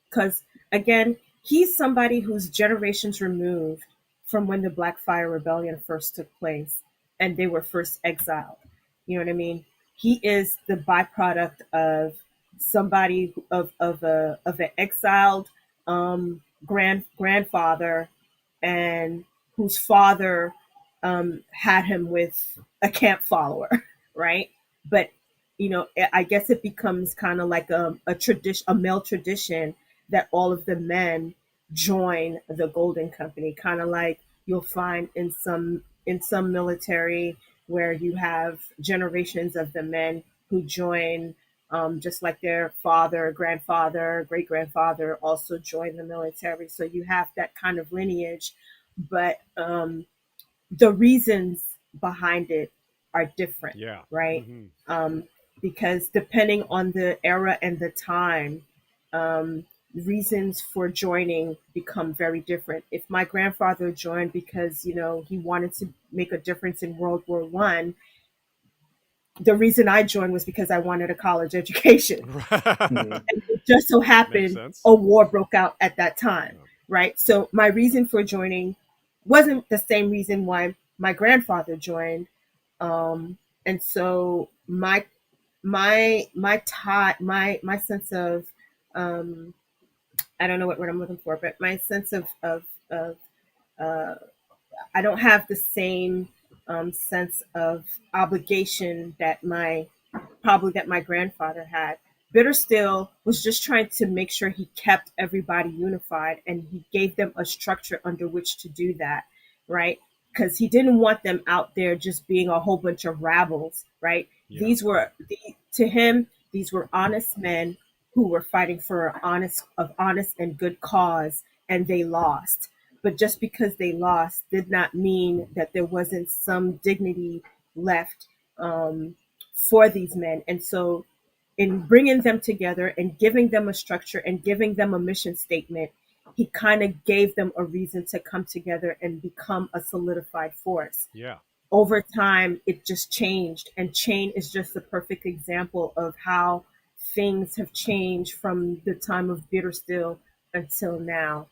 Because again, he's somebody who's generations removed from when the Blackfire Rebellion first took place and they were first exiled. You know what I mean? He is the byproduct of somebody of an exiled grandfather, and whose father had him with a camp follower, right? But I guess it becomes kind of like a tradition, a male tradition, that all of the men join the Golden Company, kind of like you'll find in some military where you have generations of the men who join, just like their father, grandfather, great grandfather also joined the military. So you have that kind of lineage, but the reasons behind it are different, right? Mm-hmm. Because depending on the era and the time, reasons for joining become very different. If my grandfather joined because, he wanted to make a difference in World War I, the reason I joined was because I wanted a college education. And it just so happened a war broke out at that time, right? So my reason for joining wasn't the same reason why my grandfather joined. And so my sense of, I don't know what word I'm looking for, but my sense of I don't have the same sense of obligation that my grandfather had. Bittersteel was just trying to make sure he kept everybody unified, and he gave them a structure under which to do that, right? Because he didn't want them out there just being a whole bunch of rabbles, right? Yeah. To him, these were honest men who were fighting for an honest and good cause, and they lost. But just because they lost did not mean that there wasn't some dignity left for these men. And so in bringing them together and giving them a structure and giving them a mission statement, he kind of gave them a reason to come together and become a solidified force. Yeah. Over time, it just changed. And Chain is just the perfect example of how things have changed from the time of Bittersteel until now.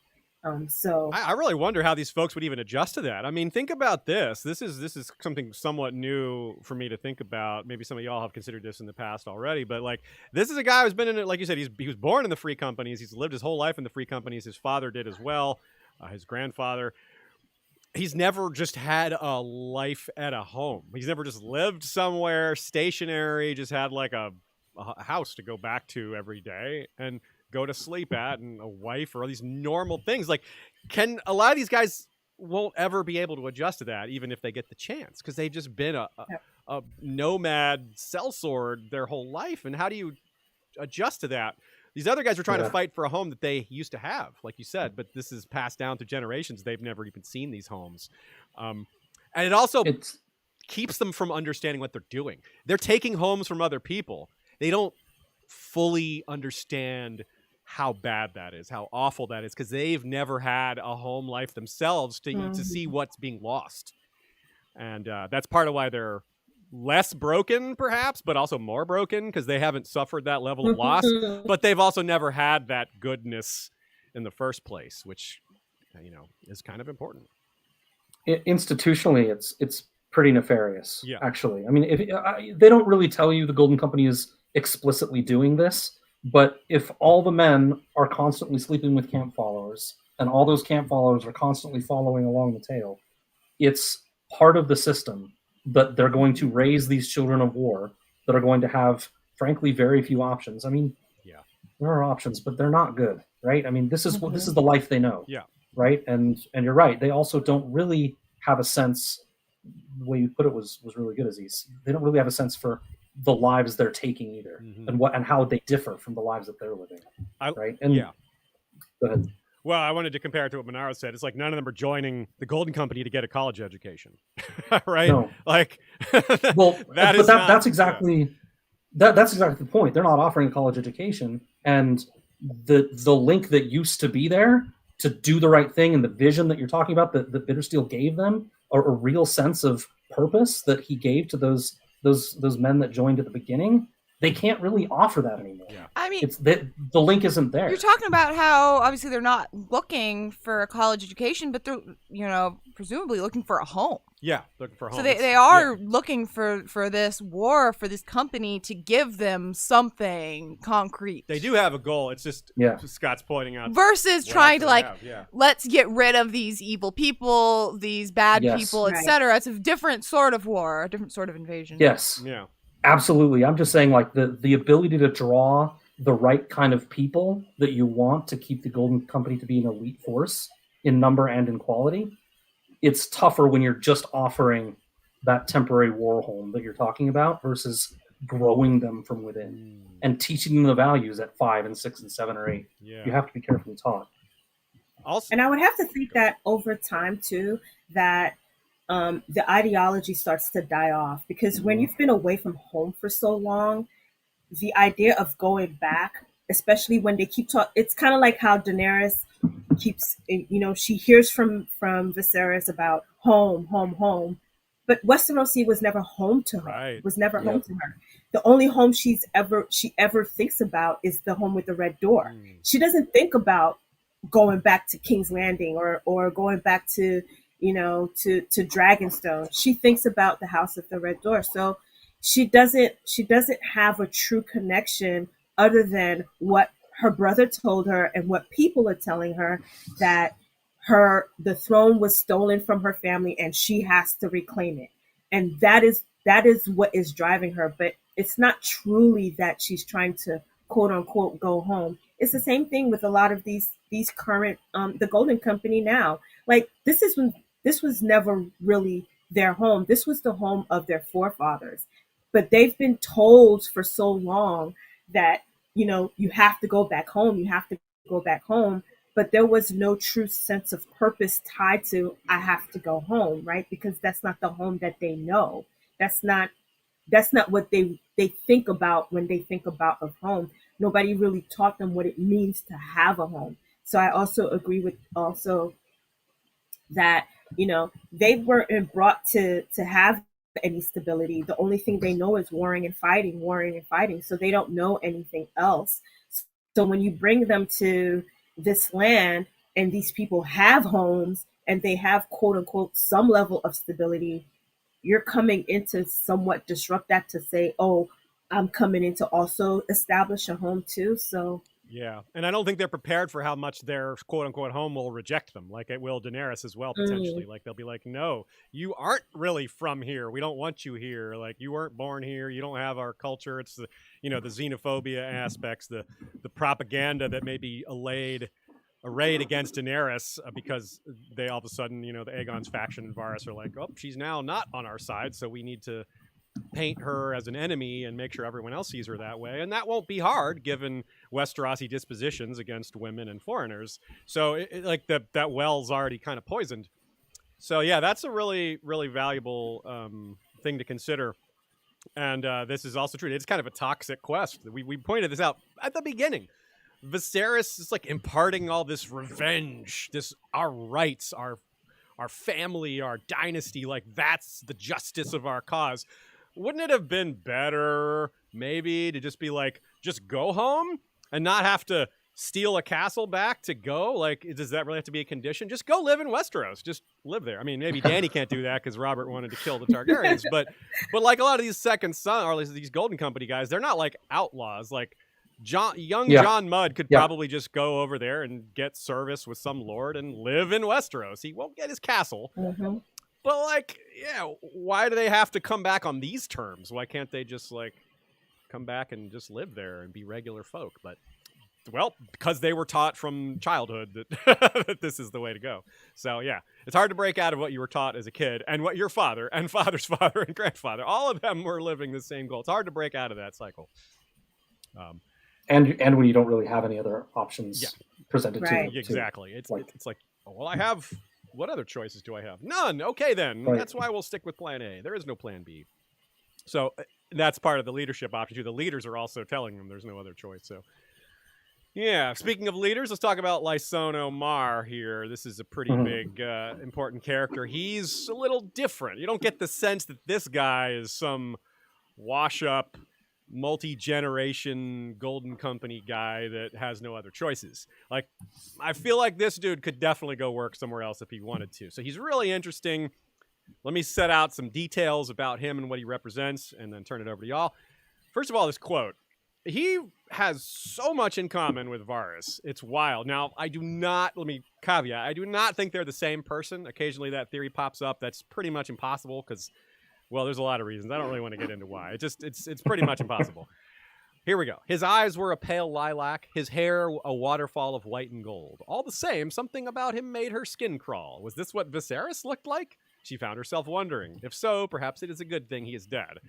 So I really wonder how these folks would even adjust to that. I mean, think about this. This is something somewhat new for me to think about. Maybe some of y'all have considered this in the past already, but like, this is a guy who's been in it. Like you said, he was born in the free companies. He's lived his whole life in the free companies. His father did as well. His grandfather. he's never just had a life at a home. He's never just lived somewhere stationary, just had like a house to go back to every day and go to sleep at, and a wife, or all these normal things. Like, a lot of these guys won't ever be able to adjust to that, even if they get the chance, because they've just been a nomad sellsword their whole life. And how do you adjust to that? These other guys are trying to fight for a home that they used to have, like you said, but this is passed down through generations. They've never even seen these homes. And it also keeps them from understanding what they're doing. They're taking homes from other people. They don't fully understand how bad that is, how awful that is, because they've never had a home life themselves to see what's being lost. And that's part of why they're less broken, perhaps, but also more broken, because they haven't suffered that level of loss, but they've also never had that goodness in the first place, which, you know, is kind of important. Institutionally, it's pretty nefarious, actually. I mean, they don't really tell you the Golden Company is explicitly doing this, but if all the men are constantly sleeping with camp followers, and all those camp followers are constantly following along the tail, it's part of the system that they're going to raise these children of war that are going to have, frankly, very few options. I mean, there are options, but they're not good, right? I mean, this is this is the life they know, right? And you're right. They also don't really have a sense. The way you put it was really good, Aziz. They don't really have a sense for the lives they're taking either, and how they differ from the lives that they're living, right? And go ahead. Well, I wanted to compare it to what Manaro said. It's like none of them are joining the Golden Company to get a college education, right? No. Like, well, that's exactly the point. They're not offering a college education, and the link that used to be there to do the right thing, and the vision that you're talking about, that Bittersteel gave them, a real sense of purpose that he gave to those men that joined at the beginning. They can't really offer that anymore. Yeah. I mean, it's the link isn't there. You're talking about how obviously they're not looking for a college education, but they're, you know, presumably looking for a home. Yeah, looking for a home. So they are looking for this war, for this company to give them something concrete. They do have a goal. It's just Scott's pointing out. Versus trying to let's get rid of these evil people, these bad people, etc. It's a different sort of war, a different sort of invasion. Yes. Yeah. Absolutely. I'm just saying, like, the ability to draw the right kind of people that you want to keep the Golden Company to be an elite force in number and in quality. It's tougher when you're just offering that temporary war home that you're talking about versus growing them from within and teaching them the values at 5 and 6 and 7 or 8. Yeah. You have to be carefully taught. And I would have to think that over time too, that the ideology starts to die off, because when you've been away from home for so long, the idea of going back, especially when they keep talking, it's kind of like how Daenerys keeps, you know, she hears from Viserys about home, but Westeros was never home to her. Was never home to her. The only home she ever thinks about is the home with the red door. She doesn't think about going back to King's Landing or going back to, you know, to Dragonstone. She thinks about the House of the Red Door. So she doesn't have a true connection other than what her brother told her and what people are telling her, that the throne was stolen from her family and she has to reclaim it. And that is what is driving her. But it's not truly that she's trying to quote unquote go home. It's the same thing with a lot of these current the Golden Company now. Like, this was never really their home. This was the home of their forefathers. But they've been told for so long that, you know, you have to go back home. You have to go back home. But there was no true sense of purpose tied to, I have to go home, right? Because that's not the home that they know. That's not what they think about when they think about of home. Nobody really taught them what it means to have a home. So I also agree with that, you know, they weren't brought to have any stability. The only thing they know is warring and fighting. So they don't know anything else. So when you bring them to this land and these people have homes and they have quote unquote some level of stability, you're coming in to somewhat disrupt that, to say, oh, I'm coming in to also establish a home too. So Yeah, and I don't think they're prepared for how much their quote-unquote home will reject them, like it will Daenerys as well, potentially. Like, they'll be like, no, you aren't really from here. We don't want you here. Like, you weren't born here. You don't have our culture. It's the, the xenophobia aspects, the propaganda that may be arrayed against Daenerys because they all of a sudden, the Aegon's faction and Varys are like, oh, she's now not on our side, so we need to paint her as an enemy and make sure everyone else sees her that way. And that won't be hard given Westerosi dispositions against women and foreigners. So that well's already kind of poisoned. So yeah, that's a really, really valuable thing to consider. And this is also true. It's kind of a toxic quest. We pointed this out at the beginning. Viserys is like imparting all this revenge, our rights, our family, our dynasty, like that's the justice of our cause. Wouldn't it have been better maybe to just be like, just go home and not have to steal a castle back to go? Like, does that really have to be a condition? Just go live in Westeros. Just live there. I mean, maybe Dany can't do that because Robert wanted to kill the Targaryens, but like a lot of these second son, or at least these Golden Company guys, they're not like outlaws. Like John Mudd could probably just go over there and get service with some lord and live in Westeros. He won't get his castle. Mm-hmm. But, like, yeah, why do they have to come back on these terms? Why can't they just, like, come back and just live there and be regular folk? But, well, because they were taught from childhood that, that this is the way to go. So, yeah, it's hard to break out of what you were taught as a kid and what your father and father's father and grandfather, all of them were living the same goal. It's hard to break out of that cycle. And when you don't really have any other options presented to you. Exactly. It's like, well, I have... What other choices do I have? None. Okay, then. Right. That's why we'll stick with plan A. There is no plan B. So that's part of the leadership option, too. The leaders are also telling them there's no other choice. So, yeah. Speaking of leaders, let's talk about Lyson Omar here. This is a pretty big, important character. He's a little different. You don't get the sense that this guy is some wash-up, multi-generation Golden Company guy that has no other choices. Like, I feel like this dude could definitely go work somewhere else if he wanted to. So he's really interesting. Let me set out some details about him and what he represents and then turn it over to y'all. First of all, this quote. He has so much in common with Varys. It's wild. Now, let me caveat, I do not think they're the same person. Occasionally that theory pops up. That's pretty much impossible because, well, there's a lot of reasons. I don't really want to get into why. It's pretty much impossible. Here we go. His eyes were a pale lilac, his hair a waterfall of white and gold. All the same, something about him made her skin crawl. Was this what Viserys looked like? She found herself wondering. If so, perhaps it is a good thing he is dead.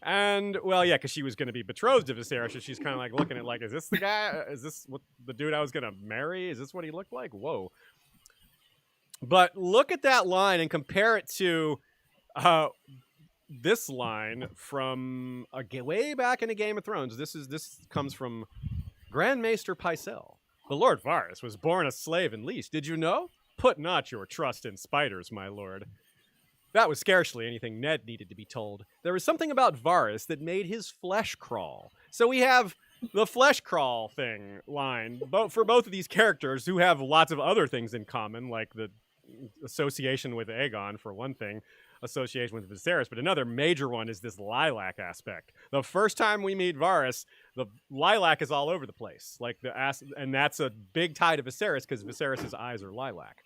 And, well, yeah, because she was going to be betrothed to Viserys, so she's kind of like looking at like, is this the guy? Is this what the dude I was going to marry? Is this what he looked like? Whoa. But look at that line and compare it to... this line from way back in a Game of Thrones. This comes from Grand Maester Pycelle. The Lord Varys was born a slave and least. Did you know? Put not your trust in spiders, my lord. That was scarcely anything Ned needed to be told. There was something about Varys that made his flesh crawl. So we have the flesh crawl thing line for both of these characters who have lots of other things in common, like the association with Aegon, for one thing, association with Viserys, but another major one is this lilac aspect. The first time we meet Varys, the lilac is all over the place, and that's a big tie to Viserys because Viserys' eyes are lilac,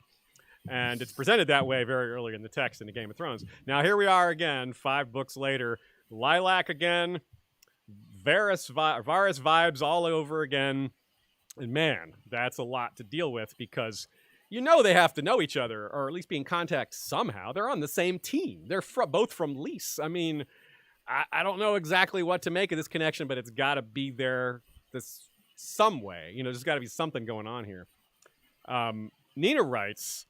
and it's presented that way very early in the text in the Game of Thrones. Now here we are again, 5 books later, lilac again, Varys vibes all over again, and man, that's a lot to deal with because they have to know each other, or at least be in contact somehow. They're on the same team. They're both from Lys. I mean, I don't know exactly what to make of this connection, but it's got to be there some way. There's got to be something going on here. Nina writes,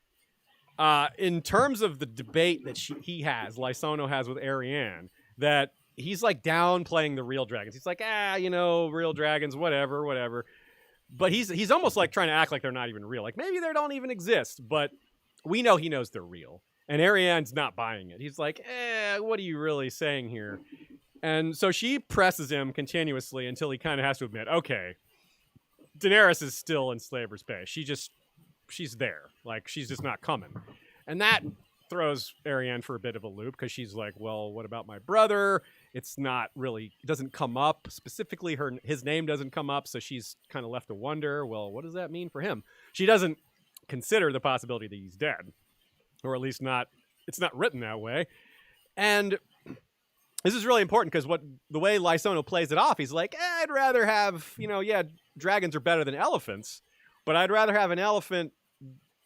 in terms of the debate that Lysono has with Arianne, that he's like downplaying the real dragons. He's like, real dragons, whatever. But he's almost like trying to act like they're not even real. Like maybe they don't even exist, but we know he knows they're real. And Arianne's not buying it. He's like, what are you really saying here? And so she presses him continuously until he kind of has to admit, okay, Daenerys is still in Slaver's Bay. She's there. Like, she's just not coming. And that throws Arianne for a bit of a loop because she's like, well, what about my brother? it's not really, it doesn't come up specifically. His name doesn't come up, so she's kind of left to wonder, well, what does that mean for him? She doesn't consider the possibility that he's dead, or at least it's not written that way. And this is really important because the way Lyson plays it off, he's like, I'd rather have, dragons are better than elephants, but I'd rather have an elephant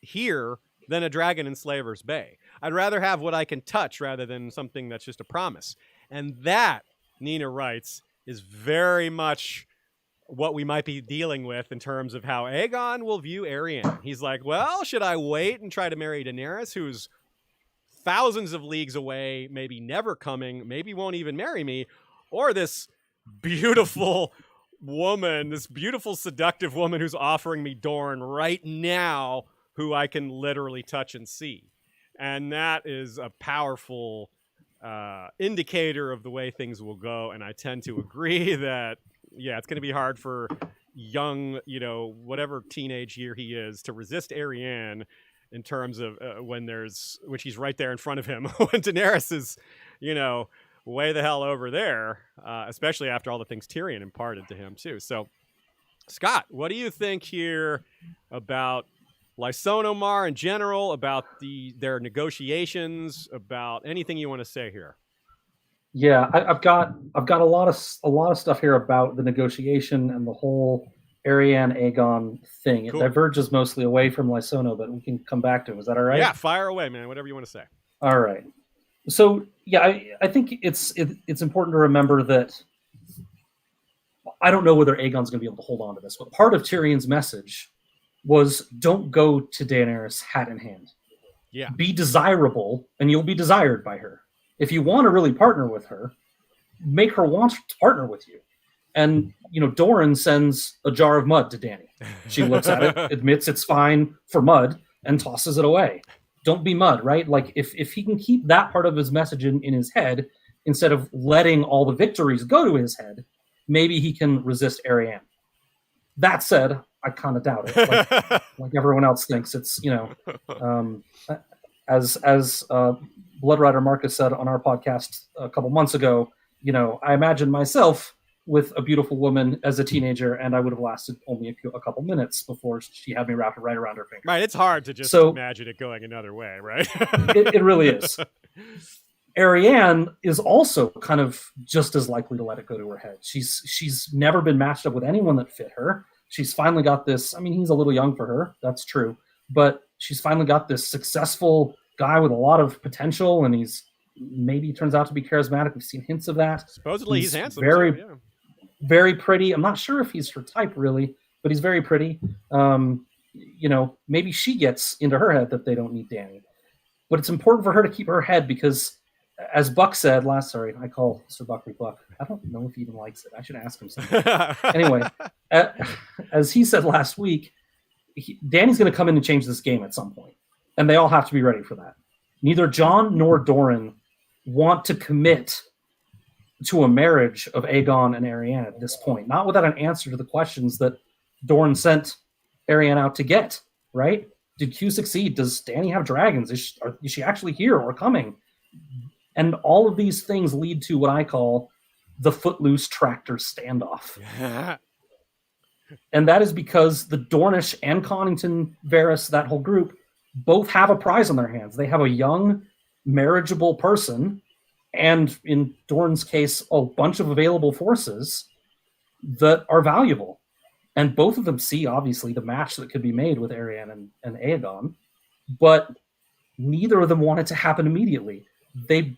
here than a dragon in Slaver's Bay. I'd rather have what I can touch rather than something that's just a promise. And that, Nina writes, is very much what we might be dealing with in terms of how Aegon will view Arianne. He's like, well, should I wait and try to marry Daenerys, who's thousands of leagues away, maybe never coming, maybe won't even marry me, or this beautiful woman, this beautiful seductive woman who's offering me Dorne right now, who I can literally touch and see. And that is a powerful indicator of the way things will go. And I tend to agree that, it's going to be hard for young, whatever teenage year he is, to resist Arianne in terms of when she's right there in front of him, when Daenerys is, way the hell over there, especially after all the things Tyrion imparted to him too. So, Scott, what do you think here about Lyson Omar in general, about their negotiations, about anything you want to say here? Yeah, I've got a lot of stuff here about the negotiation and the whole Arianne Aegon thing. It diverges mostly away from Lysono, but we can come back to him. Is that all right? Yeah, fire away, man. Whatever you want to say. All right. So yeah, I think it's important to remember that I don't know whether Aegon's going to be able to hold on to this, but part of Tyrion's message was don't go to Daenerys hat in hand. Yeah. Be desirable, and you'll be desired by her. If you want to really partner with her, make her want to partner with you. And, Doran sends a jar of mud to Dany. She looks at it, admits it's fine for mud, and tosses it away. Don't be mud, right? Like, if he can keep that part of his message in his head, instead of letting all the victories go to his head, maybe he can resist Arianne. That said, I kind of doubt it. Like everyone else thinks, it's, as Blood Rider Marcus said on our podcast a couple months ago, I imagine myself with a beautiful woman as a teenager, and I would have lasted only a couple minutes before she had me wrapped right around her finger. Right, it's hard to just imagine it going another way, right? it really is. Arianne is also kind of just as likely to let it go to her head. She's never been matched up with anyone that fit her. She's finally got this, he's a little young for her, that's true, but she's finally got this successful guy with a lot of potential, and he's maybe turns out to be charismatic. We've seen hints of that. Supposedly he's handsome. Very pretty. I'm not sure if he's her type really, but he's very pretty. Maybe she gets into her head that they don't need Dany. But it's important for her to keep her head because, as Buck said I call Sir Buckley Buck. I don't know if he even likes it. I should ask him something. Anyway, as he said last week, Dany's going to come in and change this game at some point, and they all have to be ready for that. Neither Jon nor Doran want to commit to a marriage of Aegon and Arianne at this point, not without an answer to the questions that Doran sent Arianne out to get, right? Did Q succeed? Does Dany have dragons? Is she actually here or coming? And all of these things lead to what I call the Footloose tractor standoff. And that is because the Dornish and Connington, Varys, that whole group, both have a prize on their hands. They have a young, marriageable person, and in Dorne's case, a bunch of available forces that are valuable. And both of them see, obviously, the match that could be made with Arianne and Aegon, but neither of them want it to happen immediately. They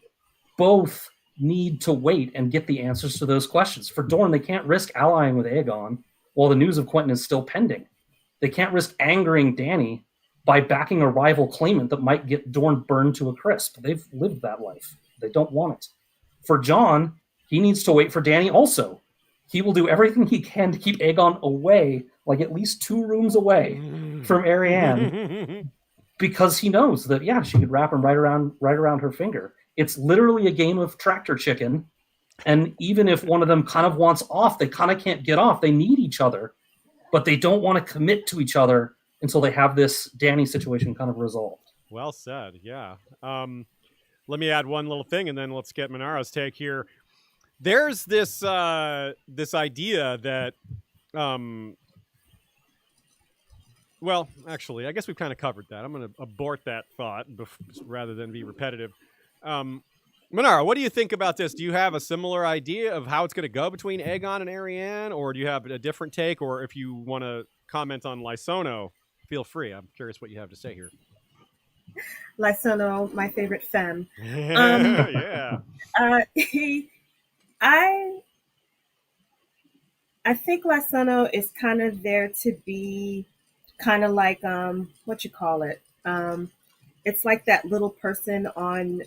both need to wait and get the answers to those questions. For Dorne, they can't risk allying with Aegon while the news of Quentyn is still pending. They can't risk angering Dany by backing a rival claimant that might get Dorne burned to a crisp. They've lived that life. They don't want it. For Jon, he needs to wait for Dany also. He will do everything he can to keep Aegon away, like at least 2 rooms away from Arianne, because he knows that, she could wrap him right around her finger. It's literally a game of tractor chicken, and even if one of them kind of wants off, they kind of can't get off. They need each other, but they don't want to commit to each other until they have this Dany situation kind of resolved. Well said, yeah. Let me add one little thing, and then let's get Manaro's take here. there's this this idea that well, actually, I guess we've kind of covered that. I'm going to abort that thought rather than be repetitive. Manaro, what do you think about this? Do you have a similar idea of how it's going to go between Aegon and Arianne, or do you have a different take? Or if you want to comment on Lysono, feel free. I'm curious what you have to say here. Lysono, my favorite femme. Yeah. I think Lysono is kind of there to be kind of like what you call it. It's like that little person on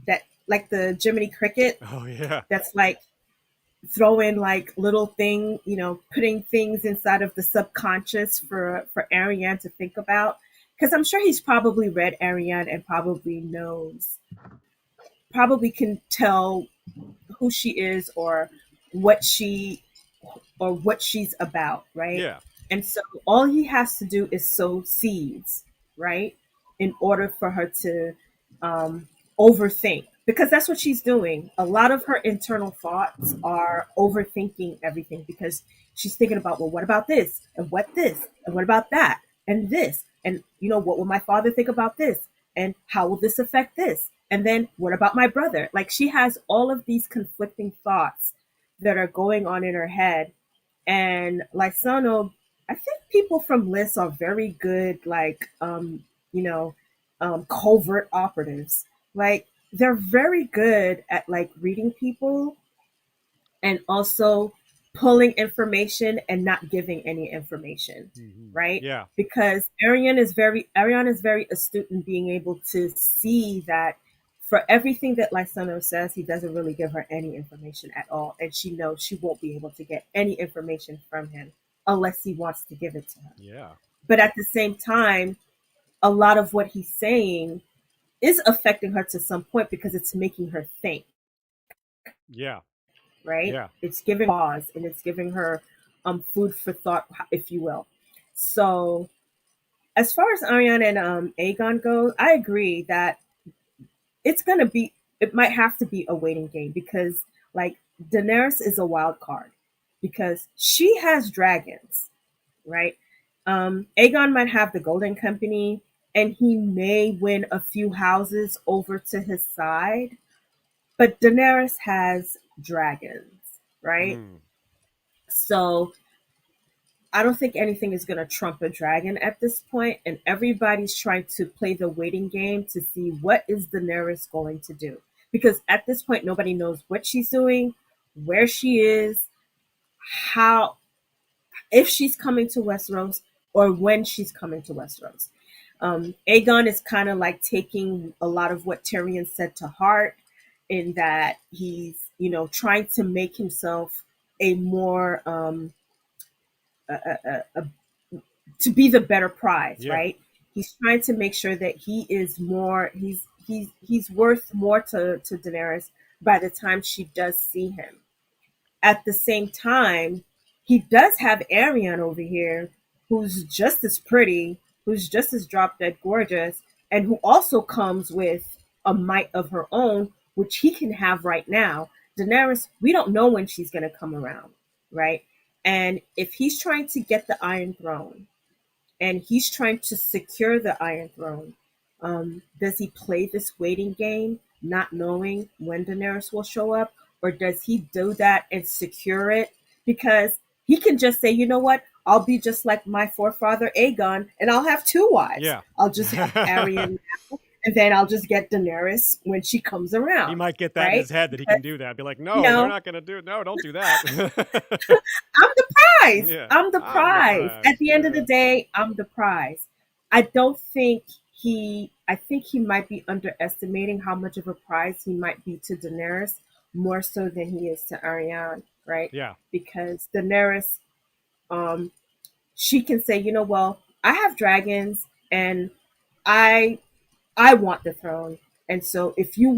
that, like the Jiminy Cricket. Oh yeah. That's like throwing like little thing, putting things inside of the subconscious for Arianne to think about. Because I'm sure he's probably read Arianne and probably can tell who she is or what she's about, right? Yeah. And so all he has to do is sow seeds, right? In order for her to overthink, because that's what she's doing. A lot of her internal thoughts are overthinking everything, because she's thinking about, well, what about this? And what this? And what about that? And this? And, what will my father think about this? And how will this affect this? And then what about my brother? Like, she has all of these conflicting thoughts that are going on in her head. And Lysono, I think people from Lys are very good, like, covert operatives. Like, they're very good at like reading people and also pulling information and not giving any information, right? Yeah. Because Arianne is very astute in being able to see that for everything that Lysono says, he doesn't really give her any information at all. And she knows she won't be able to get any information from him unless he wants to give it to her. Yeah. But at the same time, a lot of what he's saying is affecting her to some point because it's making her think. Yeah. Right? Yeah. It's giving pause and it's giving her food for thought, if you will. So as far as Arianne and Aegon goes, I agree that it might have to be a waiting game, because like Daenerys is a wild card because she has dragons, right? Aegon might have the Golden Company and he may win a few houses over to his side, but Daenerys has dragons, right? So I don't think anything is going to trump a dragon at this point, and everybody's trying to play the waiting game to see what is Daenerys going to do. Because at this point, nobody knows what she's doing, where she is, if she's coming to Westeros, or when she's coming to Westeros. Aegon is kind of like taking a lot of what Tyrion said to heart, in that he's, trying to make himself a more to be the better prize, right? He's trying to make sure that he is more, he's worth more to Daenerys by the time she does see him. At the same time, he does have Arianne over here, who's just as pretty, who's just as drop dead gorgeous, and who also comes with a might of her own, which he can have right now. Daenerys, we don't know when she's going to come around, right? And if he's trying to get the Iron Throne and he's trying to secure the Iron Throne, does he play this waiting game, not knowing when Daenerys will show up? Or does he do that and secure it? Because he can just say, you know what? I'll be just like my forefather Aegon, and I'll have two wives. Yeah. I'll just have Arianne now, and then I'll just get Daenerys when she comes around. He might get that right? in his head that he can do that. Be like, no, they're not going to do it. No, don't do that. I'm the prize. Yeah. I'm the prize. At the end of the day, I'm the prize. I think he might be underestimating how much of a prize he might be to Daenerys, more so than he is to Arianne, right? Yeah. Because Daenerys, she can say, well, I have dragons and I want the throne. And so if you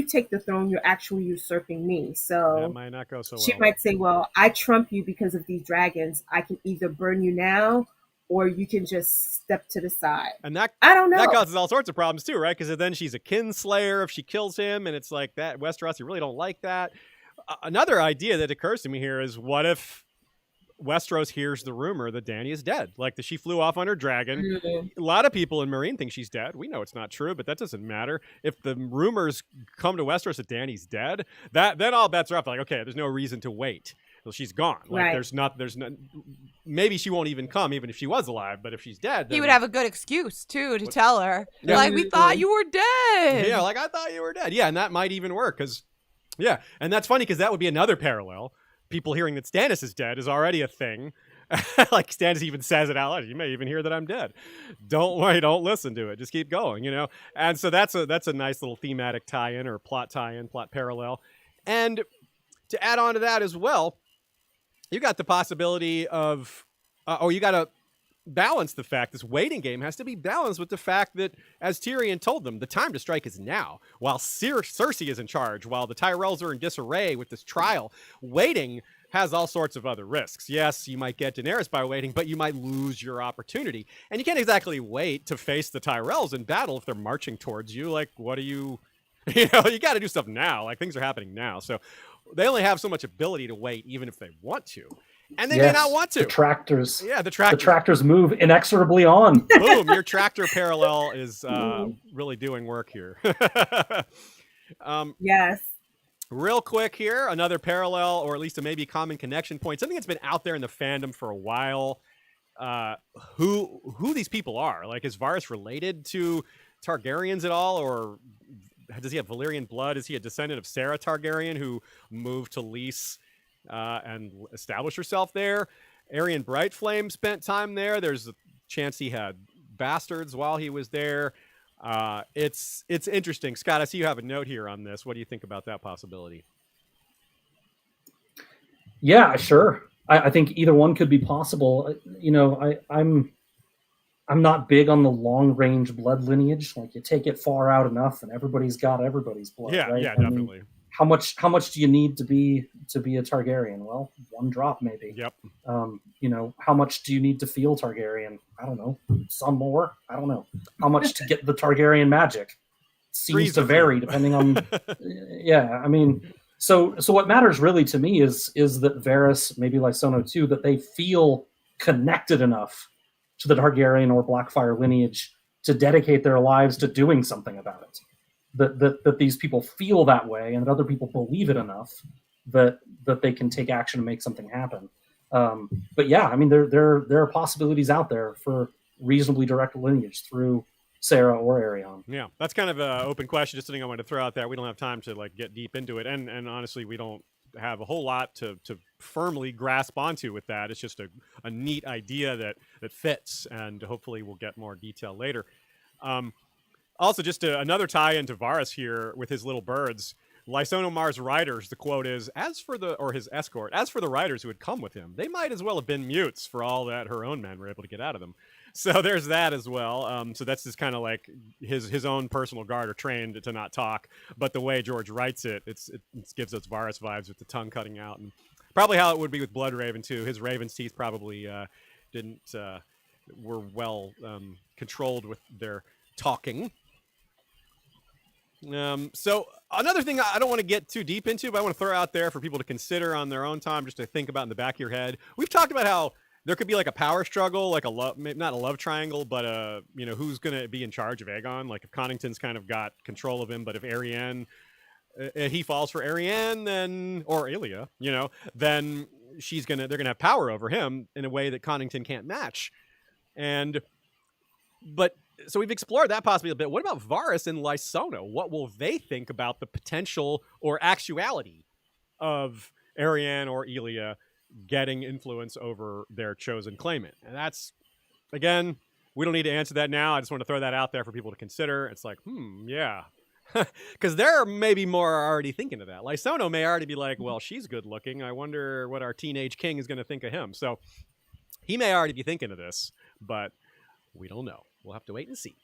take the throne, you're actually usurping me. So that might not go so well. She might say, well, I trump you because of these dragons. I can either burn you now or you can just step to the side. And that I don't know. That causes all sorts of problems too, right? Because then she's a kinslayer if she kills him, and it's like that. Westeros, you really don't like that. Another idea that occurs to me here is, what if Westeros hears the rumor that Dany is dead? Like, that she flew off on her dragon. A lot of people in Meereen think she's dead. We know it's not true, but that doesn't matter. If the rumors come to Westeros that Dany's dead, then all bets are off. Like, okay, there's no reason to wait. Well, she's gone. Like, Right. there's not. Maybe she won't even come, even if she was alive. But if she's dead, then He would have a good excuse too to tell her, Yeah. like, we thought you were dead. Yeah, like, I thought you were dead. Yeah, and that might even work because, yeah, and that's funny because that would be another parallel. People hearing that Stannis is dead is already a thing. Like, Stannis even says it out loud. You may even hear that I'm dead. Don't worry, don't listen to it. Just keep going, you know? And so that's a nice little thematic tie-in, or plot tie-in, plot parallel. And to add on to that as well, you got the possibility of, you got to balance the fact, this waiting game has to be balanced with the fact that, as Tyrion told them, the time to strike is now. While Cersei is in charge, while the Tyrells are in disarray with this trial, waiting has all sorts of other risks. Yes, you might get Daenerys by waiting, but you might lose your opportunity. And you can't exactly wait to face the Tyrells in battle if they're marching towards you. Like, what do you you got to do stuff now. Like, things are happening now. So they only have so much ability to wait, even if they want to. And they may not want to. The tractors. Yeah, the tractors move inexorably on. Boom, your tractor parallel is really doing work here. Yes. Real quick here, another parallel, or at least a maybe common connection point, something that's been out there in the fandom for a while. Who these people are. Like, is Varys related to Targaryens at all, or does he have Valyrian blood? Is he a descendant of Sarah Targaryen, who moved to Lys and established herself there? Aerion Brightflame spent time there. There's a chance he had bastards while he was there. It's interesting. Scott, I see you have a note here on this. What do you think about that possibility? Yeah, sure. I think either one could be possible. You know, I'm not big on the long range blood lineage. Like, you take it far out enough, and everybody's got everybody's blood. Yeah, right? yeah, I mean, definitely. how much do you need to be a Targaryen? Well, one drop maybe. Yep. You know, how much do you need to feel Targaryen? I don't know. Some more. I don't know. How much to get the Targaryen magic? Seems to vary depending on. Yeah, I mean. So what matters really to me is that Varys, maybe Lysono too, that they feel connected enough to the Targaryen or Blackfyre lineage to dedicate their lives to doing something about it. That these people feel that way, and that other people believe it enough that they can take action and make something happen. But yeah, I mean, there are possibilities out there for reasonably direct lineage through Sarah or Arianne. Yeah, that's kind of an open question, just something I wanted to throw out there. We don't have time to like get deep into it, and honestly, we don't have a whole lot to firmly grasp onto with that. It's just a neat idea that fits, and hopefully we'll get more detail later. Also, just another tie into Varys here with his little birds. Lyson Omar's riders, the quote is, his escort, as for the riders who had come with him, they might as well have been mutes for all that her own men were able to get out of them. So there's that as well. So that's just kind of like his own personal guard are trained to not talk. But the way George writes it, it gives us Varys vibes with the tongue cutting out. And probably how it would be with Bloodraven too. His raven's teeth probably were well controlled with their talking. So another thing I don't want to get too deep into, but I want to throw out there for people to consider on their own time, just to think about in the back of your head. We've talked about how there could be like a power struggle, like not a love triangle, but who's going to be in charge of Aegon? Like, if Connington's kind of got control of him, but if Arianne, he falls for Arianne, then, or Elia, then they're gonna have power over him in a way that Connington can't match. So we've explored that possibly a bit. What about Varys and Lysono? What will they think about the potential or actuality of Arianne or Elia getting influence over their chosen claimant? And that's, again, we don't need to answer that now. I just want to throw that out there for people to consider. It's like, yeah. Because they're maybe more already thinking of that. Lysono may already be like, well, she's good looking. I wonder what our teenage king is going to think of him. So he may already be thinking of this, but we don't know. We'll have to wait and see.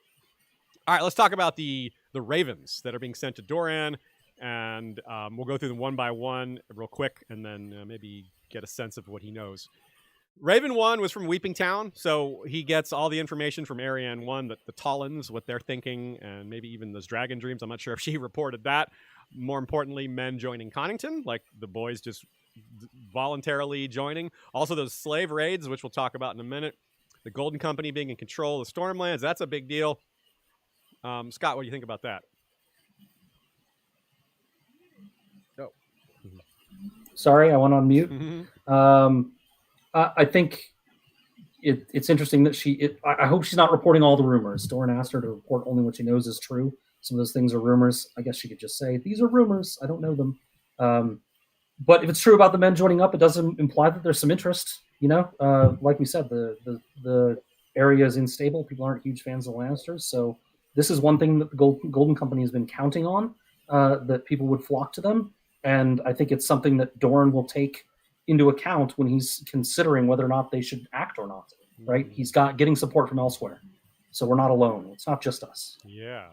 All right, let's talk about the ravens that are being sent to Doran. And we'll go through them one by one real quick, and then maybe get a sense of what he knows. Raven 1 was from Weeping Town, so he gets all the information from Arianne 1, the Tollans, what they're thinking, and maybe even those dragon dreams. I'm not sure if she reported that. More importantly, men joining Connington, like the boys just voluntarily joining. Also, those slave raids, which we'll talk about in a minute. The Golden Company being in control of the Stormlands, that's a big deal. Scott, what do you think about that? Oh. Sorry, I went on mute. I think it's interesting that I hope she's not reporting all the rumors. Doran asked her to report only what she knows is true. Some of those things are rumors. I guess she could just say, these are rumors. I don't know them. But if it's true about the men joining up, it doesn't imply that there's some interest. Like we said, the area is unstable. People aren't huge fans of the Lannisters. So this is one thing that the Golden Company has been counting on, that people would flock to them. And I think it's something that Doran will take into account when he's considering whether or not they should act or not, right? He's getting support from elsewhere. So we're not alone. It's not just us. Yeah.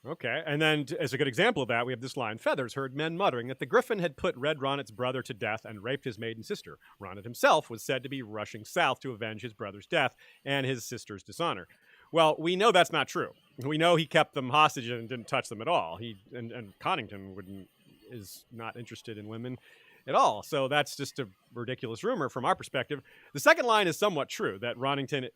Okay. And then as a good example of that, we have this line. Feathers heard men muttering that the Griffin had put Red Ronnet's brother to death and raped his maiden sister. Ronnet himself was said to be rushing south to avenge his brother's death and his sister's dishonor. Well, we know that's not true. We know he kept them hostage and didn't touch them at all. And Connington is not interested in women at all. So that's just a ridiculous rumor from our perspective. The second line is somewhat true, that Ronnet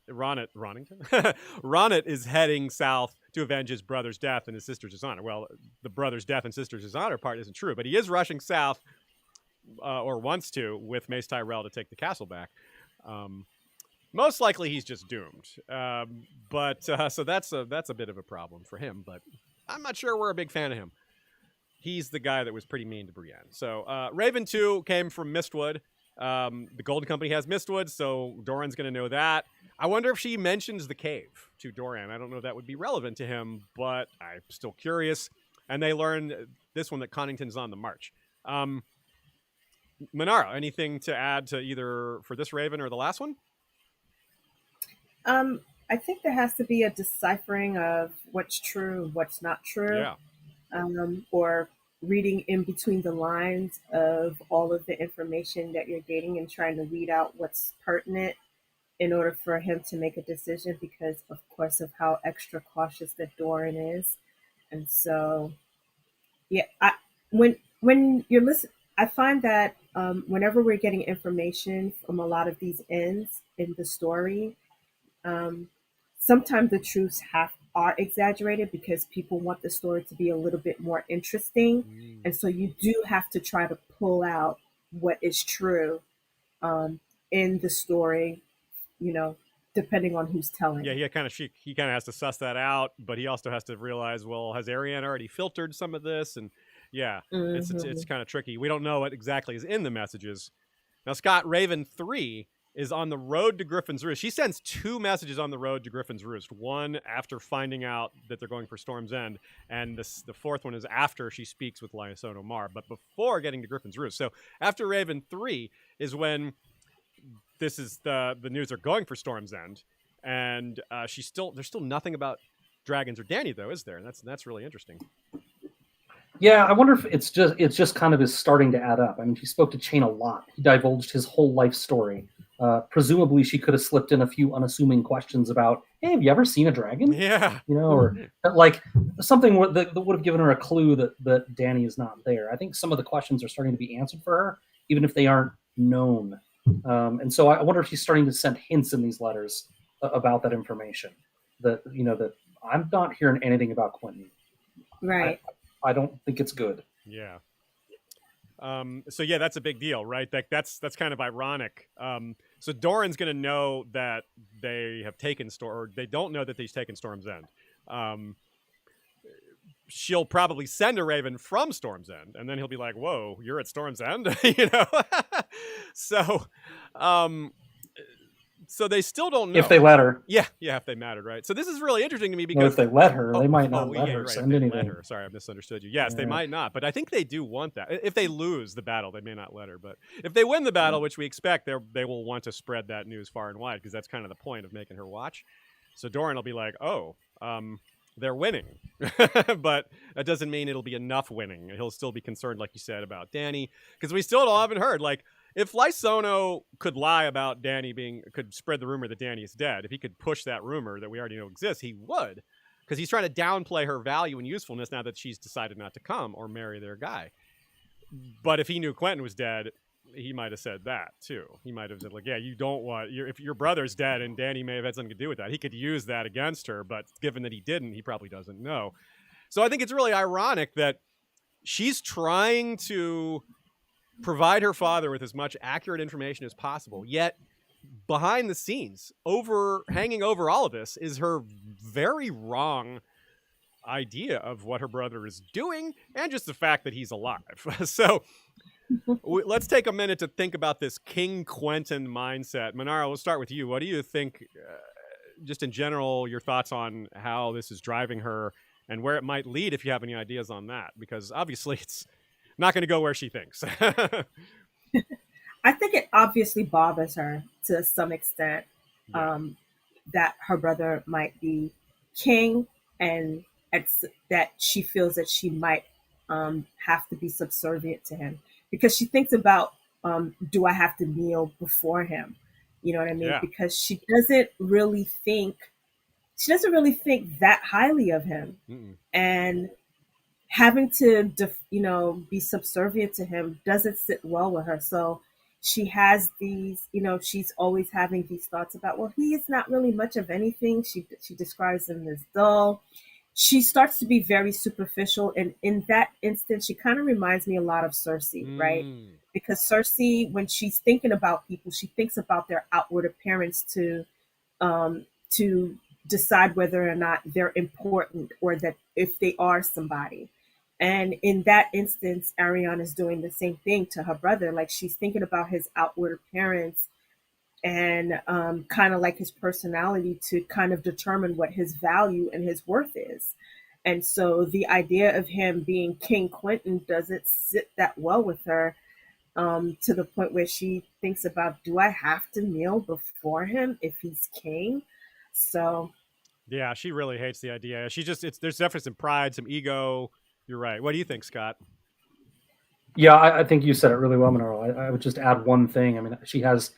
is heading south to avenge his brother's death and his sister's dishonor. Well, the brother's death and sister's dishonor part isn't true, but he is rushing south, or wants to, with Mace Tyrell to take the castle back. Most likely he's just doomed. So that's a bit of a problem for him, but I'm not sure we're a big fan of him. He's the guy that was pretty mean to Brienne. So Raven 2 came from Mistwood. The Golden Company has Mistwood, so Doran's going to know that. I wonder if she mentions the cave to Doran. I don't know if that would be relevant to him, but I'm still curious. And they learn this one that Connington's on the march. Manaro, anything to add to either for this Raven or the last one? I think there has to be a deciphering of what's true, what's not true. Yeah. Or reading in between the lines of all of the information that you're getting and trying to weed out what's pertinent in order for him to make a decision, because of course of how extra cautious that Doran is. And so, yeah, when you're listening, I find that whenever we're getting information from a lot of these ends in the story, sometimes the truths are exaggerated because people want the story to be a little bit more interesting. And so you do have to try to pull out what is true in the story, depending on who's telling. Yeah, he kind of has to suss that out, but he also has to realize, well, has Arianne already filtered some of this? And yeah, it's kind of tricky. We don't know what exactly is in the messages. Now, Scott, Raven 3 is on the road to Griffin's Roost. She sends 2 messages on the road to Griffin's Roost. One after finding out that they're going for Storm's End, and the fourth one is after she speaks with Lyson Omar, but before getting to Griffin's Roost. So after Raven 3 is when this is the news they're going for Storm's End, and there's still nothing about dragons or Dany, though, is there? And that's really interesting. Yeah, I wonder if it's just kind of is starting to add up. I mean, he spoke to Chain a lot. He divulged his whole life story. Presumably, she could have slipped in a few unassuming questions about, hey, have you ever seen a dragon? Yeah. Or like something that would have given her a clue that Dany is not there. I think some of the questions are starting to be answered for her, even if they aren't known. And so I wonder if she's starting to send hints in these letters about that information. That I'm not hearing anything about Quentin. Right. I don't think it's good. Yeah. So yeah, that's a big deal, right? That's kind of ironic. So Doran's going to know that they have taken or they don't know that he's taken Storm's End. She'll probably send a Raven from Storm's End, and then he'll be like, "Whoa, you're at Storm's End," So they still don't know if they let her. Yeah, if they mattered, right? So this is really interesting to me because if they let her, they might not let her send anything. Sorry, I misunderstood you. Yes, they might not, but I think they do want that. If they lose the battle, they may not let her. But if they win the battle, which we expect, they will want to spread that news far and wide because that's kind of the point of making her watch. So Doran will be like, "Oh, they're winning," but that doesn't mean it'll be enough winning. He'll still be concerned, like you said, about Dany because we still haven't heard like. if Lysono could lie about could spread the rumor that Dany is dead, if he could push that rumor that we already know exists, he would. Because he's trying to downplay her value and usefulness now that she's decided not to come or marry their guy. But if he knew Quentyn was dead, he might have said that too. He might have said, like, yeah, you don't want, if your brother's dead, and Dany may have had something to do with that, he could use that against her. But given that he didn't, he probably doesn't know. So I think it's really ironic that she's trying to provide her father with as much accurate information as possible, yet behind the scenes, hanging over all of this, is her very wrong idea of what her brother is doing and just the fact that he's alive. So let's take a minute to think about this King Quentyn mindset. Manaro, we'll start with you. What do you think, just in general, your thoughts on how this is driving her and where it might lead, if you have any ideas on that? Because obviously it's not going to go where she thinks. I think it obviously bothers her to some extent, that her brother might be king, and that she feels that she might have to be subservient to him, because she thinks about, do I have to kneel before him? You know what I mean? Yeah. Because she doesn't really think that highly of him. Mm-mm. And having to, be subservient to him doesn't sit well with her. So she has these, she's always having these thoughts about, well, he is not really much of anything. She describes him as dull. She starts to be very superficial. And in that instance, she kind of reminds me a lot of Cersei, right? Because Cersei, when she's thinking about people, she thinks about their outward appearance to decide whether or not they're important, or that if they are somebody. And in that instance, Arianne is doing the same thing to her brother. Like, she's thinking about his outward appearance and kind of like his personality to kind of determine what his value and his worth is. And so the idea of him being King Quentyn doesn't sit that well with her, to the point where she thinks about, do I have to kneel before him if he's king? So yeah, she really hates the idea. There's definitely some pride, some ego. You're right. What do you think, Scott? Yeah, I think you said it really well, Manaro. I would just add one thing. I mean, she has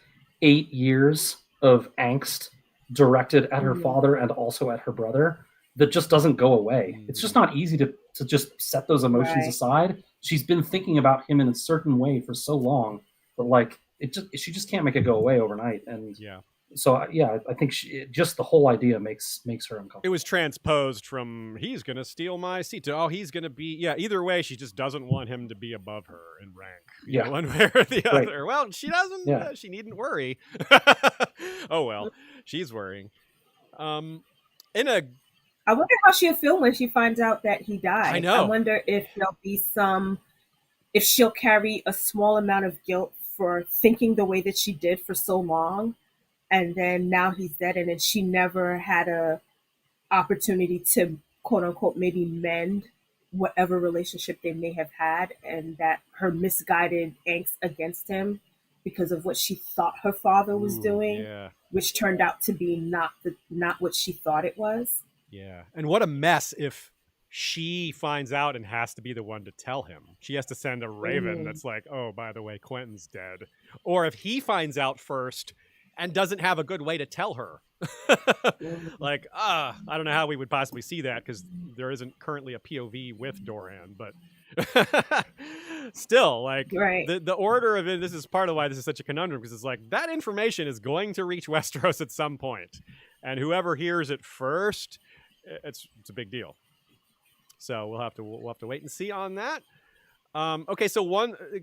8 years of angst directed at her father and also at her brother that just doesn't go away. It's just not easy to just set those emotions aside. She's been thinking about him in a certain way for so long, but like she just can't make it go away overnight. And yeah. So yeah, I think just the whole idea makes her uncomfortable. It was transposed from he's going to steal my seat to he's going to be either way, she just doesn't want him to be above her in rank. You know, one way or the other. Well, she doesn't. Yeah. She needn't worry. Oh well, she's worrying. I wonder how she'll feel when she finds out that he died. I know. I wonder if there'll be if she'll carry a small amount of guilt for thinking the way that she did for so long. And then now he's dead, and then she never had a opportunity to, quote unquote, maybe mend whatever relationship they may have had, and that her misguided angst against him because of what she thought her father was doing, which turned out to be not what she thought it was. Yeah. And what a mess if she finds out and has to be the one to tell him. She has to send a raven that's like, oh, by the way, Quentin's dead. Or if he finds out first and doesn't have a good way to tell her. Like, I don't know how we would possibly see that, because there isn't currently a POV with Doran, but still, like, the order of it, this is part of why this is such a conundrum, because it's like, that information is going to reach Westeros at some point, and whoever hears it first, it's a big deal. So we'll have to wait and see on that. Okay, so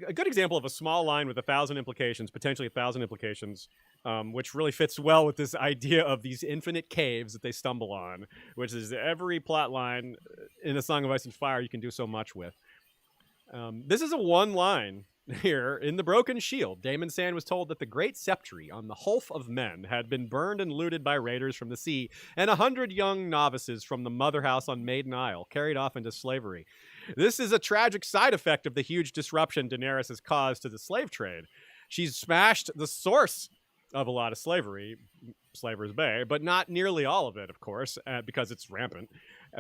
a good example of a small line with 1,000 implications, potentially 1,000 implications, which really fits well with this idea of these infinite caves that they stumble on, which is every plot line in A Song of Ice and Fire you can do so much with. This is a one line here. In The Broken Shield, Daemon Sand was told that the great sceptry on the Hulf of Men had been burned and looted by raiders from the sea, and 100 young novices from the mother house on Maiden Isle carried off into slavery. This is a tragic side effect of the huge disruption Daenerys has caused to the slave trade. She's smashed the source of a lot of slavery, Slaver's Bay, but not nearly all of it, of course, because it's rampant.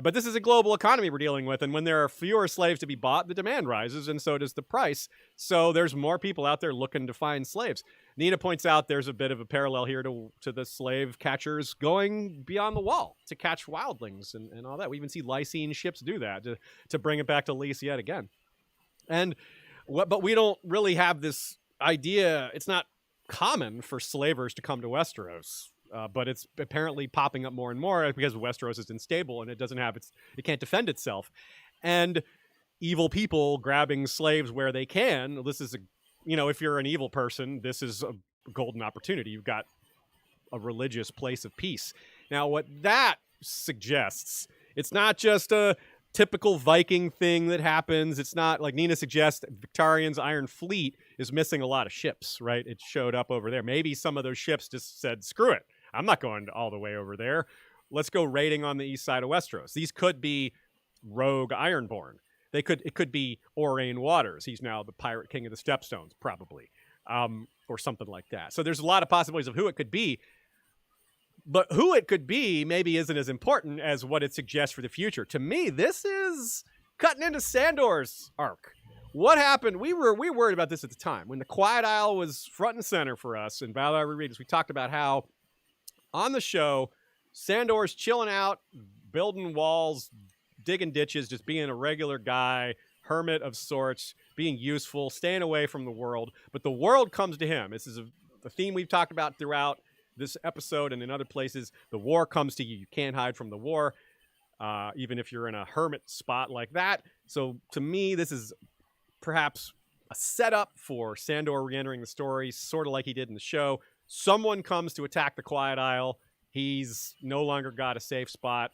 But this is a global economy we're dealing with, and when there are fewer slaves to be bought, the demand rises, and so does the price. So there's more people out there looking to find slaves. Nina points out there's a bit of a parallel here to the slave catchers going beyond the wall to catch wildlings and all that. We even see Lycine ships do that to bring it back to Lys yet again. But we don't really have this idea. It's not common for slavers to come to Westeros. But it's apparently popping up more and more because Westeros is unstable and it can't defend itself. And evil people grabbing slaves where they can. This is if you're an evil person, this is a golden opportunity. You've got a religious place of peace. Now, what that suggests, it's not just a typical Viking thing that happens. It's not like Nina suggests. Victarion's Iron Fleet is missing a lot of ships, right? It showed up over there. Maybe some of those ships just said, screw it. I'm not going all the way over there. Let's go raiding on the east side of Westeros. These could be rogue Ironborn. It could be Orain Waters. He's now the pirate king of the Stepstones, probably, or something like that. So there's a lot of possibilities of who it could be. But who it could be maybe isn't as important as what it suggests for the future. To me, this is cutting into Sandor's arc. What happened? We were worried about this at the time. When the Quiet Isle was front and center for us in Valar Rereadis, we talked about how on the show, Sandor's chilling out, building walls, digging ditches, just being a regular guy, hermit of sorts, being useful, staying away from the world. But the world comes to him. This is a theme we've talked about throughout this episode and in other places. The war comes to you. You can't hide from the war, even if you're in a hermit spot like that. So to me, this is perhaps a setup for Sandor re-entering the story, sort of like he did in the show. Someone comes to attack the Quiet Isle. He's no longer got a safe spot.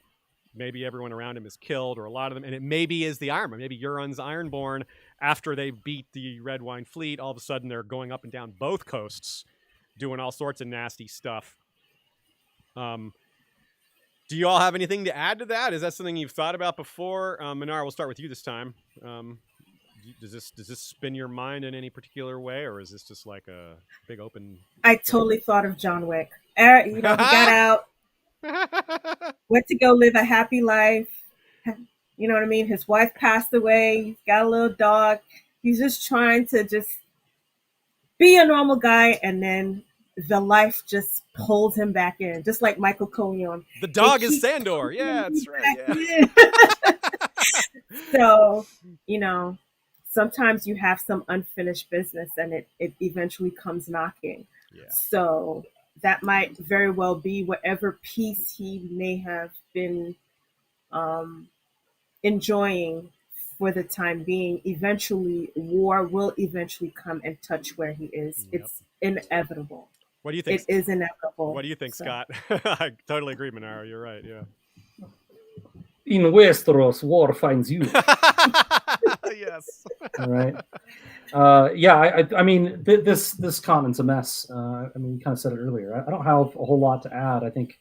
Maybe everyone around him is killed, or a lot of them. And it maybe is the Ironborn. Maybe Euron's Ironborn, after they beat the Red Wine Fleet, all of a sudden they're going up and down both coasts, doing all sorts of nasty stuff. Do you all have anything to add to that? Is that something you've thought about before? Manaro, we'll start with you this time. Does this spin your mind in any particular way, or is this just like a big open? I totally thought of John Wick. He got out, went to go live a happy life. You know what I mean? His wife passed away. He's got a little dog. He's just trying to just be a normal guy, and then the life just pulls him back in, just like Michael Corleone. The dog is Sandor. Yeah, that's right. Yeah. So, sometimes you have some unfinished business and it eventually comes knocking. Yeah. So that might very well be whatever peace he may have been enjoying for the time being. Eventually, war will eventually come and touch where he is. Yep. It's inevitable. What do you think? It is inevitable. What do you think, Scott? I totally agree, Manaro. You're right. Yeah. In Westeros, war finds you. Yes. All right. I mean, this continent's a mess. We kind of said it earlier. I don't have a whole lot to add. I think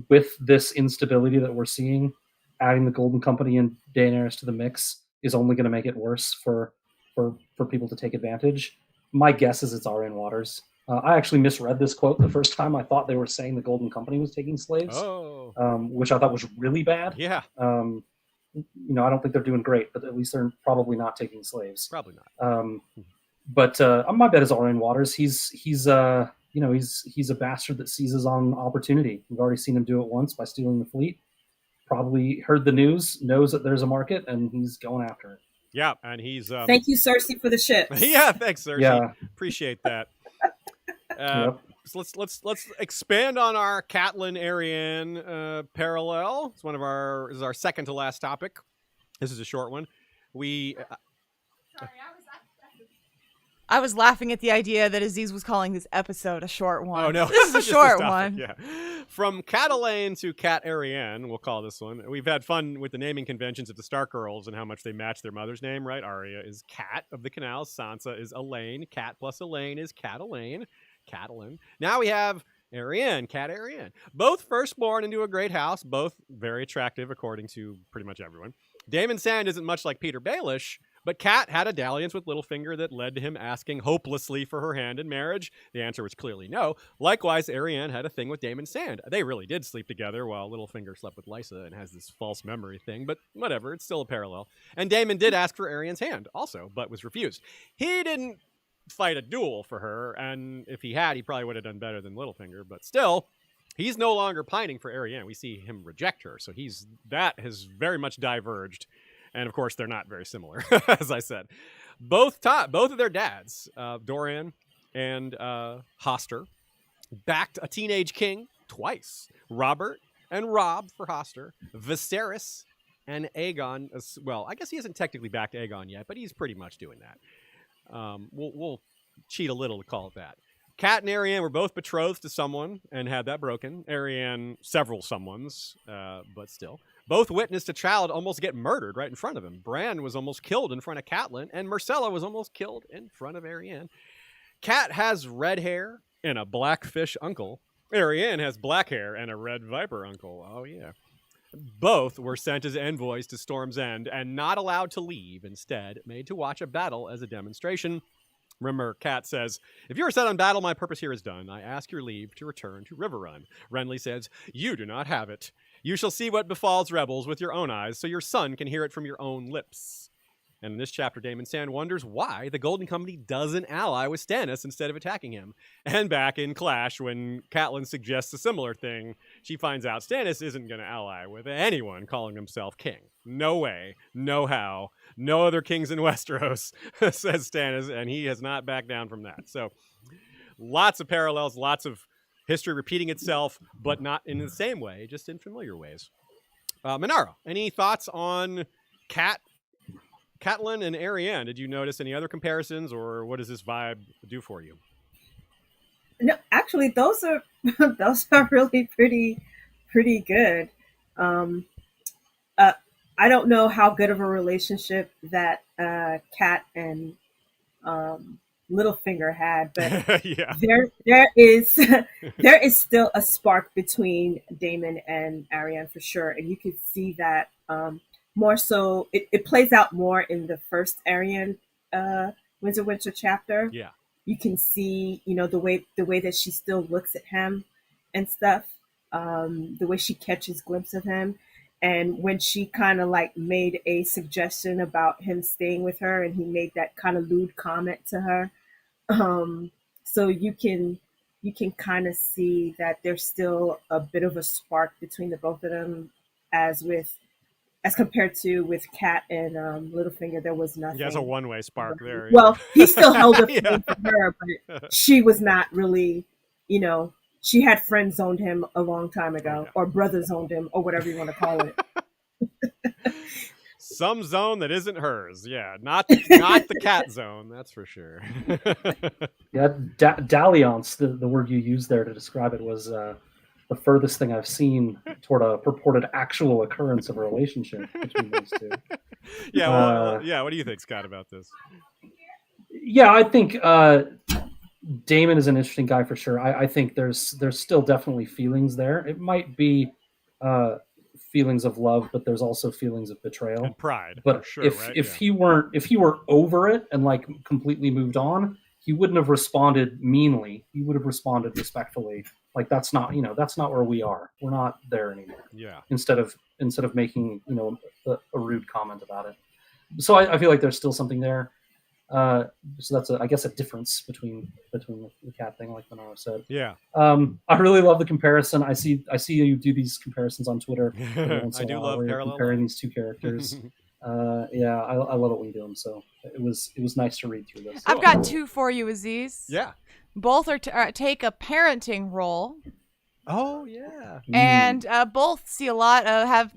with this instability that we're seeing, adding the Golden Company and Daenerys to the mix is only going to make it worse for people to take advantage. My guess is it's Arianne Waters. I actually misread this quote the first time. I thought they were saying the Golden Company was taking slaves, which I thought was really bad. Yeah. I don't think they're doing great, but at least they're probably not taking slaves. Probably not. But my bet is Arianne Waters. He's a bastard that seizes on opportunity. We've already seen him do it once by stealing the fleet. Probably heard the news, knows that there's a market, and he's going after it. Yeah, and he's. Thank you, Cersei, for the ship. Yeah, thanks, Cersei. Yeah. Appreciate that. Yep. So let's expand on our Catelyn Arianne parallel. This is our second to last topic. This is a short one. I was laughing at the idea that Aziz was calling this episode a short one. Oh no, this is a short one. Yeah, from Catelyn to Cat Arianne, we'll call this one. We've had fun with the naming conventions of the Stark girls and how much they match their mother's name. Right? Arya is Cat of the Canals. Sansa is Elaine. Cat plus Elaine is Catelyn. Catelyn. Now we have Arianne, Cat Arianne. Both firstborn into a great house, both very attractive according to pretty much everyone. Daemon Sand isn't much like Peter Baelish, But Cat had a dalliance with Littlefinger that led to him asking hopelessly for her hand in marriage. The answer was clearly no. Likewise, Arianne had a thing with Daemon Sand. They really did sleep together while Littlefinger slept with Lysa and has this false memory thing, but whatever, it's still a parallel. And Daemon did ask for Arianne's hand also, but was refused. He didn't fight a duel for her, and if he had, he probably would have done better than Littlefinger, but still, he's no longer pining for Arianne. We see him reject her, so that has very much diverged. And of course, they're not very similar, as I said. Both of their dads, Doran and Hoster, backed a teenage king twice. Robert and Robb for Hoster, Viserys and Aegon. Well, I guess he hasn't technically backed Aegon yet, but he's pretty much doing that. We'll cheat a little to call it that. Cat and Arianne were both betrothed to someone and had that broken. Arianne, several someones, but still. Both witnessed a child almost get murdered right in front of him. Bran was almost killed in front of Catelyn, and Myrcella was almost killed in front of Arianne. Cat has red hair and a blackfish uncle. Arianne has black hair and a red viper uncle. Oh, yeah. Both were sent as envoys to Storm's End and not allowed to leave, instead made to watch a battle as a demonstration. Remember, Cat says, "If you are set on battle, my purpose here is done. I ask your leave to return to Riverrun." Renly says, "You do not have it. You shall see what befalls rebels with your own eyes, so your son can hear it from your own lips." And in this chapter, Daemon Sand wonders why the Golden Company doesn't ally with Stannis instead of attacking him. And back in Clash, when Catelyn suggests a similar thing, she finds out Stannis isn't going to ally with anyone calling himself king. No way, no how, no other kings in Westeros, says Stannis, and he has not backed down from that. So lots of parallels, lots of history repeating itself, but not in the same way, just in familiar ways. Manaro, any thoughts on Catelyn and Arianne? Did you notice any other comparisons, or what does this vibe do for you? No, actually, those are really pretty good. I don't know how good of a relationship that Cat and Littlefinger had, but yeah. there is still a spark between Daemon and Arianne for sure, and you can see that more so. It plays out more in the first Arianne Winter chapter. Yeah, you can see the way that she still looks at him and stuff, the way she catches glimpse of him. And when she kind of like made a suggestion about him staying with her, and he made that kind of lewd comment to her, so you can kind of see that there's still a bit of a spark between the both of them, as compared to with Cat and Littlefinger, there was nothing. He has a one-way spark there. Well, he still held a yeah. for her, but she was not really, she had friend zoned him a long time ago, or brother zoned him, or whatever you want to call it. Some zone that isn't hers. Yeah, not the Cat zone, that's for sure. Yeah, dalliance, the word you used there to describe it, was the furthest thing I've seen toward a purported actual occurrence of a relationship between those two. Yeah, what do you think, Scott, about this? Yeah, I think Daemon is an interesting guy for sure. I think there's still definitely feelings there. It might be feelings of love, but there's also feelings of betrayal and pride. But sure, if he were over it and like completely moved on, he wouldn't have responded meanly. He would have responded respectfully. Like that's not where we are. We're not there anymore. Yeah. Instead of making a rude comment about it. So I feel like there's still something there. So that's I guess a difference between the Cat thing, like Manaro said. Yeah. I really love the comparison. I see you do these comparisons on Twitter. I do love parallel comparing these two characters. Yeah, I love it when you do them. So it was nice to read through this. I've got two for you, Aziz. Yeah. Both are take a parenting role. Oh yeah. And both see a lot of have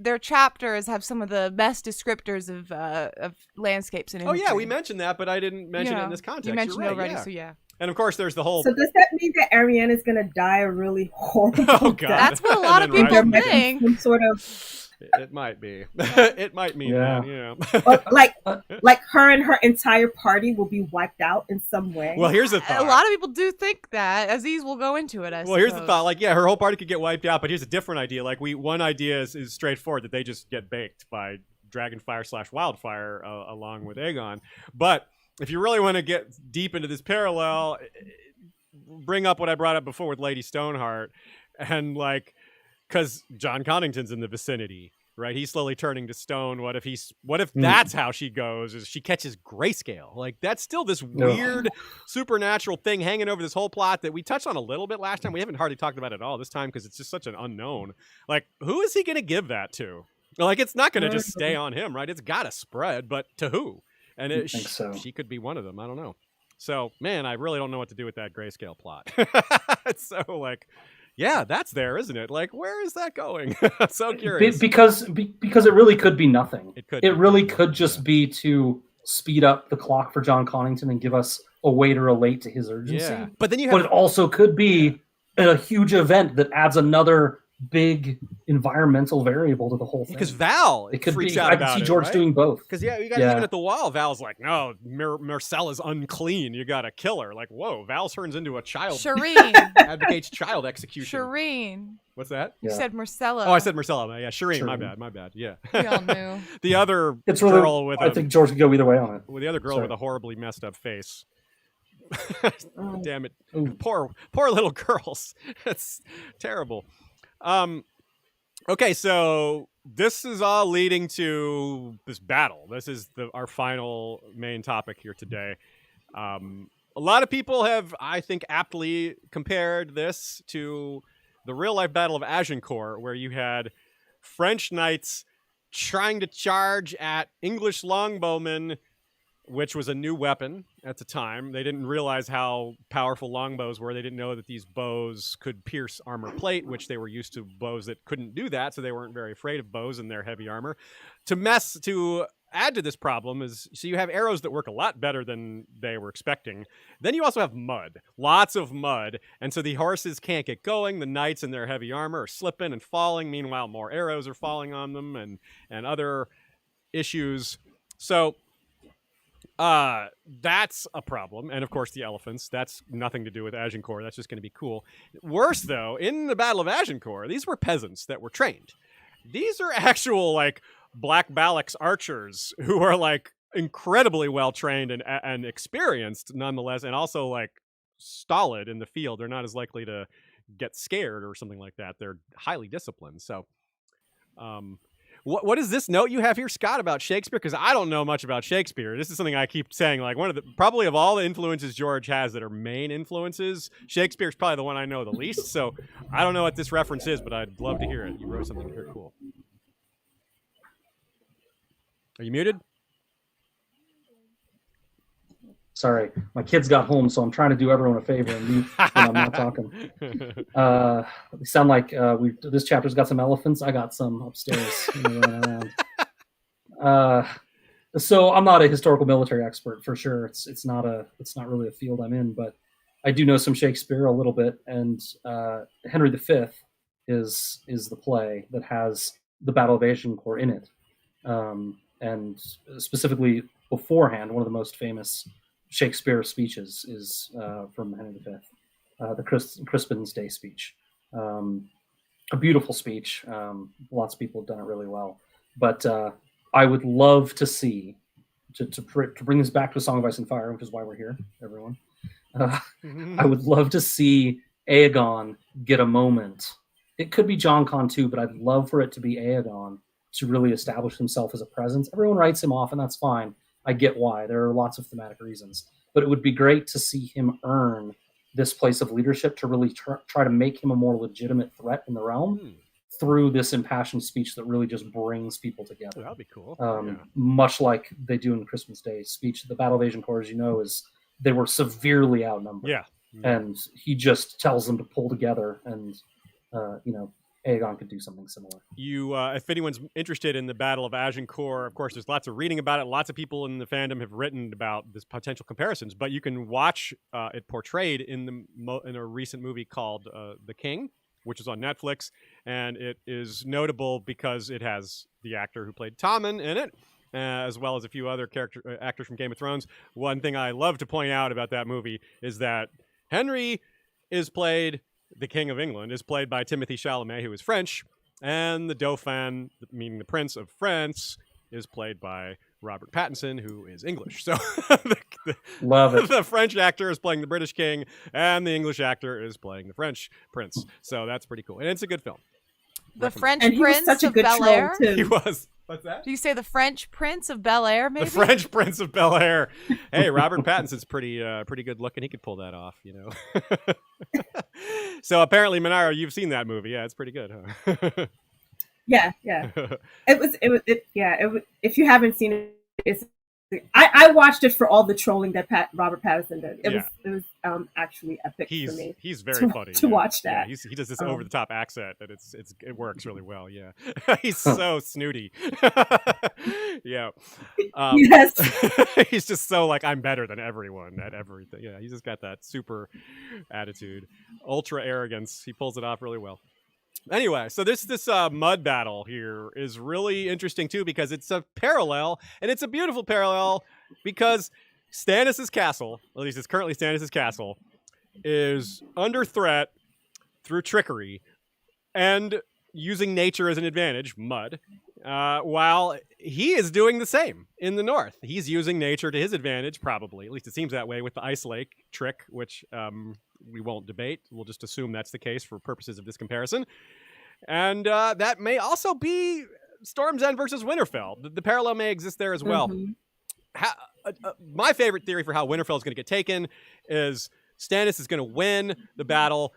some of the best descriptors of landscapes and imagery. Oh yeah, we mentioned that, but I didn't mention it in this context. You mentioned it already, yeah. so yeah. And of course, there's the whole. So does that mean that Arianne is going to die a really horrible God. death? That's what a lot of people think. Some sort of. It might be. It might mean that. Yeah. like her and her entire party will be wiped out in some way. Well, here's the thought. A lot of people do think that. Aziz will go into it. Well, here's the thought. Like, yeah, her whole party could get wiped out, but here's a different idea. Like, one idea is straightforward, that they just get baked by Dragonfire / Wildfire along with Aegon. But if you really want to get deep into this parallel, bring up what I brought up before with Lady Stoneheart, and like, because John Connington's in the vicinity, right? He's slowly turning to stone. What if that's how she goes? Is she catches grayscale? Like, that's still this weird supernatural thing hanging over this whole plot that we touched on a little bit last time. We haven't hardly talked about it at all this time because it's just such an unknown. Like, who is he going to give that to? Like, it's not going to just stay on him, right? It's got to spread, but to who? And she could be one of them. I don't know. So, man, I really don't know what to do with that grayscale plot. So, like, yeah, that's there, isn't it? Like, where is that going? I'm so curious. Because it really could be nothing. It really could just be to speed up the clock for John Connington and give us a way to relate to his urgency. Yeah. But then it also could be a huge event that adds another big environmental variable to the whole thing. Because Val, it could freaks be. out I about can see it, George right? doing both. Because you got even at the wall, Val's like, no, Myrcella's unclean. You got to kill her. Like, whoa, Val turns into a child. Shireen advocates child execution. Shireen. What's that? You said Myrcella. Oh, I said Myrcella. Yeah, Shireen. My bad. Yeah. We all knew. The other it's girl really, with I think George could go either way on it. With the other girl with a horribly messed up face. Damn it. Ooh. Poor little girls. It's terrible. Okay, so this is all leading to this battle. This is our final main topic here today. A lot of people have, I think, aptly compared this to the real-life Battle of Agincourt, where you had French knights trying to charge at English longbowmen, which was a new weapon at the time. They didn't realize how powerful longbows were. They didn't know that these bows could pierce armor plate, which they were used to bows that couldn't do that, so they weren't very afraid of bows in their heavy armor. To add to this problem is, so you have arrows that work a lot better than they were expecting. Then you also have mud, lots of mud, and so the horses can't get going. The knights in their heavy armor are slipping and falling. Meanwhile, more arrows are falling on them and other issues. So that's a problem. And of course the elephants, that's nothing to do with Agincourt. That's just going to be cool. Worse though, in the Battle of Agincourt, these were peasants that were trained. These are actual like Black Balax archers who are like incredibly well trained and experienced nonetheless, and also like stolid in the field. They're not as likely to get scared or something like that. They're highly disciplined. So what is this note you have here, Scott, about Shakespeare? Because I don't know much about Shakespeare. This is something I keep saying. Like, probably of all the influences George has that are main influences, Shakespeare's probably the one I know the least. So I don't know what this reference is, but I'd love to hear it. You wrote something here cool. Are you muted? Sorry, my kids got home, so I'm trying to do everyone a favor and mute when I'm not talking. We sound like this chapter's got some elephants. I got some upstairs running around. So I'm not a historical military expert for sure. It's not really a field I'm in, but I do know some Shakespeare a little bit. And Henry V is the play that has the Battle of Agincourt in it, and specifically beforehand, one of the most famous Shakespeare speeches is from Henry V, the Crispin's Day speech. A beautiful speech. Lots of people have done it really well. But I would love to see, to bring this back to A Song of Ice and Fire, which is why we're here, everyone. I would love to see Aegon get a moment. It could be Jon Con too, but I'd love for it to be Aegon to really establish himself as a presence. Everyone writes him off, and that's fine. I get why. There are lots of thematic reasons. But it would be great to see him earn this place of leadership to really try to make him a more legitimate threat in the realm through this impassioned speech that really just brings people together. That'd be cool. Much like they do in Christmas Day speech. The Battle of Agincourt, as you know, they were severely outnumbered. Yeah. And he just tells them to pull together, and Aegon could do something similar. If anyone's interested in the Battle of Agincourt, of course, there's lots of reading about it. Lots of people in the fandom have written about this potential comparisons, but you can watch it portrayed in a recent movie called The King, which is on Netflix, and it is notable because it has the actor who played Tommen in it, as well as a few other actors from Game of Thrones. One thing I love to point out about that movie is that Henry is played... The King of England is played by Timothée Chalamet, who is French, and the Dauphin, meaning the Prince of France, is played by Robert Pattinson, who is English. So Love it. The French actor is playing the British king, and the English actor is playing the French prince. So that's pretty cool, and it's a good film. The French and he was Prince such a of good Bel troll, Air. too. He was. What's that? Do you say the French Prince of Bel Air? Maybe The French Prince of Bel Air. Hey, Robert Pattinson's pretty good looking. He could pull that off, you know. So apparently, Manaro, you've seen that movie. Yeah, it's pretty good, huh? Yeah. It was. If you haven't seen it, I watched it for all the trolling that Robert Pattinson did. It was actually epic for me. He's very funny to watch that. Yeah, he does this over the top accent, and it works really well. Yeah, he's so snooty. Yeah, yes. He's just so like, I'm better than everyone at everything. Yeah, he's just got that super attitude, ultra arrogance. He pulls it off really well. Anyway, so this mud battle here is really interesting too, because it's a parallel, and it's a beautiful parallel, because Stannis' castle, or at least it's currently Stannis' castle, is under threat through trickery and using nature as an advantage, mud, while he is doing the same in the north. He's using nature to his advantage, probably. At least it seems that way with the Ice Lake trick, which we won't debate. We'll just assume that's the case for purposes of this comparison. And that may also be Storm's End versus Winterfell. The parallel may exist there as well. My favorite theory for how Winterfell is going to get taken is Stannis is going to win the battle,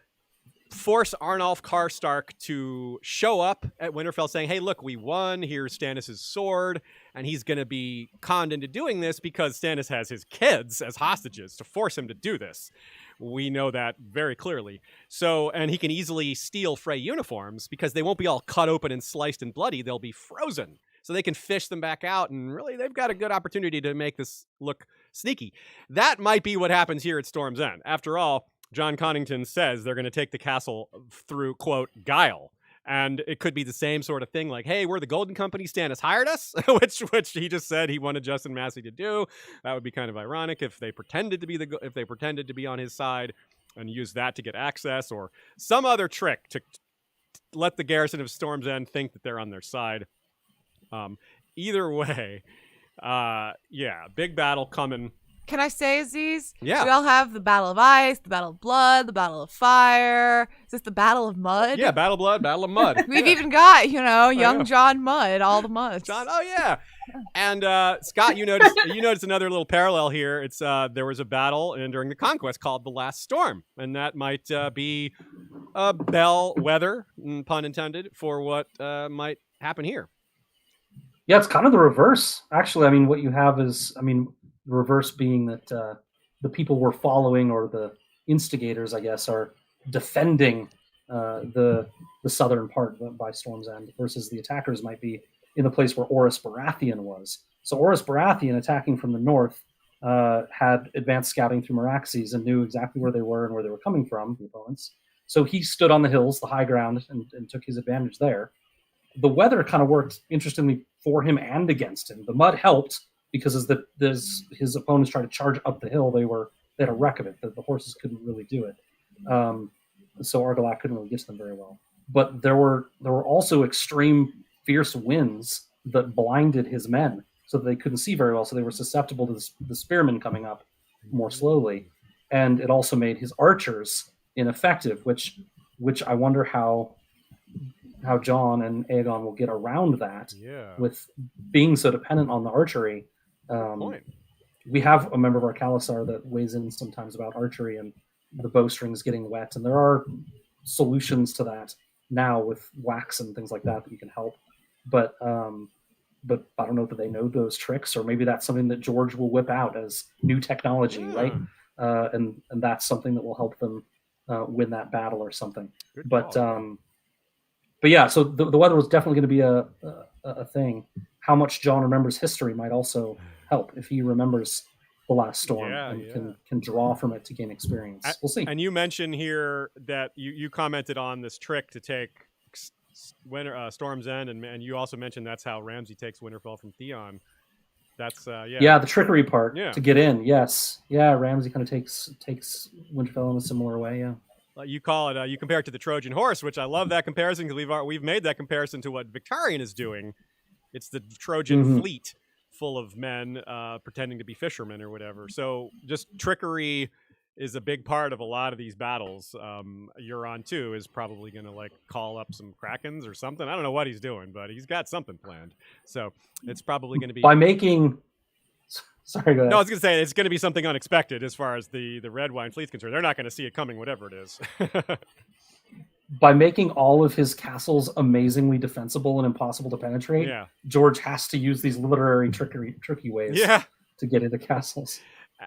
force Arnulf Karstark to show up at Winterfell saying, hey, look, we won. Here's Stannis' sword. And he's going to be conned into doing this because Stannis has his kids as hostages to force him to do this. We know that very clearly. So, and he can easily steal Frey uniforms because they won't be all cut open and sliced and bloody. They'll be frozen. So they can fish them back out, and really they've got a good opportunity to make this look sneaky. That might be what happens here at Storm's End. After all, John Connington says they're going to take the castle through, quote, guile. And it could be the same sort of thing, like, hey, we're the Golden Company, Stannis hired us, which he just said he wanted Justin Massey to do. That would be kind of ironic if they pretended to be on his side and use that to get access, or some other trick to let the garrison of Storm's End think that they're on their side. Either way, big battle coming. Can I say, Aziz? Yeah. We all have the Battle of Ice, the Battle of Blood, the Battle of Fire. Is this the Battle of Mud? Yeah, Battle of Blood, Battle of Mud. We've even got, young John Mudd, all the Muds. John, oh yeah. And Scott, you noticed another little parallel here. It's there was a battle during the Conquest called the Last Storm, and that might be a bellwether, pun intended, for what might happen here. Yeah, it's kind of the reverse. Actually, I mean, what you have is, the reverse being that the people we're following, or the instigators, I guess, are defending the southern part by Storm's End, versus the attackers might be in the place where Orys Baratheon was. So Orys Baratheon, attacking from the north, had advanced scouting through Meraxes and knew exactly where they were and where they were coming from, the opponents. So he stood on the hills, the high ground, and took his advantage there. The weather kind of worked, interestingly, for him and against him. The mud helped, because as his opponents tried to charge up the hill, they had a wreck of it. The horses couldn't really do it. So Argilac couldn't really get to them very well. But there were also extreme fierce winds that blinded his men, so that they couldn't see very well. So they were susceptible to the spearmen coming up more slowly. And it also made his archers ineffective, which I wonder how Jon and Aegon will get around that, with being so dependent on the archery. We have a member of our Khalasar that weighs in sometimes about archery and the bowstrings getting wet, and there are solutions to that now with wax and things like that you can help. But I don't know that they know those tricks, or maybe that's something that George will whip out as new technology, right? And that's something that will help them win that battle or something. But yeah, so the weather was definitely going to be a thing. How much Jon remembers history might also help if he remembers the Last Storm and can draw from it to gain experience. We'll see. And you mentioned here that you commented on this trick to take Storm's End, and you also mentioned that's how Ramsay takes Winterfell from Theon. That's the trickery part to get in. Yes, Ramsay kind of takes Winterfell in a similar way. Yeah. You call it. You compare it to the Trojan horse, which I love that comparison, because we've made that comparison to what Victarion is doing It's the Trojan fleet full of men pretending to be fishermen or whatever. So just trickery is a big part of a lot of these battles. Euron too is probably going to like call up some krakens or something. I don't know what he's doing, but he's got something planned. So it's probably going to be by making. Sorry, go ahead. No, I was going to say it's going to be something unexpected as far as the Red Wine fleet's concerned. They're not going to see it coming, whatever it is. By making all of his castles amazingly defensible and impossible to penetrate, George has to use these literary tricky ways to get into castles.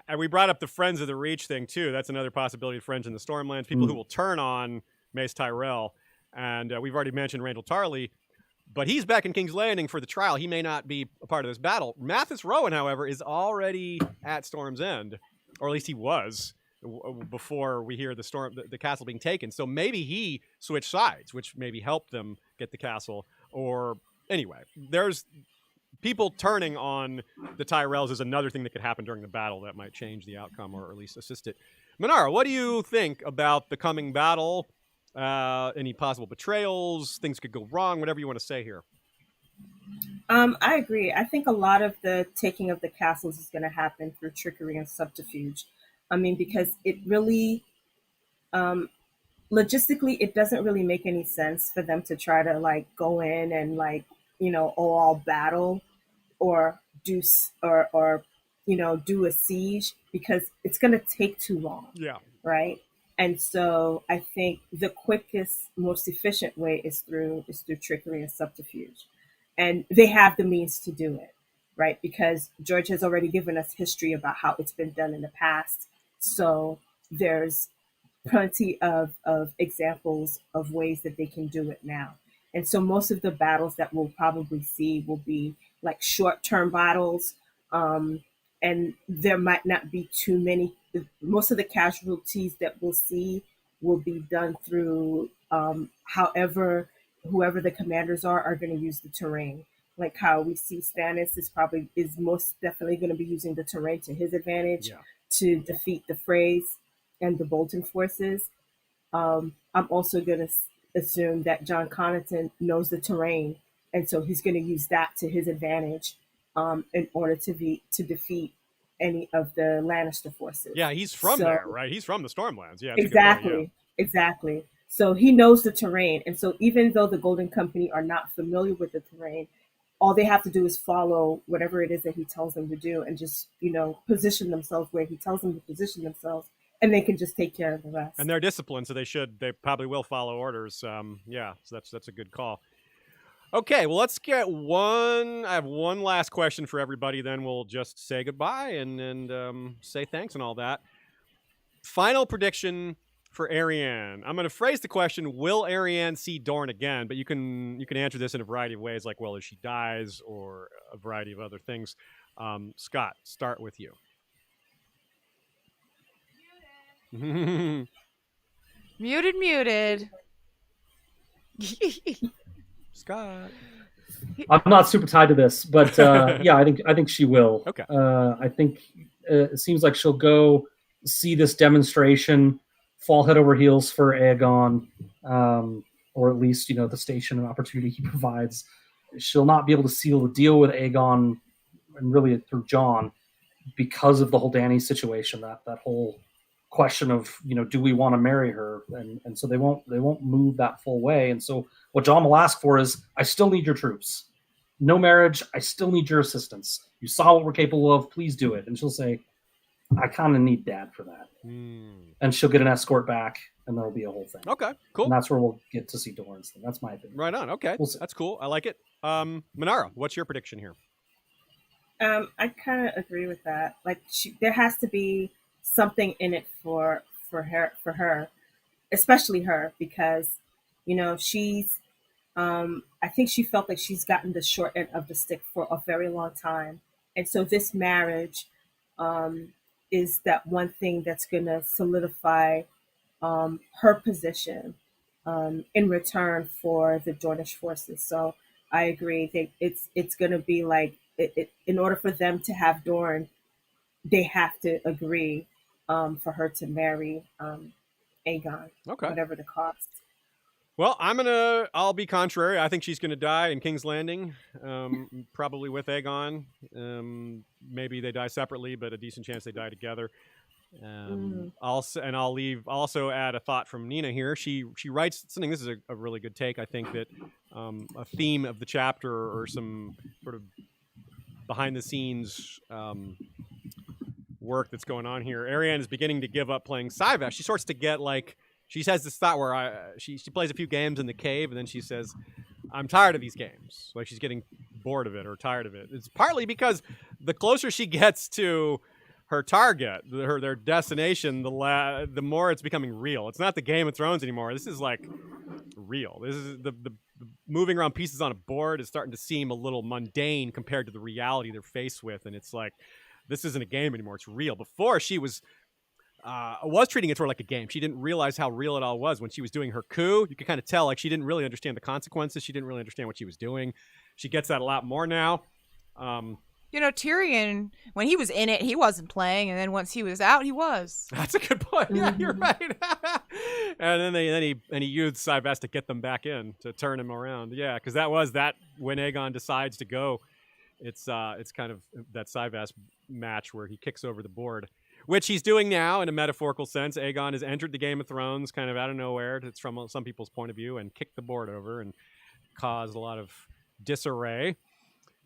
And we brought up the Friends of the Reach thing, too. That's another possibility of Friends in the Stormlands, people who will turn on Mace Tyrell. And we've already mentioned Randall Tarley, but he's back in King's Landing for the trial. He may not be a part of this battle. Mathis Rowan, however, is already at Storm's End, or at least he was before we hear the castle being taken. So maybe he switched sides, which maybe helped them get the castle. Or anyway, there's people turning on the Tyrells is another thing that could happen during the battle that might change the outcome or at least assist it. Manaro, what do you think about the coming battle? Any possible betrayals? Things could go wrong? Whatever you want to say here. I agree. I think a lot of the taking of the castles is going to happen through trickery and subterfuge. I mean, because it really, logistically, it doesn't really make any sense for them to try to like go in and like, all battle or do a siege, because it's going to take too long. Yeah. Right. And so I think the quickest, most efficient way is through trickery and subterfuge. And they have the means to do it, right? Because George has already given us history about how it's been done in the past. So there's plenty of examples of ways that they can do it now. And so most of the battles that we'll probably see will be like short-term battles. And there might not be too many. Most of the casualties that we'll see will be done through whoever the commanders are going to use the terrain. Like how we see Stannis is most definitely going to be using the terrain to his advantage to defeat the Freys and the Bolton forces. I'm also going to assume that John Connaughton knows the terrain, and so he's going to use that to his advantage in order to defeat any of the Lannister forces. Yeah, he's from there, right? He's from the Stormlands. Yeah, exactly. So he knows the terrain, and so even though the Golden Company are not familiar with the terrain, all they have to do is follow whatever it is that he tells them to do, and just position themselves where he tells them to position themselves, and they can just take care of the rest. And they're disciplined, so they probably will follow orders. So that's a good call. Okay, well, let's get I have one last question for everybody, then we'll just say goodbye and say thanks and all that. Final prediction for Arianne. I'm going to phrase the question, will Arianne see Dorne again? But you can answer this in a variety of ways, like, well, if she dies, or a variety of other things. Scott, start with you. Muted. Scott. I'm not super tied to this, but I think she will. Okay. I think it seems like she'll go see this demonstration, fall head over heels for Aegon, or at least the station and opportunity he provides. She'll not be able to seal the deal with Aegon, and really through Jon, because of the whole Dany situation. That whole question of do we want to marry her, and so they won't move that full way. And so what Jon will ask for is, I still need your troops. No marriage. I still need your assistance. You saw what we're capable of. Please do it. And she'll say, I kind of need Dad for that. And she'll get an escort back, and there'll be a whole thing. Okay, cool. And that's where we'll get to see Dorne's thing. That's my opinion. Right on. Okay, that's cool. I like it. Manaro, what's your prediction here? I kind of agree with that. Like, there has to be something in it for her, especially her, because she's I think she felt like she's gotten the short end of the stick for a very long time, and so this marriage is that one thing that's going to solidify her position in return for the Dornish forces. So I agree. It's going to be like in order for them to have Dorne, they have to agree for her to marry Aegon, whatever the cost. Well, I'll be contrary. I think she's gonna die in King's Landing, probably with Aegon. Maybe they die separately, but a decent chance they die together. I'll add a thought from Nina here. She writes something. This is a really good take. I think that a theme of the chapter or some sort of behind the scenes work that's going on here. Arianne is beginning to give up playing Syvash. She starts to get like. She has this thought where she plays a few games in the cave, and then she says, I'm tired of these games. Like she's getting bored of it or tired of it. It's partly because the closer she gets to her target, their destination, the more it's becoming real. It's not the Game of Thrones anymore. This is like real. This is the moving around pieces on a board is starting to seem a little mundane compared to the reality they're faced with. And it's like, this isn't a game anymore. It's real. Before she was treating it sort of like a game. She didn't realize how real it all was. When she was doing her coup, you could kind of tell like she didn't really understand the consequences. She didn't really understand what she was doing. She gets that a lot more now. Tyrion, when he was in it, he wasn't playing, and then once he was out, he was. That's a good point. Yeah, you're right. And then he used Syvash to get them back in, to turn him around. Yeah, because that when Aegon decides to go, it's kind of that Syvash match where he kicks over the board. Which he's doing now in a metaphorical sense. Aegon has entered the Game of Thrones kind of out of nowhere. It's from some people's point of view, and kicked the board over and caused a lot of disarray.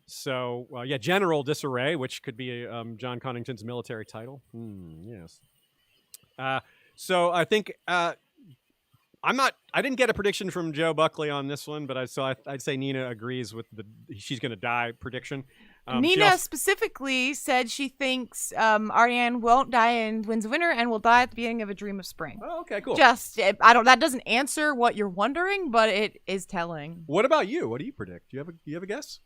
So, general disarray, which could be John Connington's military title. Yes. So I think I didn't get a prediction from Joe Buckley on this one, but I'd say Nina agrees with she's going to die prediction. Nina specifically said she thinks Arianne won't die in Winds of Winter and will die at the beginning of A Dream of Spring. Oh, okay, cool. That doesn't answer what you're wondering, but it is telling. What about you? What do you predict? Do you have a guess?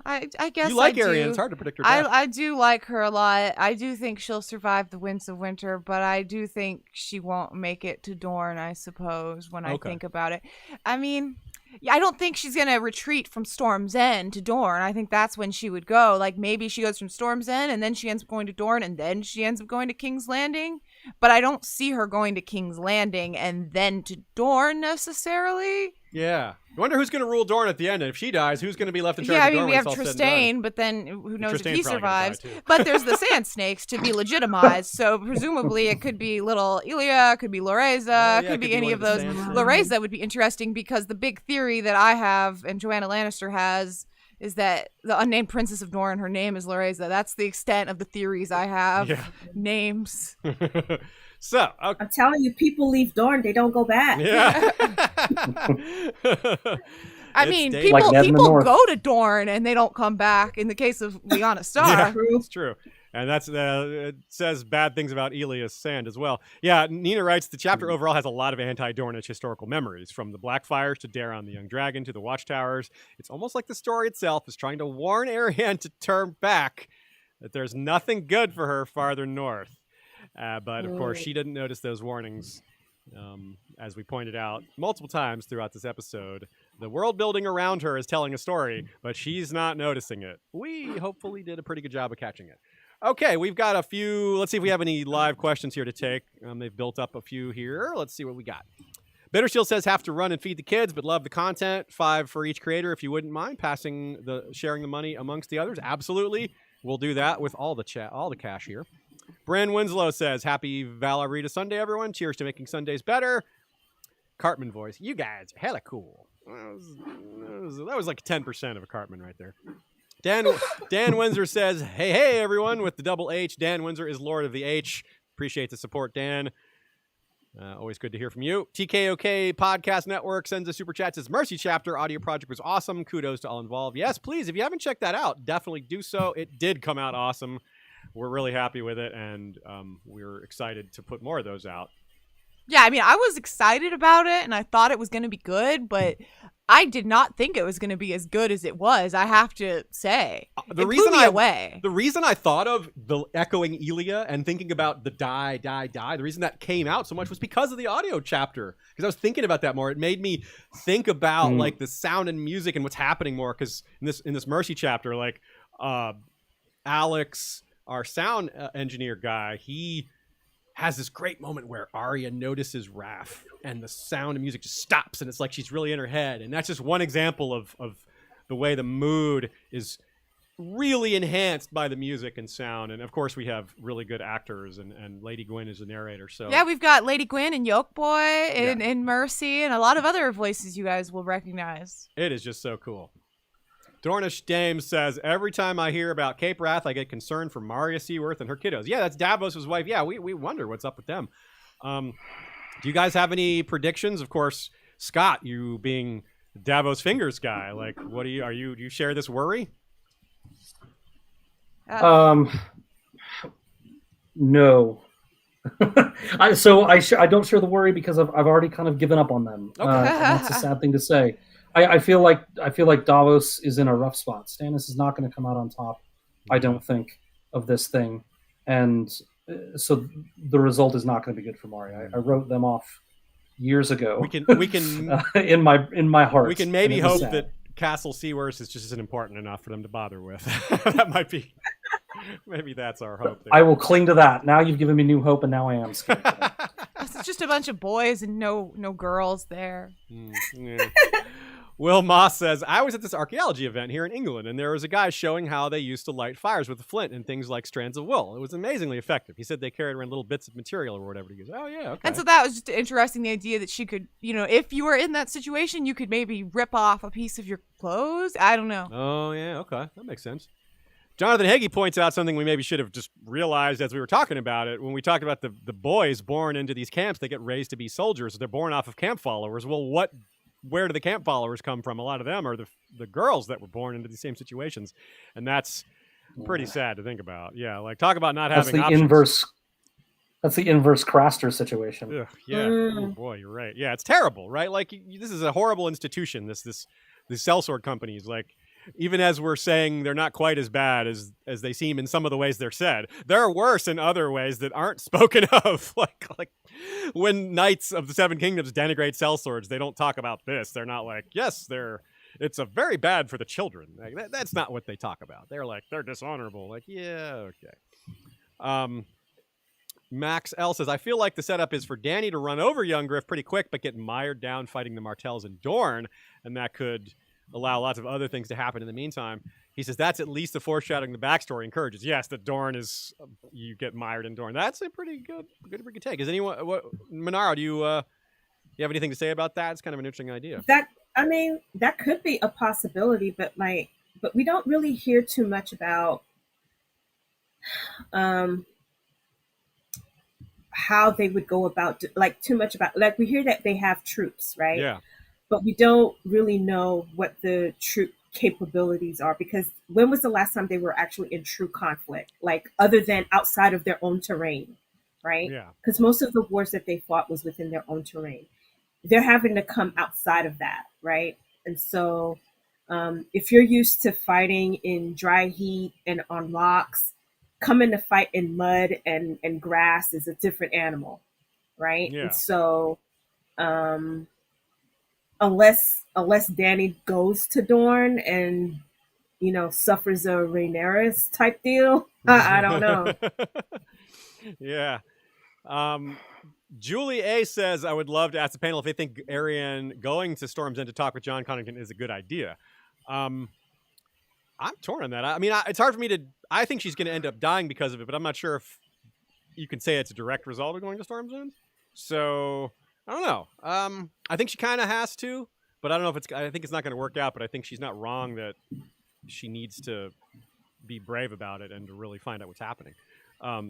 I guess you like I Arianne. do. It's hard to predict her death. I do like her a lot. I do think she'll survive the Winds of Winter, but I do think she won't make it to Dorne, I suppose, when I think about it. I mean, I don't think she's going to retreat from Storm's End to Dorne. I think that's when she would go. Like, maybe she goes from Storm's End, and then she ends up going to Dorne, and then she ends up going to King's Landing. But I don't see her going to King's Landing and then to Dorne, necessarily. Yeah. I wonder who's going to rule Dorne at the end. And if she dies, who's going to be left in charge of Dorne? Yeah, I mean, we have Trystane, but then who knows if he survives. Die, but there's the Sand Snakes to be legitimized, so presumably it could be little Elia, it could be Loreza, could be any of those. Loreza would be interesting because the big theory that I have and Joanna Lannister has is that the unnamed princess of Dorne, her name is Loreza. That's the extent of the theories I have. Yeah. Names. So I'm telling you, people leave Dorne, they don't go back. Yeah. I mean, people go to Dorne and they don't come back. In the case of Lyanna Starr, it's true. And that's it says bad things about Elia's Sand as well. Yeah, Nina writes, the chapter overall has a lot of anti-Dornish historical memories, from the Blackfires to Daeron the Young Dragon to the Watchtowers. It's almost like the story itself is trying to warn Arianne to turn back, that there's nothing good for her farther north. But, of course, she didn't notice those warnings. As we pointed out multiple times throughout this episode, the world building around her is telling a story, but she's not noticing it. We hopefully did a pretty good job of catching it. Okay, we've got a few. Let's see if we have any live questions here to take. They've built up a few here. Let's see what we got. Bittershield says, have to run and feed the kids, but love the content. 5 for each creator, if you wouldn't mind sharing the money amongst the others. Absolutely. We'll do that with all the cash here. Bran Winslow says, happy Valar Rereadis Sunday, everyone. Cheers to making Sundays better. Cartman voice. You guys are hella cool. That was like 10% of a Cartman right there. Dan Windsor says, hey, everyone, with the double H. Dan Windsor is Lord of the H. Appreciate the support, Dan. Always good to hear from you. TKOK Podcast Network sends a super chat, says, Mercy Chapter audio project was awesome. Kudos to all involved. Yes, please, if you haven't checked that out, definitely do so. It did come out awesome. We're really happy with it, and we're excited to put more of those out. Yeah, I mean, I was excited about it, and I thought it was going to be good, but I did not think it was going to be as good as it was, I have to say. It blew me away. The reason I thought of the echoing Elia and thinking about the die, the reason that came out so much was because of the audio chapter. Because I was thinking about that more. It made me think about like the sound and music and what's happening more. Because in this Mercy chapter, like Alex, our sound engineer guy, he has this great moment where Arya notices Raph and the sound of music just stops and it's like she's really in her head. And that's just one example of the way the mood is really enhanced by the music and sound. And of course we have really good actors, and Lady Gwyn is the narrator. So yeah, we've got Lady Gwyn and Yolkboy and Mercy and a lot of other voices you guys will recognize. It is just so cool. Dornish Dame says, every time I hear about Cape Wrath, I get concerned for Marya Seaworth and her kiddos. Yeah, that's Davos' wife. Yeah, we wonder what's up with them. Do you guys have any predictions? Of course, Scott, you being Davos Fingers guy, like, what do you share this worry? No. I don't share the worry because I've already kind of given up on them. Okay. And that's a sad thing to say. I feel like Davos is in a rough spot. Stannis is not going to come out on top, I don't think, of this thing, and so the result is not going to be good for Marya. I wrote them off years ago. We can in my heart. We can maybe hope that Castle Seaworth is just isn't important enough for them to bother with. That might be. Maybe that's our hope. There. I will cling to that. Now you've given me new hope, and now I am scared. It's just a bunch of boys and no girls there. Yeah. Will Moss says, I was at this archaeology event here in England, and there was a guy showing how they used to light fires with a flint and things like strands of wool. It was amazingly effective. He said they carried around little bits of material or whatever. He goes, oh, yeah, okay. And so that was just interesting, the idea that she could, if you were in that situation, you could maybe rip off a piece of your clothes. I don't know. Oh, yeah, okay. That makes sense. Jonathan Heggie points out something we maybe should have just realized as we were talking about it. When we talked about the boys born into these camps, they get raised to be soldiers. They're born off of camp followers. Well, where do the camp followers come from? A lot of them are the girls that were born into these same situations. And that's pretty sad to think about. Yeah, like talk about not having options. That's the inverse Craster situation. Ugh, yeah. Oh, boy, you're right. Yeah, it's terrible, right? Like this is a horrible institution, these sellsword companies. Like, even as we're saying they're not quite as bad as they seem in some of the ways they're said, they're worse in other ways that aren't spoken of. like when Knights of the Seven Kingdoms denigrate sellswords, they don't talk about this. They're not like, yes, it's a very bad for the children. Like, that's not what they talk about. They're like, they're dishonorable. Like, yeah, okay. Max L says, I feel like the setup is for Dany to run over young Griff pretty quick, but get mired down fighting the Martells and Dorne, and that could allow lots of other things to happen in the meantime. He says that's at least the foreshadowing the backstory encourages. Yes, that Dorne is, you get mired in Dorne. That's a pretty good take. Is anyone, Manaro, do you have anything to say about that? It's kind of an interesting idea. That could be a possibility, but we don't really hear too much about how they would go about, we hear that they have troops, right? Yeah. But we don't really know what the troop capabilities are, because when was the last time they were actually in true conflict, like other than outside of their own terrain, right? Yeah. Because most of the wars that they fought was within their own terrain. They're having to come outside of that, right? And so if you're used to fighting in dry heat and on rocks, coming to fight in mud and grass is a different animal, right? Yeah. And so unless Dany goes to Dorne and suffers a Rhaenyra type deal, I don't know. Yeah. Julie A says, I would love to ask the panel if they think Arianne going to Storm's End to talk with Jon Connington is a good idea. I'm torn on that. I mean, it's hard for me to. I think she's going to end up dying because of it, but I'm not sure if you can say it's a direct result of going to Storm's End. So I don't know. I think she kind of has to, but I don't know if I think it's not going to work out, but I think she's not wrong that she needs to be brave about it and to really find out what's happening.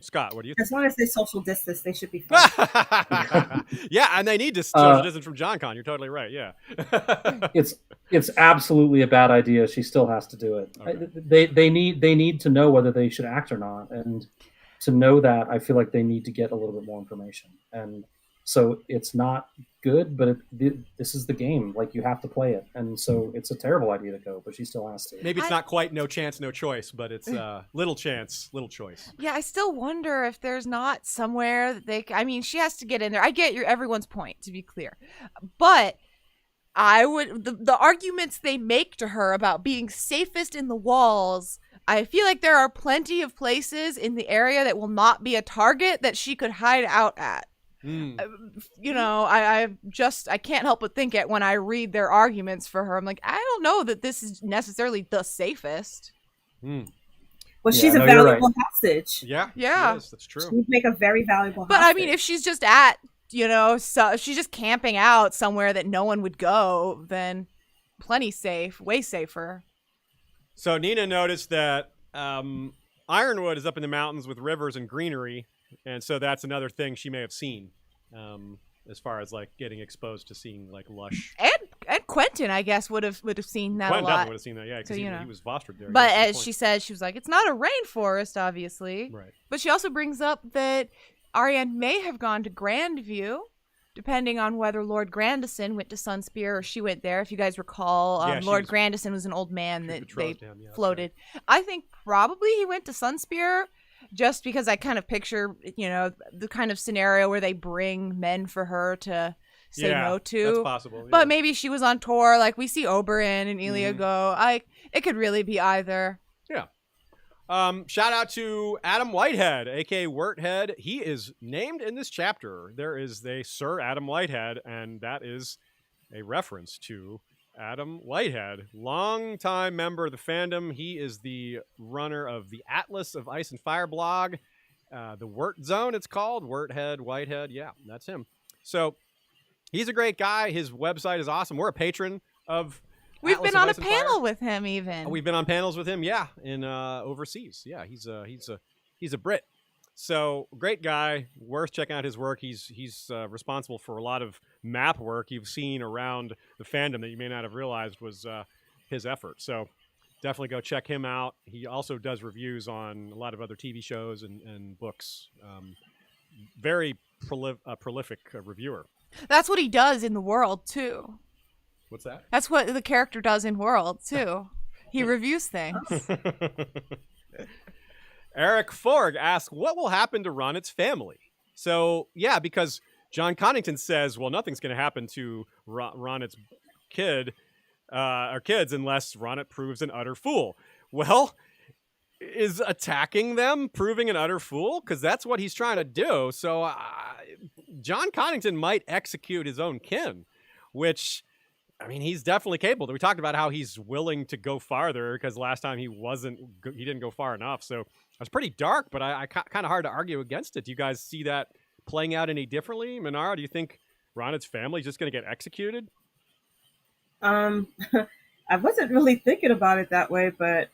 Scott, what do you think? As long as they social distance, they should be fine. Yeah, and they need to social distance from Jon Con. You're totally right. Yeah. It's absolutely a bad idea. She still has to do it. Okay. They need to know whether they should act or not, and to know that, I feel like they need to get a little bit more information. And so it's not good, but this is the game. Like, you have to play it. And so it's a terrible idea to go, but she still has to. Maybe it's not quite no chance, no choice, but it's little chance, little choice. Yeah, I still wonder if there's not somewhere that she has to get in there. I get everyone's point, to be clear. But I would, the arguments they make to her about being safest in the walls I feel like there are plenty of places in the area that will not be a target that she could hide out at. You know, I can't help but think it when I read their arguments for her. I'm like, I don't know that this is necessarily the safest. Well, she's a valuable hostage. Yeah. That's true. She'd make a very valuable But hostage. I mean, if she's just at, you know, so if she's just camping out somewhere that no one would go, then plenty safe, way safer. So Nina noticed that Ironwood is up in the mountains with rivers and greenery, and so that's another thing she may have seen, as far as like getting exposed to seeing like lush. And Quentin, I guess, would have seen that Quentin a lot. definitely would have seen that, yeah, because he was fostered there. But as she said, she was like, it's not a rainforest, obviously. Right. But she also brings up that Arianne may have gone to Grandview, depending on whether Lord Grandison went to Sunspear or she went there. If you guys recall, Lord Grandison was an old man that they floated. Right. I think probably he went to Sunspear, just because I kind of picture, you know, the kind of scenario where they bring men for her to say no to. That's possible. Yeah. But maybe she was on tour, like we see Oberyn and Elia go. It could really be either. Yeah. Shout out to Adam Whitehead, aka Wurthead. He is named in this chapter. There is a Sir Adam Whitehead, and that is a reference to Adam Whitehead, longtime member of the fandom. He is the runner of the Atlas of Ice and Fire blog, the Wirt Zone. It's called Wurthead Whitehead. Yeah, that's him. So he's a great guy. His website is awesome. We're a patron of. We've been on a panel with him, even. We've been on panels with him, yeah, in overseas. Yeah, he's a Brit. So great guy, worth checking out his work. He's responsible for a lot of map work you've seen around the fandom that you may not have realized was his effort. So definitely go check him out. He also does reviews on a lot of other TV shows and books. Very prolific reviewer. That's what he does in the world too. What's that? That's what the character does in World, too. He reviews things. Eric Forg asks, what will happen to Ronet's family? So, yeah, because John Connington says, well, nothing's going to happen to Ronet's kids unless Ronet proves an utter fool. Well, is attacking them proving an utter fool? Because that's what he's trying to do. So, John Connington might execute his own kin, which... I mean, he's definitely capable. We talked about how he's willing to go farther because last time he didn't go far enough. So it was pretty dark, but I kind of hard to argue against it. Do you guys see that playing out any differently? Manaro, do you think Ronet's family is just going to get executed? I wasn't really thinking about it that way, but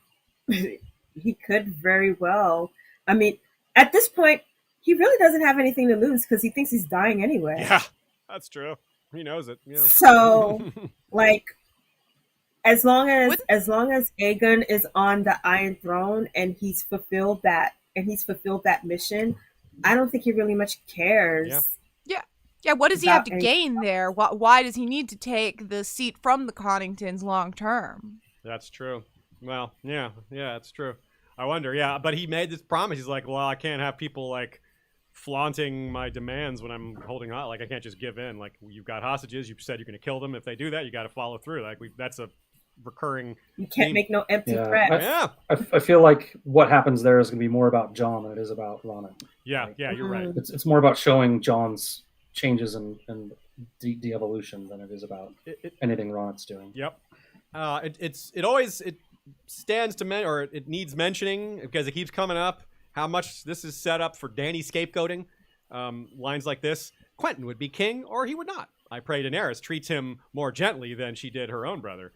he could very well. I mean, at this point, he really doesn't have anything to lose because he thinks he's dying anyway. Yeah, that's true. He knows it. You know. So, like, as long as Aegon is on the Iron Throne and he's fulfilled that mission, I don't think he really much cares. Yeah. What does he have to gain there? Why does he need to take the seat from the Conningtons long term? That's true. Well, yeah, that's true. I wonder. Yeah, but he made this promise. He's like, well, I can't have people like flaunting my demands when I'm holding on. Like, I can't just give in. Like, you've got hostages. You said you're going to kill them. If they do that, you got to follow through. Like, that's a recurring. You can't theme. make no empty threats. I feel like what happens there is going to be more about Jon than it is about Ronet. Yeah, you're right. It's more about showing Jon's changes and de-evolution than it is about anything Ronet's doing. Yep. It always stands to or it needs mentioning because it keeps coming up. How much this is set up for Dany scapegoating. Lines like this, Quentin would be king or he would not. I pray Daenerys treats him more gently than she did her own brother.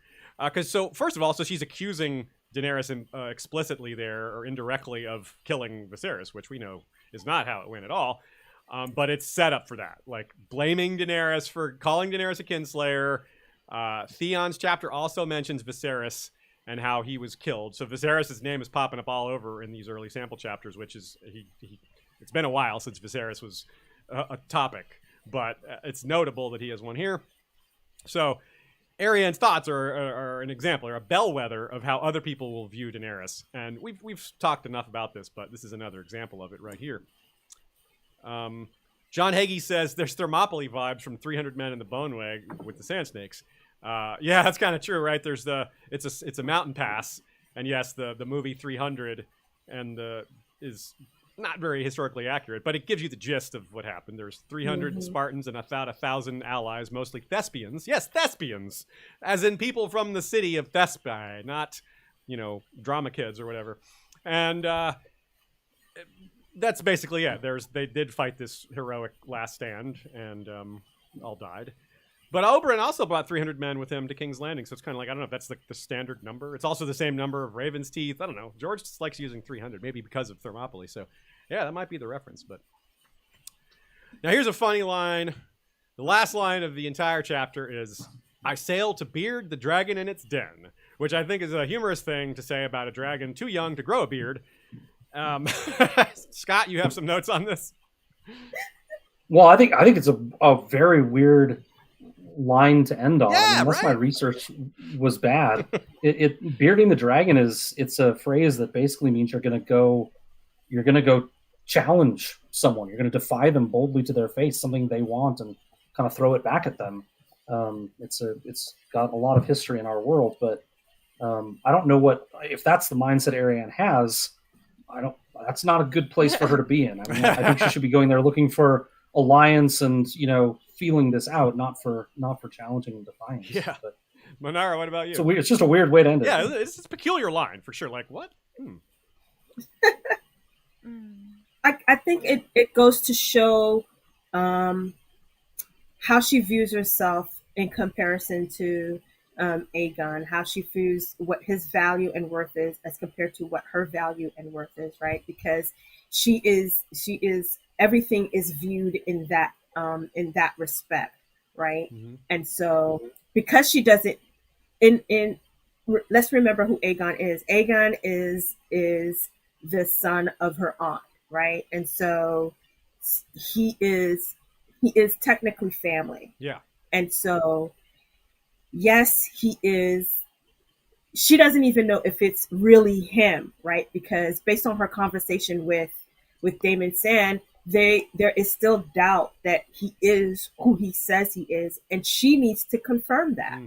First of all, she's accusing Daenerys explicitly there or indirectly of killing Viserys, which we know is not how it went at all. But it's set up for that. Like blaming Daenerys for calling Daenerys a kinslayer. Theon's chapter also mentions Viserys and how he was killed. So Viserys' name is popping up all over in these early sample chapters, which is it's been a while since Viserys was a topic, but it's notable that he has one here. So Arianne's thoughts are an example, or a bellwether of how other people will view Daenerys. And we've talked enough about this, but this is another example of it right here. John Hagee says there's Thermopylae vibes from 300 Men in the Bone Wag with the Sand Snakes. Yeah, that's kind of true, right? It's a mountain pass, And yes, the movie 300 and is not very historically accurate, but it gives you the gist of what happened. There's 300 Spartans and about 1,000 allies, mostly thespians. Yes, thespians, as in people from the city of Thespi, not, drama kids or whatever. And that's basically it. They did fight this heroic last stand, and all died. But Oberyn also brought 300 men with him to King's Landing, so it's kind of like, I don't know if that's the standard number. It's also the same number of Raven's Teeth. I don't know. George just likes using 300, maybe because of Thermopylae. So, yeah, that might be the reference. But now here's a funny line. The last line of the entire chapter is, I sail to beard the dragon in its den, which I think is a humorous thing to say about a dragon too young to grow a beard. Scott, you have some notes on this? Well, I think it's a very weird line to end on, unless my research was bad. Bearding the dragon it's a phrase that basically means you're gonna go challenge someone. You're gonna defy them boldly to their face, something they want, and kind of throw it back at them. It's got a lot of history in our world, but I don't know if that's the mindset Arianne has. That's not a good place for her to be in. I mean, I think she should be going there looking for alliance and feeling this out, not for challenging and defying. Yeah. But Manaro, what about you? It's just a weird way to end it. Yeah, it's a peculiar line for sure. Like, what? I think it goes to show how she views herself in comparison to Aegon, how she views what his value and worth is as compared to what her value and worth is, right? Because she is everything is viewed in that respect, right? And so because she doesn't let's remember who Aegon is. Aegon is the son of her aunt, right? And so he is technically family. Yeah. And so yes, he is. She doesn't even know if it's really him, right? Because based on her conversation with Daemon Sand, there is still doubt that he is who he says he is, and she needs to confirm that,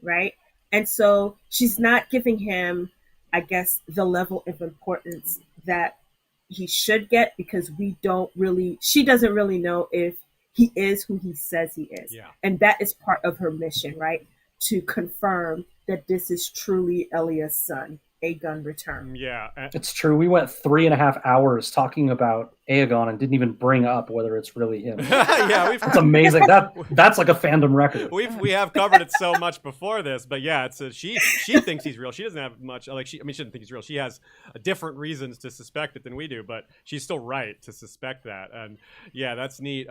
right? And so she's not giving him, I guess, the level of importance that he should get, because she doesn't really know if he is who he says he is. Yeah. And that is part of her mission, right? To confirm that this is truly Elia's son, Aegon Return. Yeah. It's true. We went 3.5 hours talking about Aegon and didn't even bring up whether it's really him. Yeah, it's amazing. That's like a fandom record. We have covered it so much before this, but yeah, it's she thinks he's real. She doesn't have much she doesn't think he's real. She has different reasons to suspect it than we do, but she's still right to suspect that. And yeah, that's neat.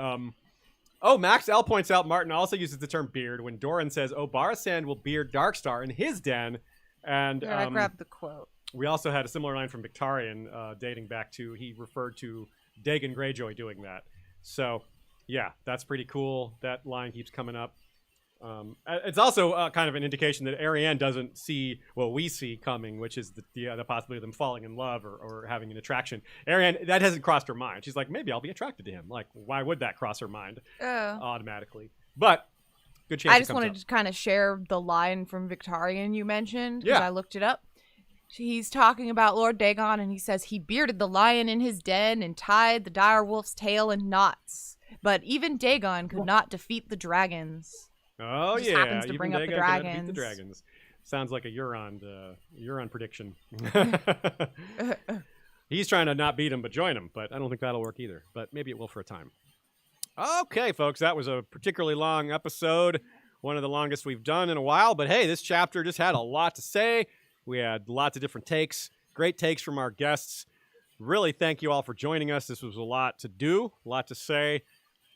Max L points out Martin also uses the term beard when Doran says, Barristan will beard Darkstar in his den. And I grabbed the quote. We also had a similar line from Victarion dating back to, he referred to Dagon Greyjoy doing that. So, yeah, that's pretty cool. That line keeps coming up. It's also kind of an indication that Arianne doesn't see what we see coming, which is the possibility of them falling in love or having an attraction. Arianne, that hasn't crossed her mind. She's like, maybe I'll be attracted to him. Like, why would that cross her mind automatically? But good chance. I just wanted to kind of share the line from Victarion you mentioned, because I looked it up. He's talking about Lord Dagon, and he says he bearded the lion in his den and tied the dire wolf's tail in knots. But even Dagon could not defeat the dragons. Oh, yeah. Happens to bring up the dragons. Beat the dragons. Sounds like a Euron prediction. He's trying to not beat him, but join him. But I don't think that'll work either. But maybe it will for a time. Okay, folks, that was a particularly long episode. One of the longest we've done in a while. But hey, this chapter just had a lot to say. We had lots of different takes. Great takes from our guests. Really thank you all for joining us. This was a lot to do, a lot to say.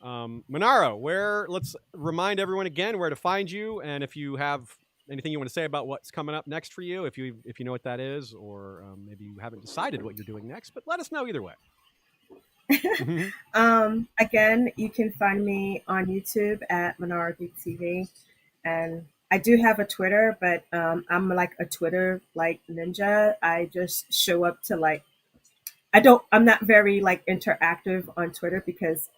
Manaro, let's remind everyone again where to find you, and if you have anything you want to say about what's coming up next for you, if you know what that is, or maybe you haven't decided what you're doing next, but let us know either way. Again, you can find me on YouTube at ManaroGeekTV, and I do have a Twitter, but I'm like a Twitter like ninja. I just show up to I'm not very interactive on Twitter because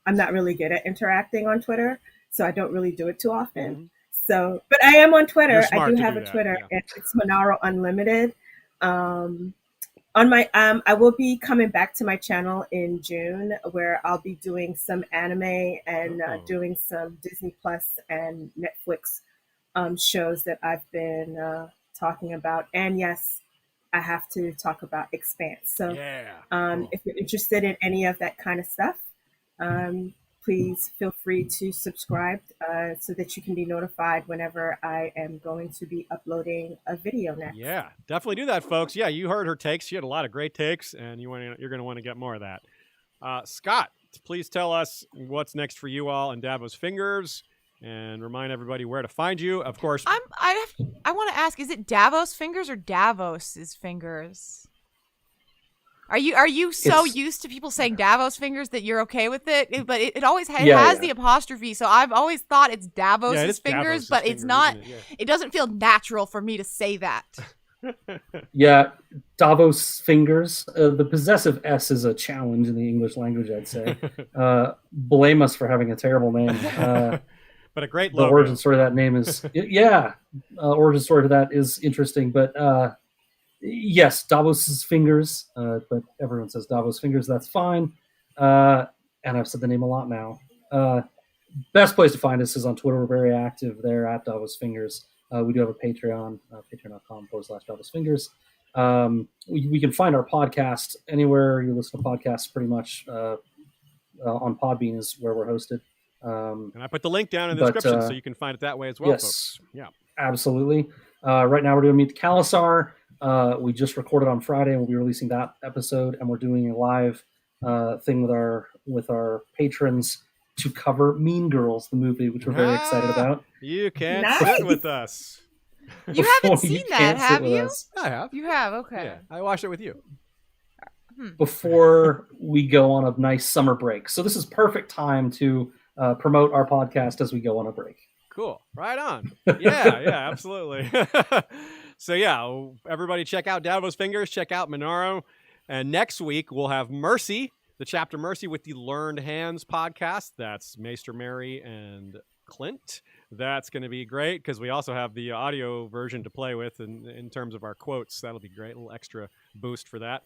I'm not really good at interacting on Twitter, so I don't really do it too often. So, but I am on Twitter. I do have a that, Twitter. yeah. It's Manaro Unlimited. On my I will be coming back to my channel in June, where I'll be doing some anime and doing some Disney Plus and Netflix shows that I've been talking about. And yes, I have to talk about Expanse. So if you're interested in any of that kind of stuff, please feel free to subscribe so that you can be notified whenever I am going to be uploading a video next. Yeah, definitely do that, folks. Yeah, you heard her takes. She had a lot of great takes, and you're going to want to get more of that. Scott, please tell us what's next for you all in Davos Fingers, and remind everybody where to find you. Of course, I want to ask: is it Davos Fingers or Davos's Fingers? Are you so used to people saying Davos Fingers that you're okay with it? But it always has the apostrophe, so I've always thought it's Davos's Fingers, Davos's but fingers, it's not. isn't it? It doesn't feel natural for me to say that. Yeah, Davos Fingers. The possessive S is a challenge in the English language, I'd say. Blame us for having a terrible name. But a great logo. The origin story of that name is origin story to that is interesting, but yes, Davos's Fingers, but everyone says Davos Fingers. That's fine. And I've said the name a lot now. Best place to find us is on Twitter. We're very active there at Davos Fingers. We do have a Patreon, patreon.com/Davos Fingers. We can find our podcast anywhere you listen to podcasts, pretty much. On Podbean is where we're hosted. And I put the link down in the description so you can find it that way as well, folks. Yeah, absolutely. Right now we're doing Meet the Khalasar. We just recorded on Friday, and we'll be releasing that episode. And we're doing a live thing with our patrons to cover Mean Girls, the movie, which we're very excited about. You can't sit with us. You haven't seen that, have you? I have. You have, okay. Yeah, I watched it with you. Before we go on a nice summer break. So this is perfect time to promote our podcast as we go on a break. Cool. Right on. Yeah, absolutely. So yeah, everybody check out Davos Fingers, check out Manaro. And next week we'll have Mercy, the chapter Mercy with the Learned Hands podcast. That's Maester Mary and Clint. That's going to be great because we also have the audio version to play with in terms of our quotes. That'll be great. A little extra boost for that.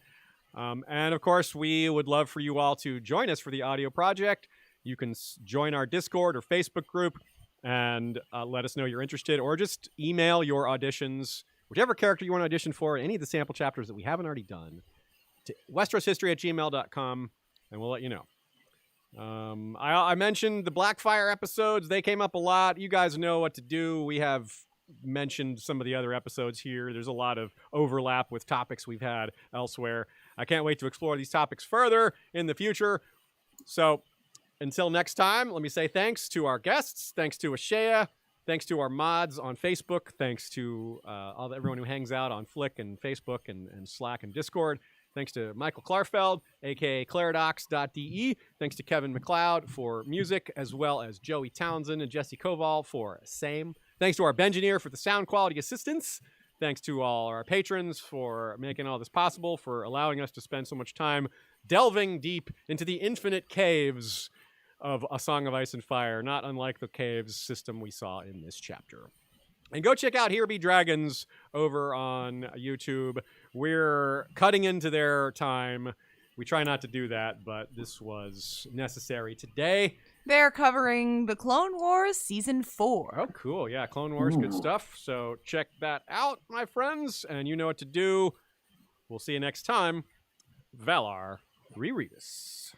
And of course, we would love for you all to join us for the audio project. You can join our Discord or Facebook group and let us know you're interested, or just email your auditions, whichever character you want to audition for, any of the sample chapters that we haven't already done, to westeroshistory@gmail.com, and we'll let you know. I mentioned the Blackfire episodes. They came up a lot. You guys know what to do. We have mentioned some of the other episodes here. There's a lot of overlap with topics we've had elsewhere. I can't wait to explore these topics further in the future. So until next time, let me say thanks to our guests. Thanks to Ashea. Thanks to our mods on Facebook. Thanks to everyone who hangs out on Flick and Facebook and Slack and Discord. Thanks to Michael Klarfeld, a.k.a. Claridox.de. Thanks to Kevin McLeod for music, as well as Joey Townsend and Jesse Koval for same. Thanks to our Bengineer for the sound quality assistance. Thanks to all our patrons for making all this possible, for allowing us to spend so much time delving deep into the infinite caves of A Song of Ice and Fire, not unlike the caves system we saw in this chapter. And go check out Here Be Dragons over on YouTube. We're cutting into their time. We try not to do that, but this was necessary today. They're covering the Clone Wars Season 4. Oh, cool. Yeah, Clone Wars, good stuff. So check that out, my friends, and you know what to do. We'll see you next time. Valar, Rereadis.